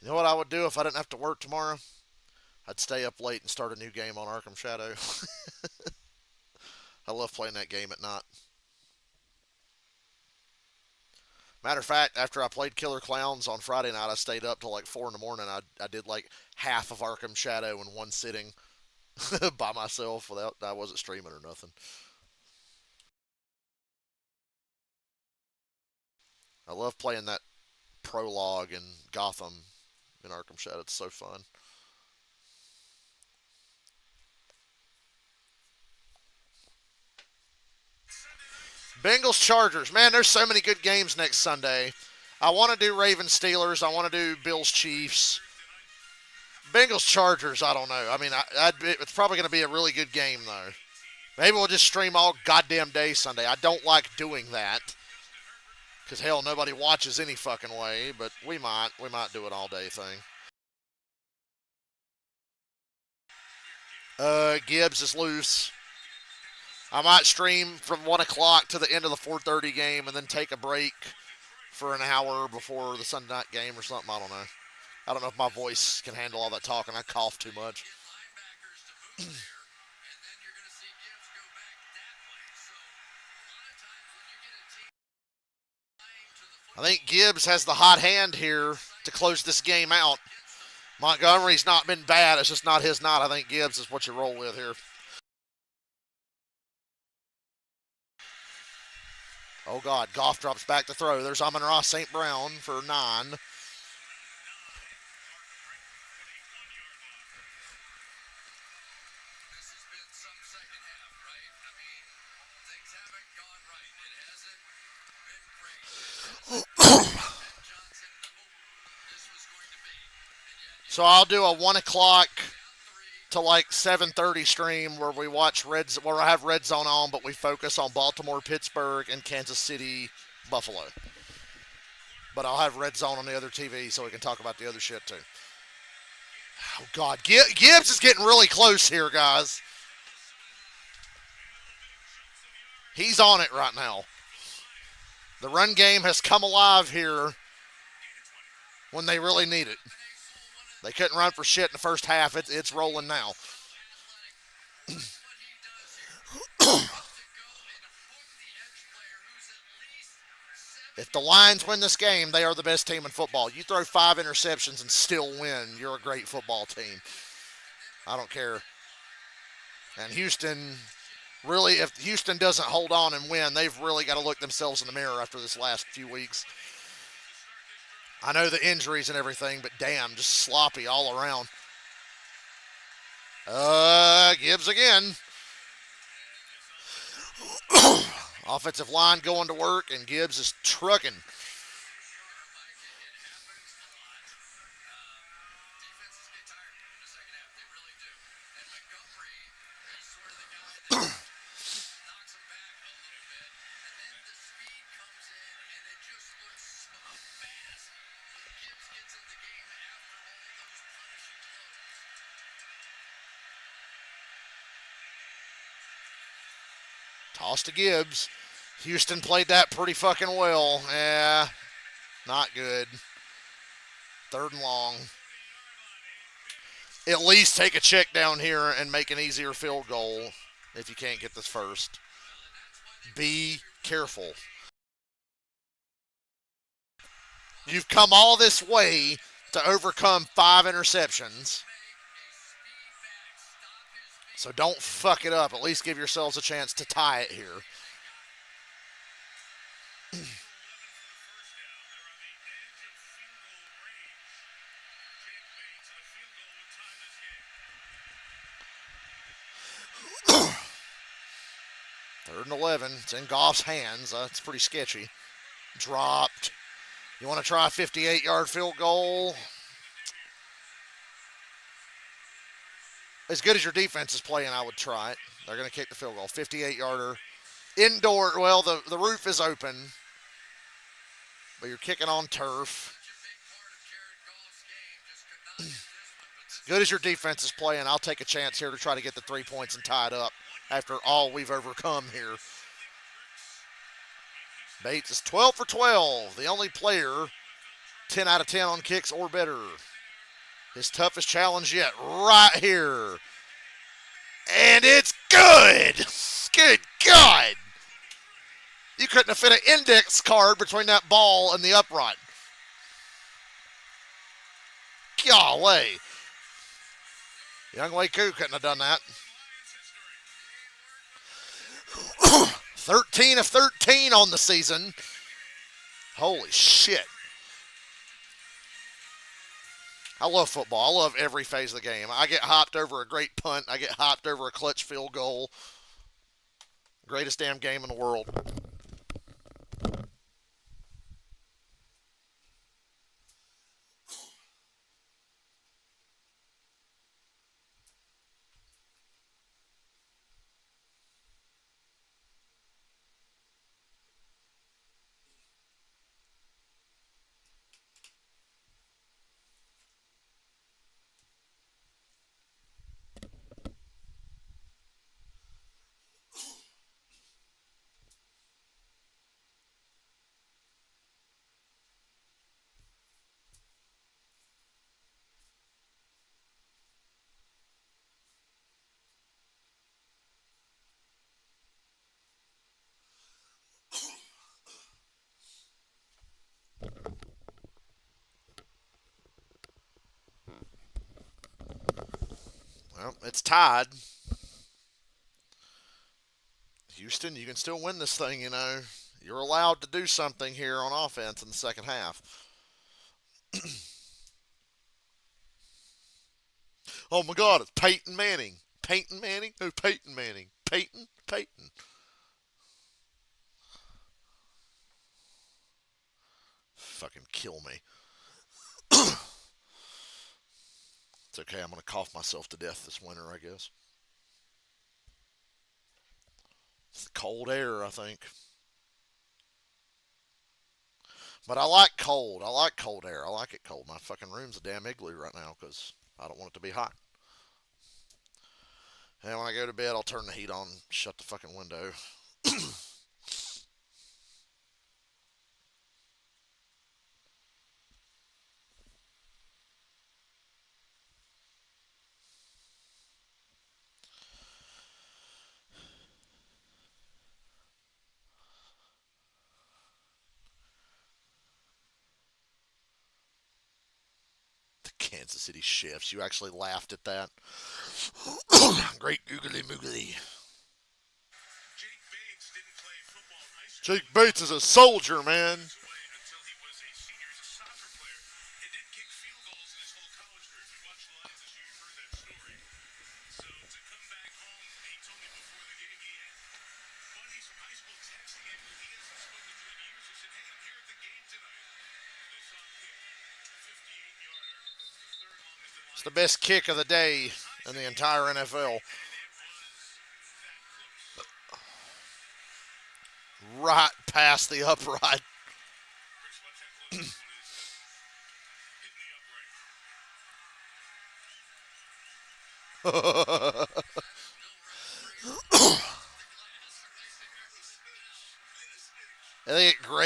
You know what I would do if I didn't have to work tomorrow? I'd stay up late and start a new game on Arkham Shadow. I love playing that game at night. Matter of fact, after I played Killer Clowns on Friday night, I stayed up till like 4 in the morning. I did like half of Arkham Shadow in one sitting by myself without I wasn't streaming or nothing. I love playing that prologue in Gotham in Arkham Shadow. It's so fun. Bengals Chargers. Man, there's so many good games next Sunday. I want to do Ravens Steelers. I want to do Bills Chiefs. Bengals Chargers. I don't know. I mean, it's probably going to be a really good game though. Maybe we'll just stream all goddamn day Sunday. I don't like doing that because hell, nobody watches any fucking way. But we might do an all day thing. Gibbs is loose. I might stream from 1 o'clock to the end of the 4:30 game and then take a break for an hour before the Sunday night game or something. I don't know. I don't know if my voice can handle all that talking. I cough too much. I think Gibbs has the hot hand here to close this game out. Montgomery's not been bad. It's just not his night. I think Gibbs is what you roll with here. Oh, God. Goff drops back to throw. There's Amon-Ra St. Brown for 9. So I'll do a 1 o'clock to like 7:30 stream where we watch where I have Red Zone on, but we focus on Baltimore, Pittsburgh, and Kansas City, Buffalo. But I'll have Red Zone on the other TV so we can talk about the other shit too. Oh God, Gibbs is getting really close here, guys. He's on it right now. The run game has come alive here when they really need it. They couldn't run for shit in the first half. It's rolling now. If the Lions win this game, they are the best team in football. You throw 5 interceptions and still win, you're a great football team. I don't care. And Houston, really, if Houston doesn't hold on and win, they've really got to look themselves in the mirror after this last few weeks. I know the injuries and everything, but damn, just sloppy all around. Gibbs again. Offensive line going to work, and Gibbs is trucking. Toss to Gibbs. Houston played that pretty fucking well. Yeah, not good. 3rd and long. At least take a check down here and make an easier field goal if you can't get this first. Be careful. You've come all this way to overcome 5 interceptions. So don't fuck it up. At least give yourselves a chance to tie it here. Third and 11. It's in Goff's hands. It's pretty sketchy. Dropped. You want to try a 58-yard field goal? As good as your defense is playing, I would try it. They're going to kick the field goal. 58-yarder. Indoor. Well, the roof is open. But you're kicking on turf. As good as your defense is playing, I'll take a chance here to try to get the 3 points and tie it up after all we've overcome here. Bates is 12 for 12. The only player 10 out of 10 on kicks or better. His toughest challenge yet right here. And it's good. Good God. You couldn't have fit an index card between that ball and the upright. Golly. Young Wei Koo couldn't have done that. 13 of 13 on the season. Holy shit. I love football. I love every phase of the game. I get hopped over a great punt. I get hopped over a clutch field goal. Greatest damn game in the world. Well, it's tied. Houston, you can still win this thing, you know. You're allowed to do something here on offense in the second half. Oh my God, it's Peyton Manning. Peyton Manning? Who? Peyton Manning. Peyton? Peyton. Fucking kill me. It's okay, I'm going to cough myself to death this winter, I guess. It's the cold air, I think. But I like cold. I like cold air. I like it cold. My fucking room's a damn igloo right now because I don't want it to be hot. And when I go to bed, I'll turn the heat on, shut the fucking window. Kansas City Chiefs. You actually laughed at that. Great googly moogly. Jake Bates didn't play football in high school. Jake Bates is a soldier, man. Until he was a senior as a soccer player and didn't kick field goals in his whole college career. If you watched the Lions this year, you've heard that story. So to come back home, he told me before the game he had buddies from high school texting him who he hasn't spoken to in years. He said, "Hey, I'm here at the game tonight." And they saw him kick a 58-yarder, the third longest in It's the best kick of the day in the entire NFL. Right past the upright.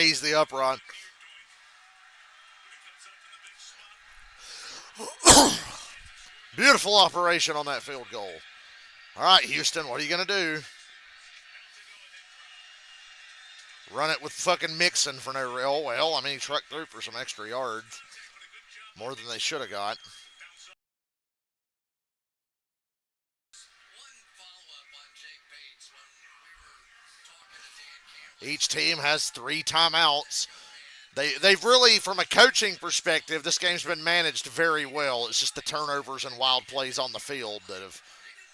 raise the upright. Beautiful operation on that field goal. All right, Houston, what are you going to do? Run it with fucking Mixon for no real. Well, I mean, he trucked through for some extra yards. More than they should have got. One follow-up on Jake Bates when we were talking to Dan Campbell. Each team has 3 timeouts. They've really, from a coaching perspective, this game's been managed very well. It's just the turnovers and wild plays on the field that have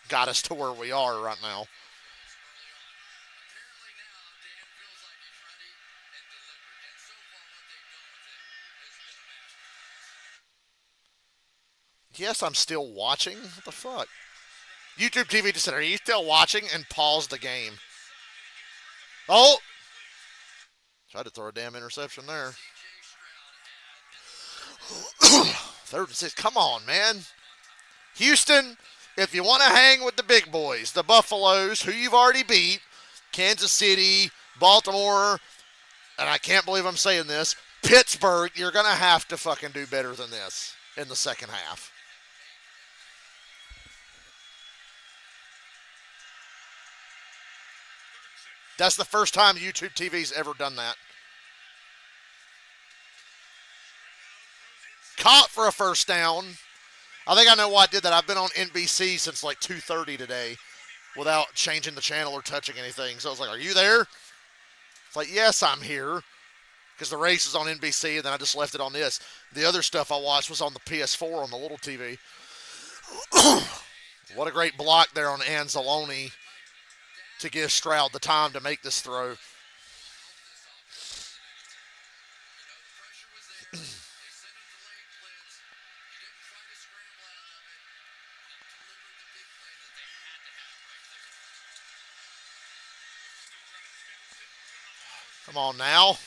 got us to where we are right now. Apparently now Dan feels like he's ready and delivered. And so far what they've done with him has been a masterpiece. Yes, I'm still watching. What the fuck? YouTube TV just said, are you still watching? And paused the game. Oh! Tried to throw a damn interception there. Third and 6. Come on, man. Houston, if you want to hang with the big boys, the Buffaloes, who you've already beat, Kansas City, Baltimore, and I can't believe I'm saying this, Pittsburgh, you're going to have to fucking do better than this in the second half. That's the first time YouTube TV's ever done that. Caught for a first down. I think I know why I did that. I've been on NBC since like 2:30 today without changing the channel or touching anything. So I was like, are you there? It's like, yes, I'm here. Because the race is on NBC, and then I just left it on this. The other stuff I watched was on the PS4 on the little TV. What a great block there on Anzalone to give Stroud the time to make this throw. Come on now.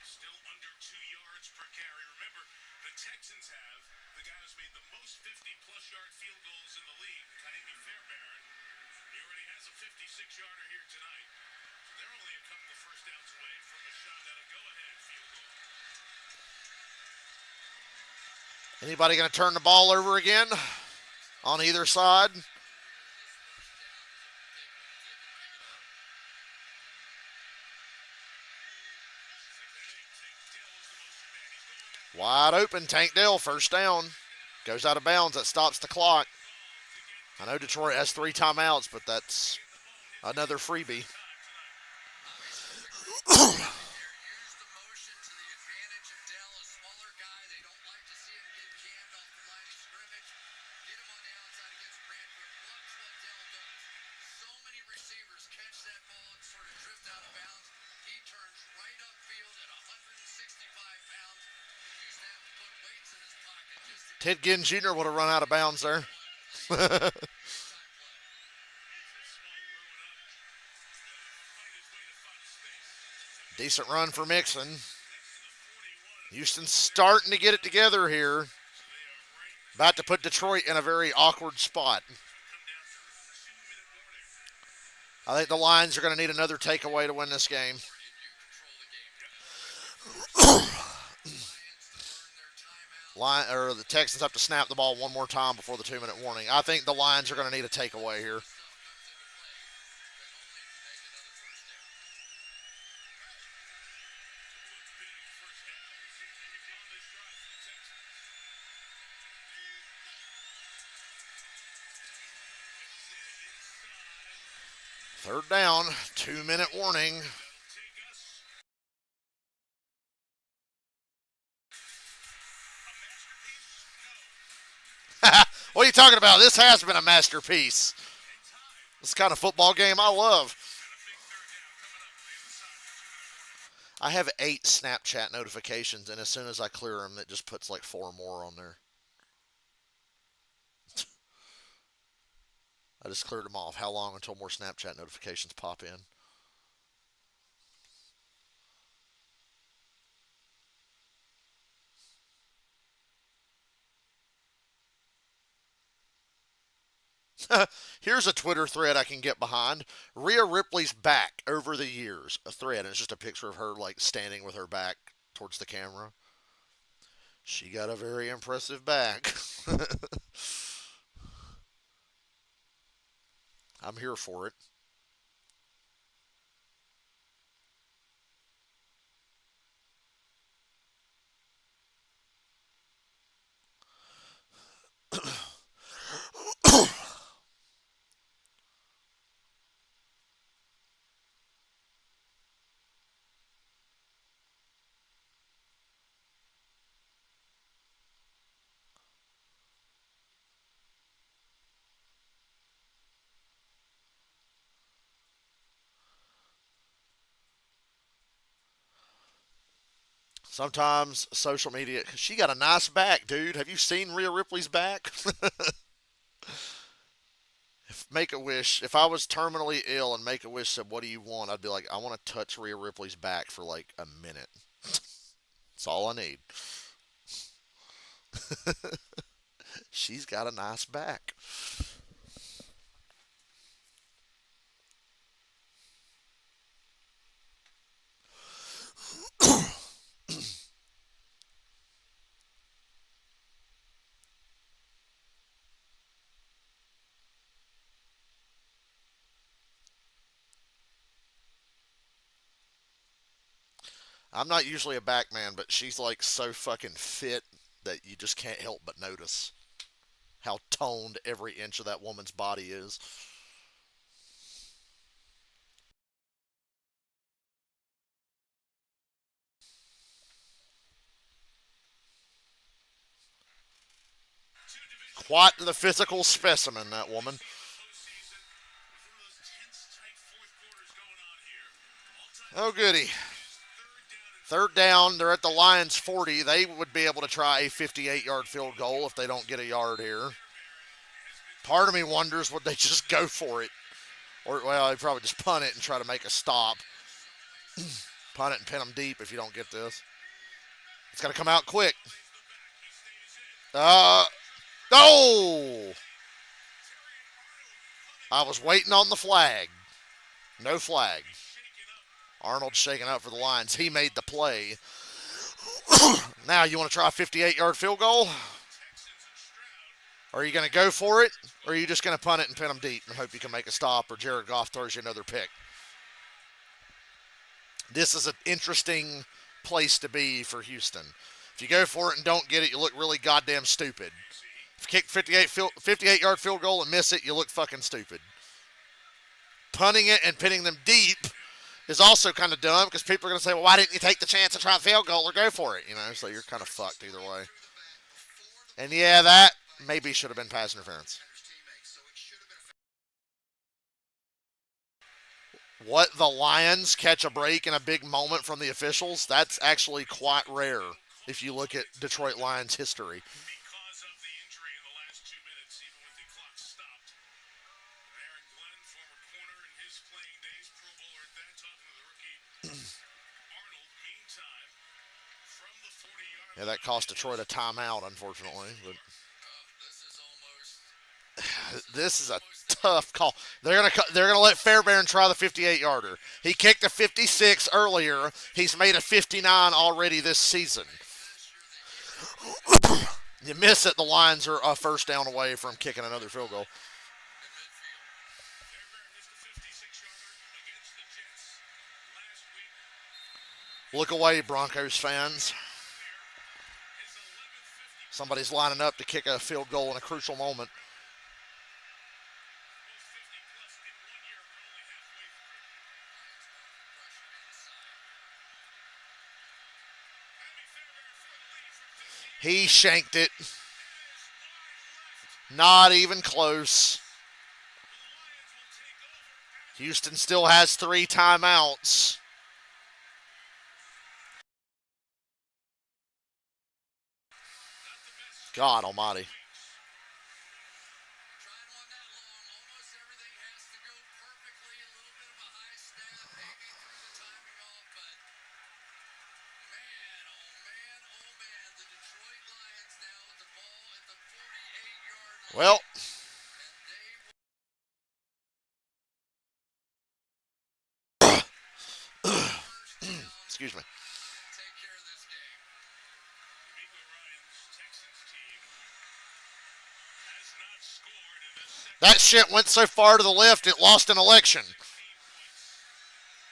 Still under 2 yards per carry. Remember, the Texans have the guy who's made the most 50-plus yard field goals in the league, Kaimi Fairbairn. He already has a 56-yarder here tonight. So they're only a couple of first downs away from a shot at a go-ahead field goal. Anybody going to turn the ball over again on either side? Wide open, Tank Dell, first down. Goes out of bounds. That stops the clock. I know Detroit has 3 timeouts, but that's another freebie. Ted Ginn Jr. would have run out of bounds there. Decent run for Mixon. Houston's starting to get it together here. About to put Detroit in a very awkward spot. I think the Lions are going to need another takeaway to win this game. The Texans have to snap the ball one more time before the 2-minute warning. I think the Lions are going to need a takeaway here. Third down, 2-minute warning. What are you talking about? This has been a masterpiece. This kind of football game I love. I have 8 Snapchat notifications, and as soon as I clear them, it just puts like 4 more on there. I just cleared them off. How long until more Snapchat notifications pop in? Here's a Twitter thread I can get behind. Rhea Ripley's back over the years. A thread, and it's just a picture of her like standing with her back towards the camera. She got a very impressive back. I'm here for it. Sometimes social media, she got a nice back, dude. Have you seen Rhea Ripley's back? If Make a Wish, if I was terminally ill and Make a Wish said, "What do you want?" I'd be like, "I want to touch Rhea Ripley's back for like a minute." That's all I need. She's got a nice back. I'm not usually a back man, but she's like so fucking fit that you just can't help but notice how toned every inch of that woman's body is. Two division Quite the physical specimen, that woman. postseason with one of those tense, tight fourth quarters going on here. All-time Oh, goody. third down and Third down, they're at the Lions 40. They would be able to try a 58-yard field goal if they don't get a yard here. Part of me wonders would they just go for it? Or, well, they probably just punt it and try to make a stop. Punt it and pin them deep if you don't get this. It's got to come out quick. Uh, oh! I was waiting on the flag. No flag. Arnold shaking up for the Lions. He made the play. Now you want to try a 58-yard field goal? Are you going to go for it? Or are you just going to punt it and pin them deep and hope you can make a stop or Jared Goff throws you another pick? This is an interesting place to be for Houston. If you go for it and don't get it, you look really goddamn stupid. If you kick 58-yard field goal and miss it, you look fucking stupid. Punting it and pinning them deep is also kind of dumb because people are going to say, well, why didn't you take the chance to try a field goal or go for it? You know, so you're kind of fucked either way. And yeah, that maybe should have been pass interference. What, the Lions catch a break in a big moment from the officials? That's actually quite rare if you look at Detroit Lions history. because of the injury in the last 2 minutes, even with the clock stopped. Aaron Glenn, former corner in his playing days, Pro Bowler at that, talking to the rookie Arnold. Meantime, from the 40-yard Yeah, that cost Detroit a timeout, unfortunately. But this is a tough call. They're gonna let Fairbairn try the 58-yarder. He kicked a 56 earlier. He's made a 59 already this season. You miss it, the Lions are a first down away from kicking another field goal. Fairbairn missed the 56-yarder against the Jets last week. Look away, Broncos fans. His 11th 50 Somebody's lining up to kick a field goal in a crucial moment. plus 50 plus in 1 year. We're only halfway through. Abby Fairbairn for the lead from 50. He shanked it. It is wide left. Not even close. The Lions will take over. Houston still has 3 timeouts. God almighty. Trying one that long, almost everything has to go perfectly. A little bit of a high snap, maybe threw the timing off, but man, oh man, oh man, the Detroit Lions now with the ball at the 48-yard line. Well, That shit went so far to the left it lost an election.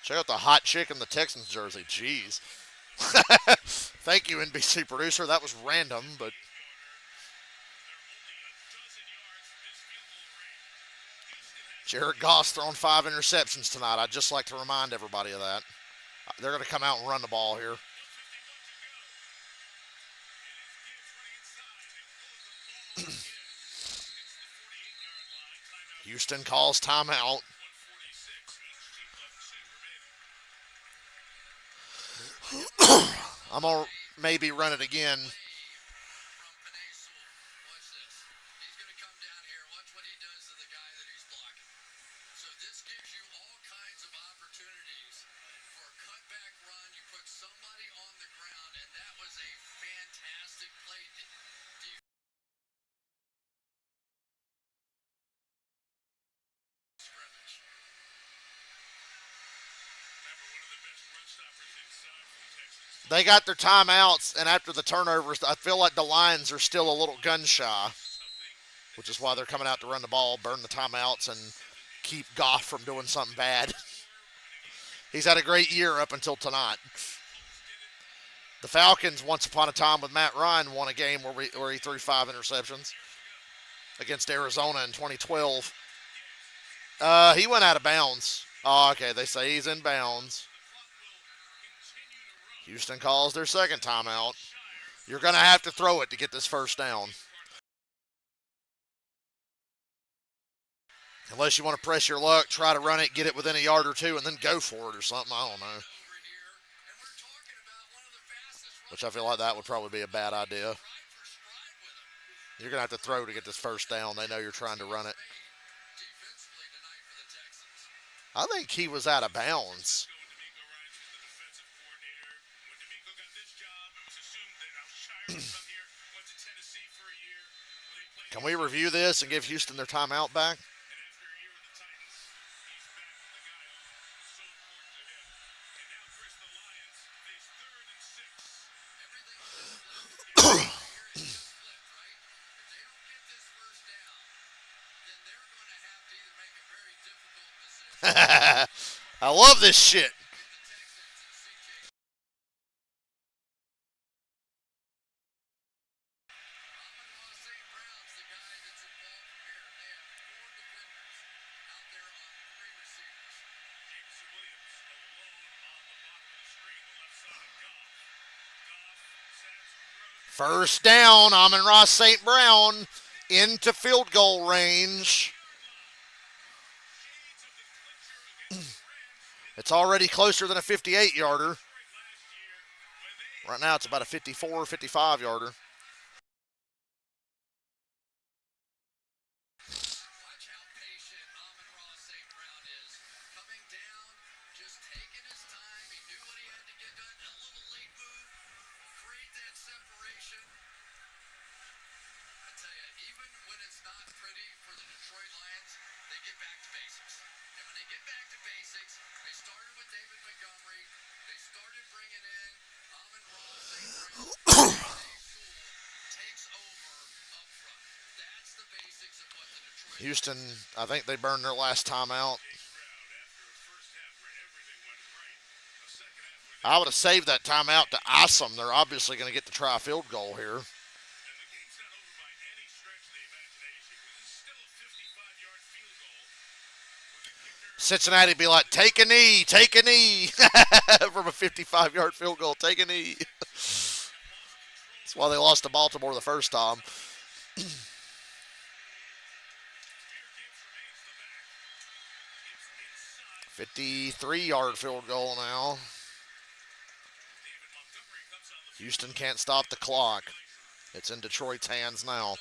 Check out the hot chick in the Texans jersey. Jeez. Thank you, NBC producer. That was random, but Jared Goff's thrown 5 interceptions tonight. I'd just like to remind everybody of that. They're going to come out and run the ball here. Houston calls timeout. I'm going to maybe run it again. From Peninsula. Watch this. He's going to come down here. Watch what he does to the guy that he's blocking. So this gives you all kinds of opportunities for a cutback run. You put somebody on the ground, and that was a fantastic play. Scrimmage. Remember, one of the best run stoppers inside for the Texans. They got their timeouts, and after the turnovers, I feel like the Lions are still a little gun shy, which is why they're coming out to run the ball, burn the timeouts, and keep Goff from doing something bad. He's had a great year up until tonight. The Falcons, once upon a time with Matt Ryan, won a game where he threw 5 interceptions against Arizona in 2012. He went out of bounds. Oh, okay, they say he's in bounds. Houston calls their second timeout. You're going to have to throw it to get this first down. Unless you want to press your luck, try to run it, get it within a yard or two, and then go for it or something. I don't know. Which I feel like that would probably be a bad idea. You're going to have to throw to get this first down. They know you're trying to run it. I think he was out of bounds. Can we review this and give Houston their timeout back? I love this shit. First down, Amon-Ra St. Brown into field goal range. It's already closer than a 58-yarder. Right now it's about a 54, 55-yarder. Watch how patient Amon-Ra St. Brown is. Coming down, just taking his time. He knew what he had to get done. A little late move. Create that separation. I tell you, even when it's not pretty for the Detroit Lions, they get back to basics. And when they get back to basics, they started with David Montgomery. They started bringing in Amon-Ra St. Brown. Takes over up front. That's the basics of what the Detroit Houston, I think they burned their last timeout. I would have saved that timeout to ice them. They're obviously going to get to try a field goal here. Cincinnati be like, take a knee from a 55-yard field goal. Take a knee. That's why they lost to Baltimore the first time. 53-yard field goal now. Houston can't stop the clock. It's in Detroit's hands now.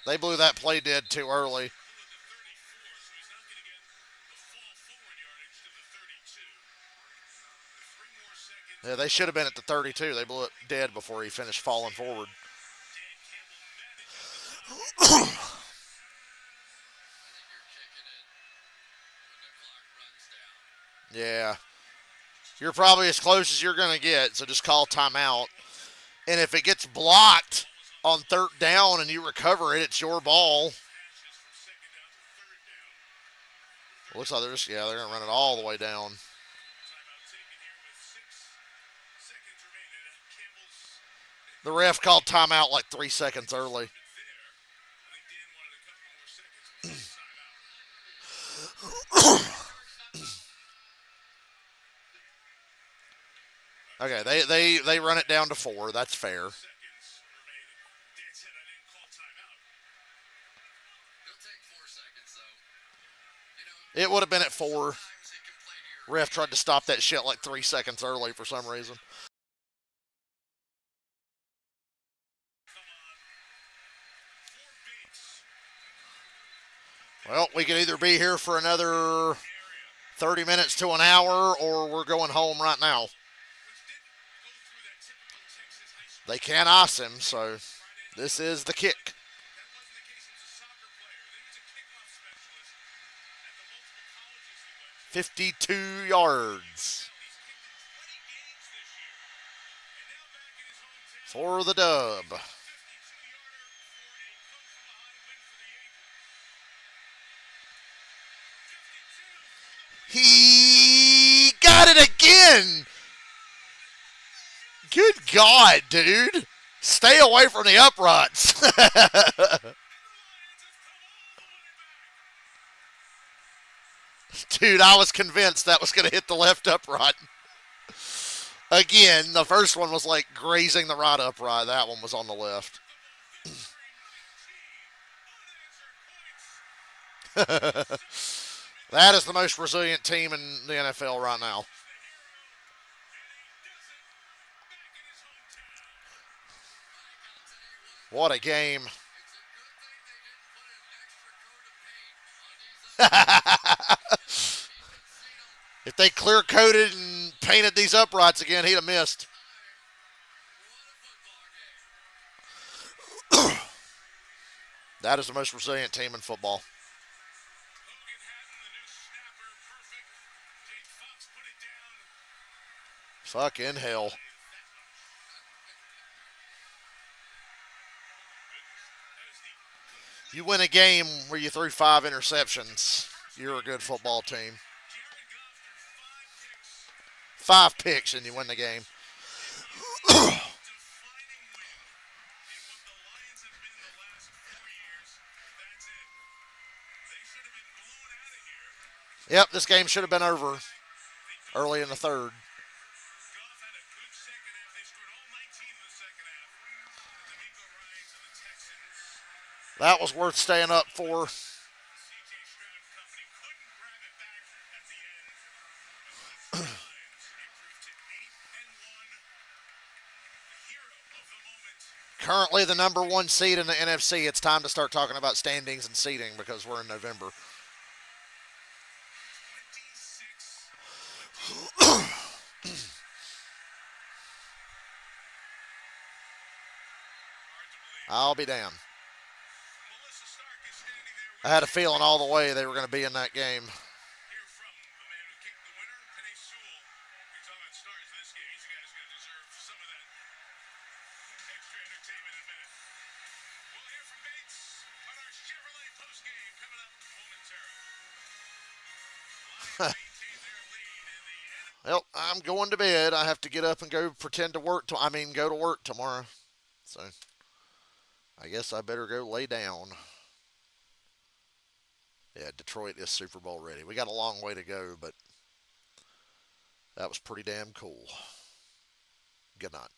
They blew that play dead too early. Yeah, they should have been at the 32. They blew it dead before he finished falling forward. I think you're kicking it when the clock runs down. Yeah. You're probably as close as you're going to get, so just call timeout. And if it gets blocked on third down and you recover it, it's your ball. Looks like they're going to run it all the way down. The ref called timeout like 3 seconds early. Okay, they run it down to 4. That's fair. He'll take 4 seconds, though. You know, It would have been at 4. sometimes it can play to your Ref tried to stop that shit like 3 seconds early for some reason. Well, we could either be here for another 30 minutes to an hour or we're going home right now. They can't ice him, so this is the kick. 52 yards for the dub. He got it again. Good God, dude. Stay away from the uprights. Dude, I was convinced that was going to hit the left upright. Again, the first one was like grazing the right upright. That one was on the left. That is the most resilient team in the NFL right now. What a game. It's a good thing they didn't put an extra coat of paint on these. If they clear coated and painted these uprights again, he'd have missed. What a football game. That is the most resilient team in football. Fucking hell. You win a game where you threw 5 interceptions, you're a good football team. 5 picks and you win the game. Yep, this game should have been over early in the third. That was worth staying up for. Currently the number 1 seed in the NFC. It's time to start talking about standings and seeding because we're in November. I'll be damned. I had a feeling all the way they were going to be in that game. Well, I'm going to bed. I have to get up and go pretend to work. Go to work tomorrow. So, I guess I better go lay down. Yeah, Detroit is Super Bowl ready. We got a long way to go, but that was pretty damn cool. Good night.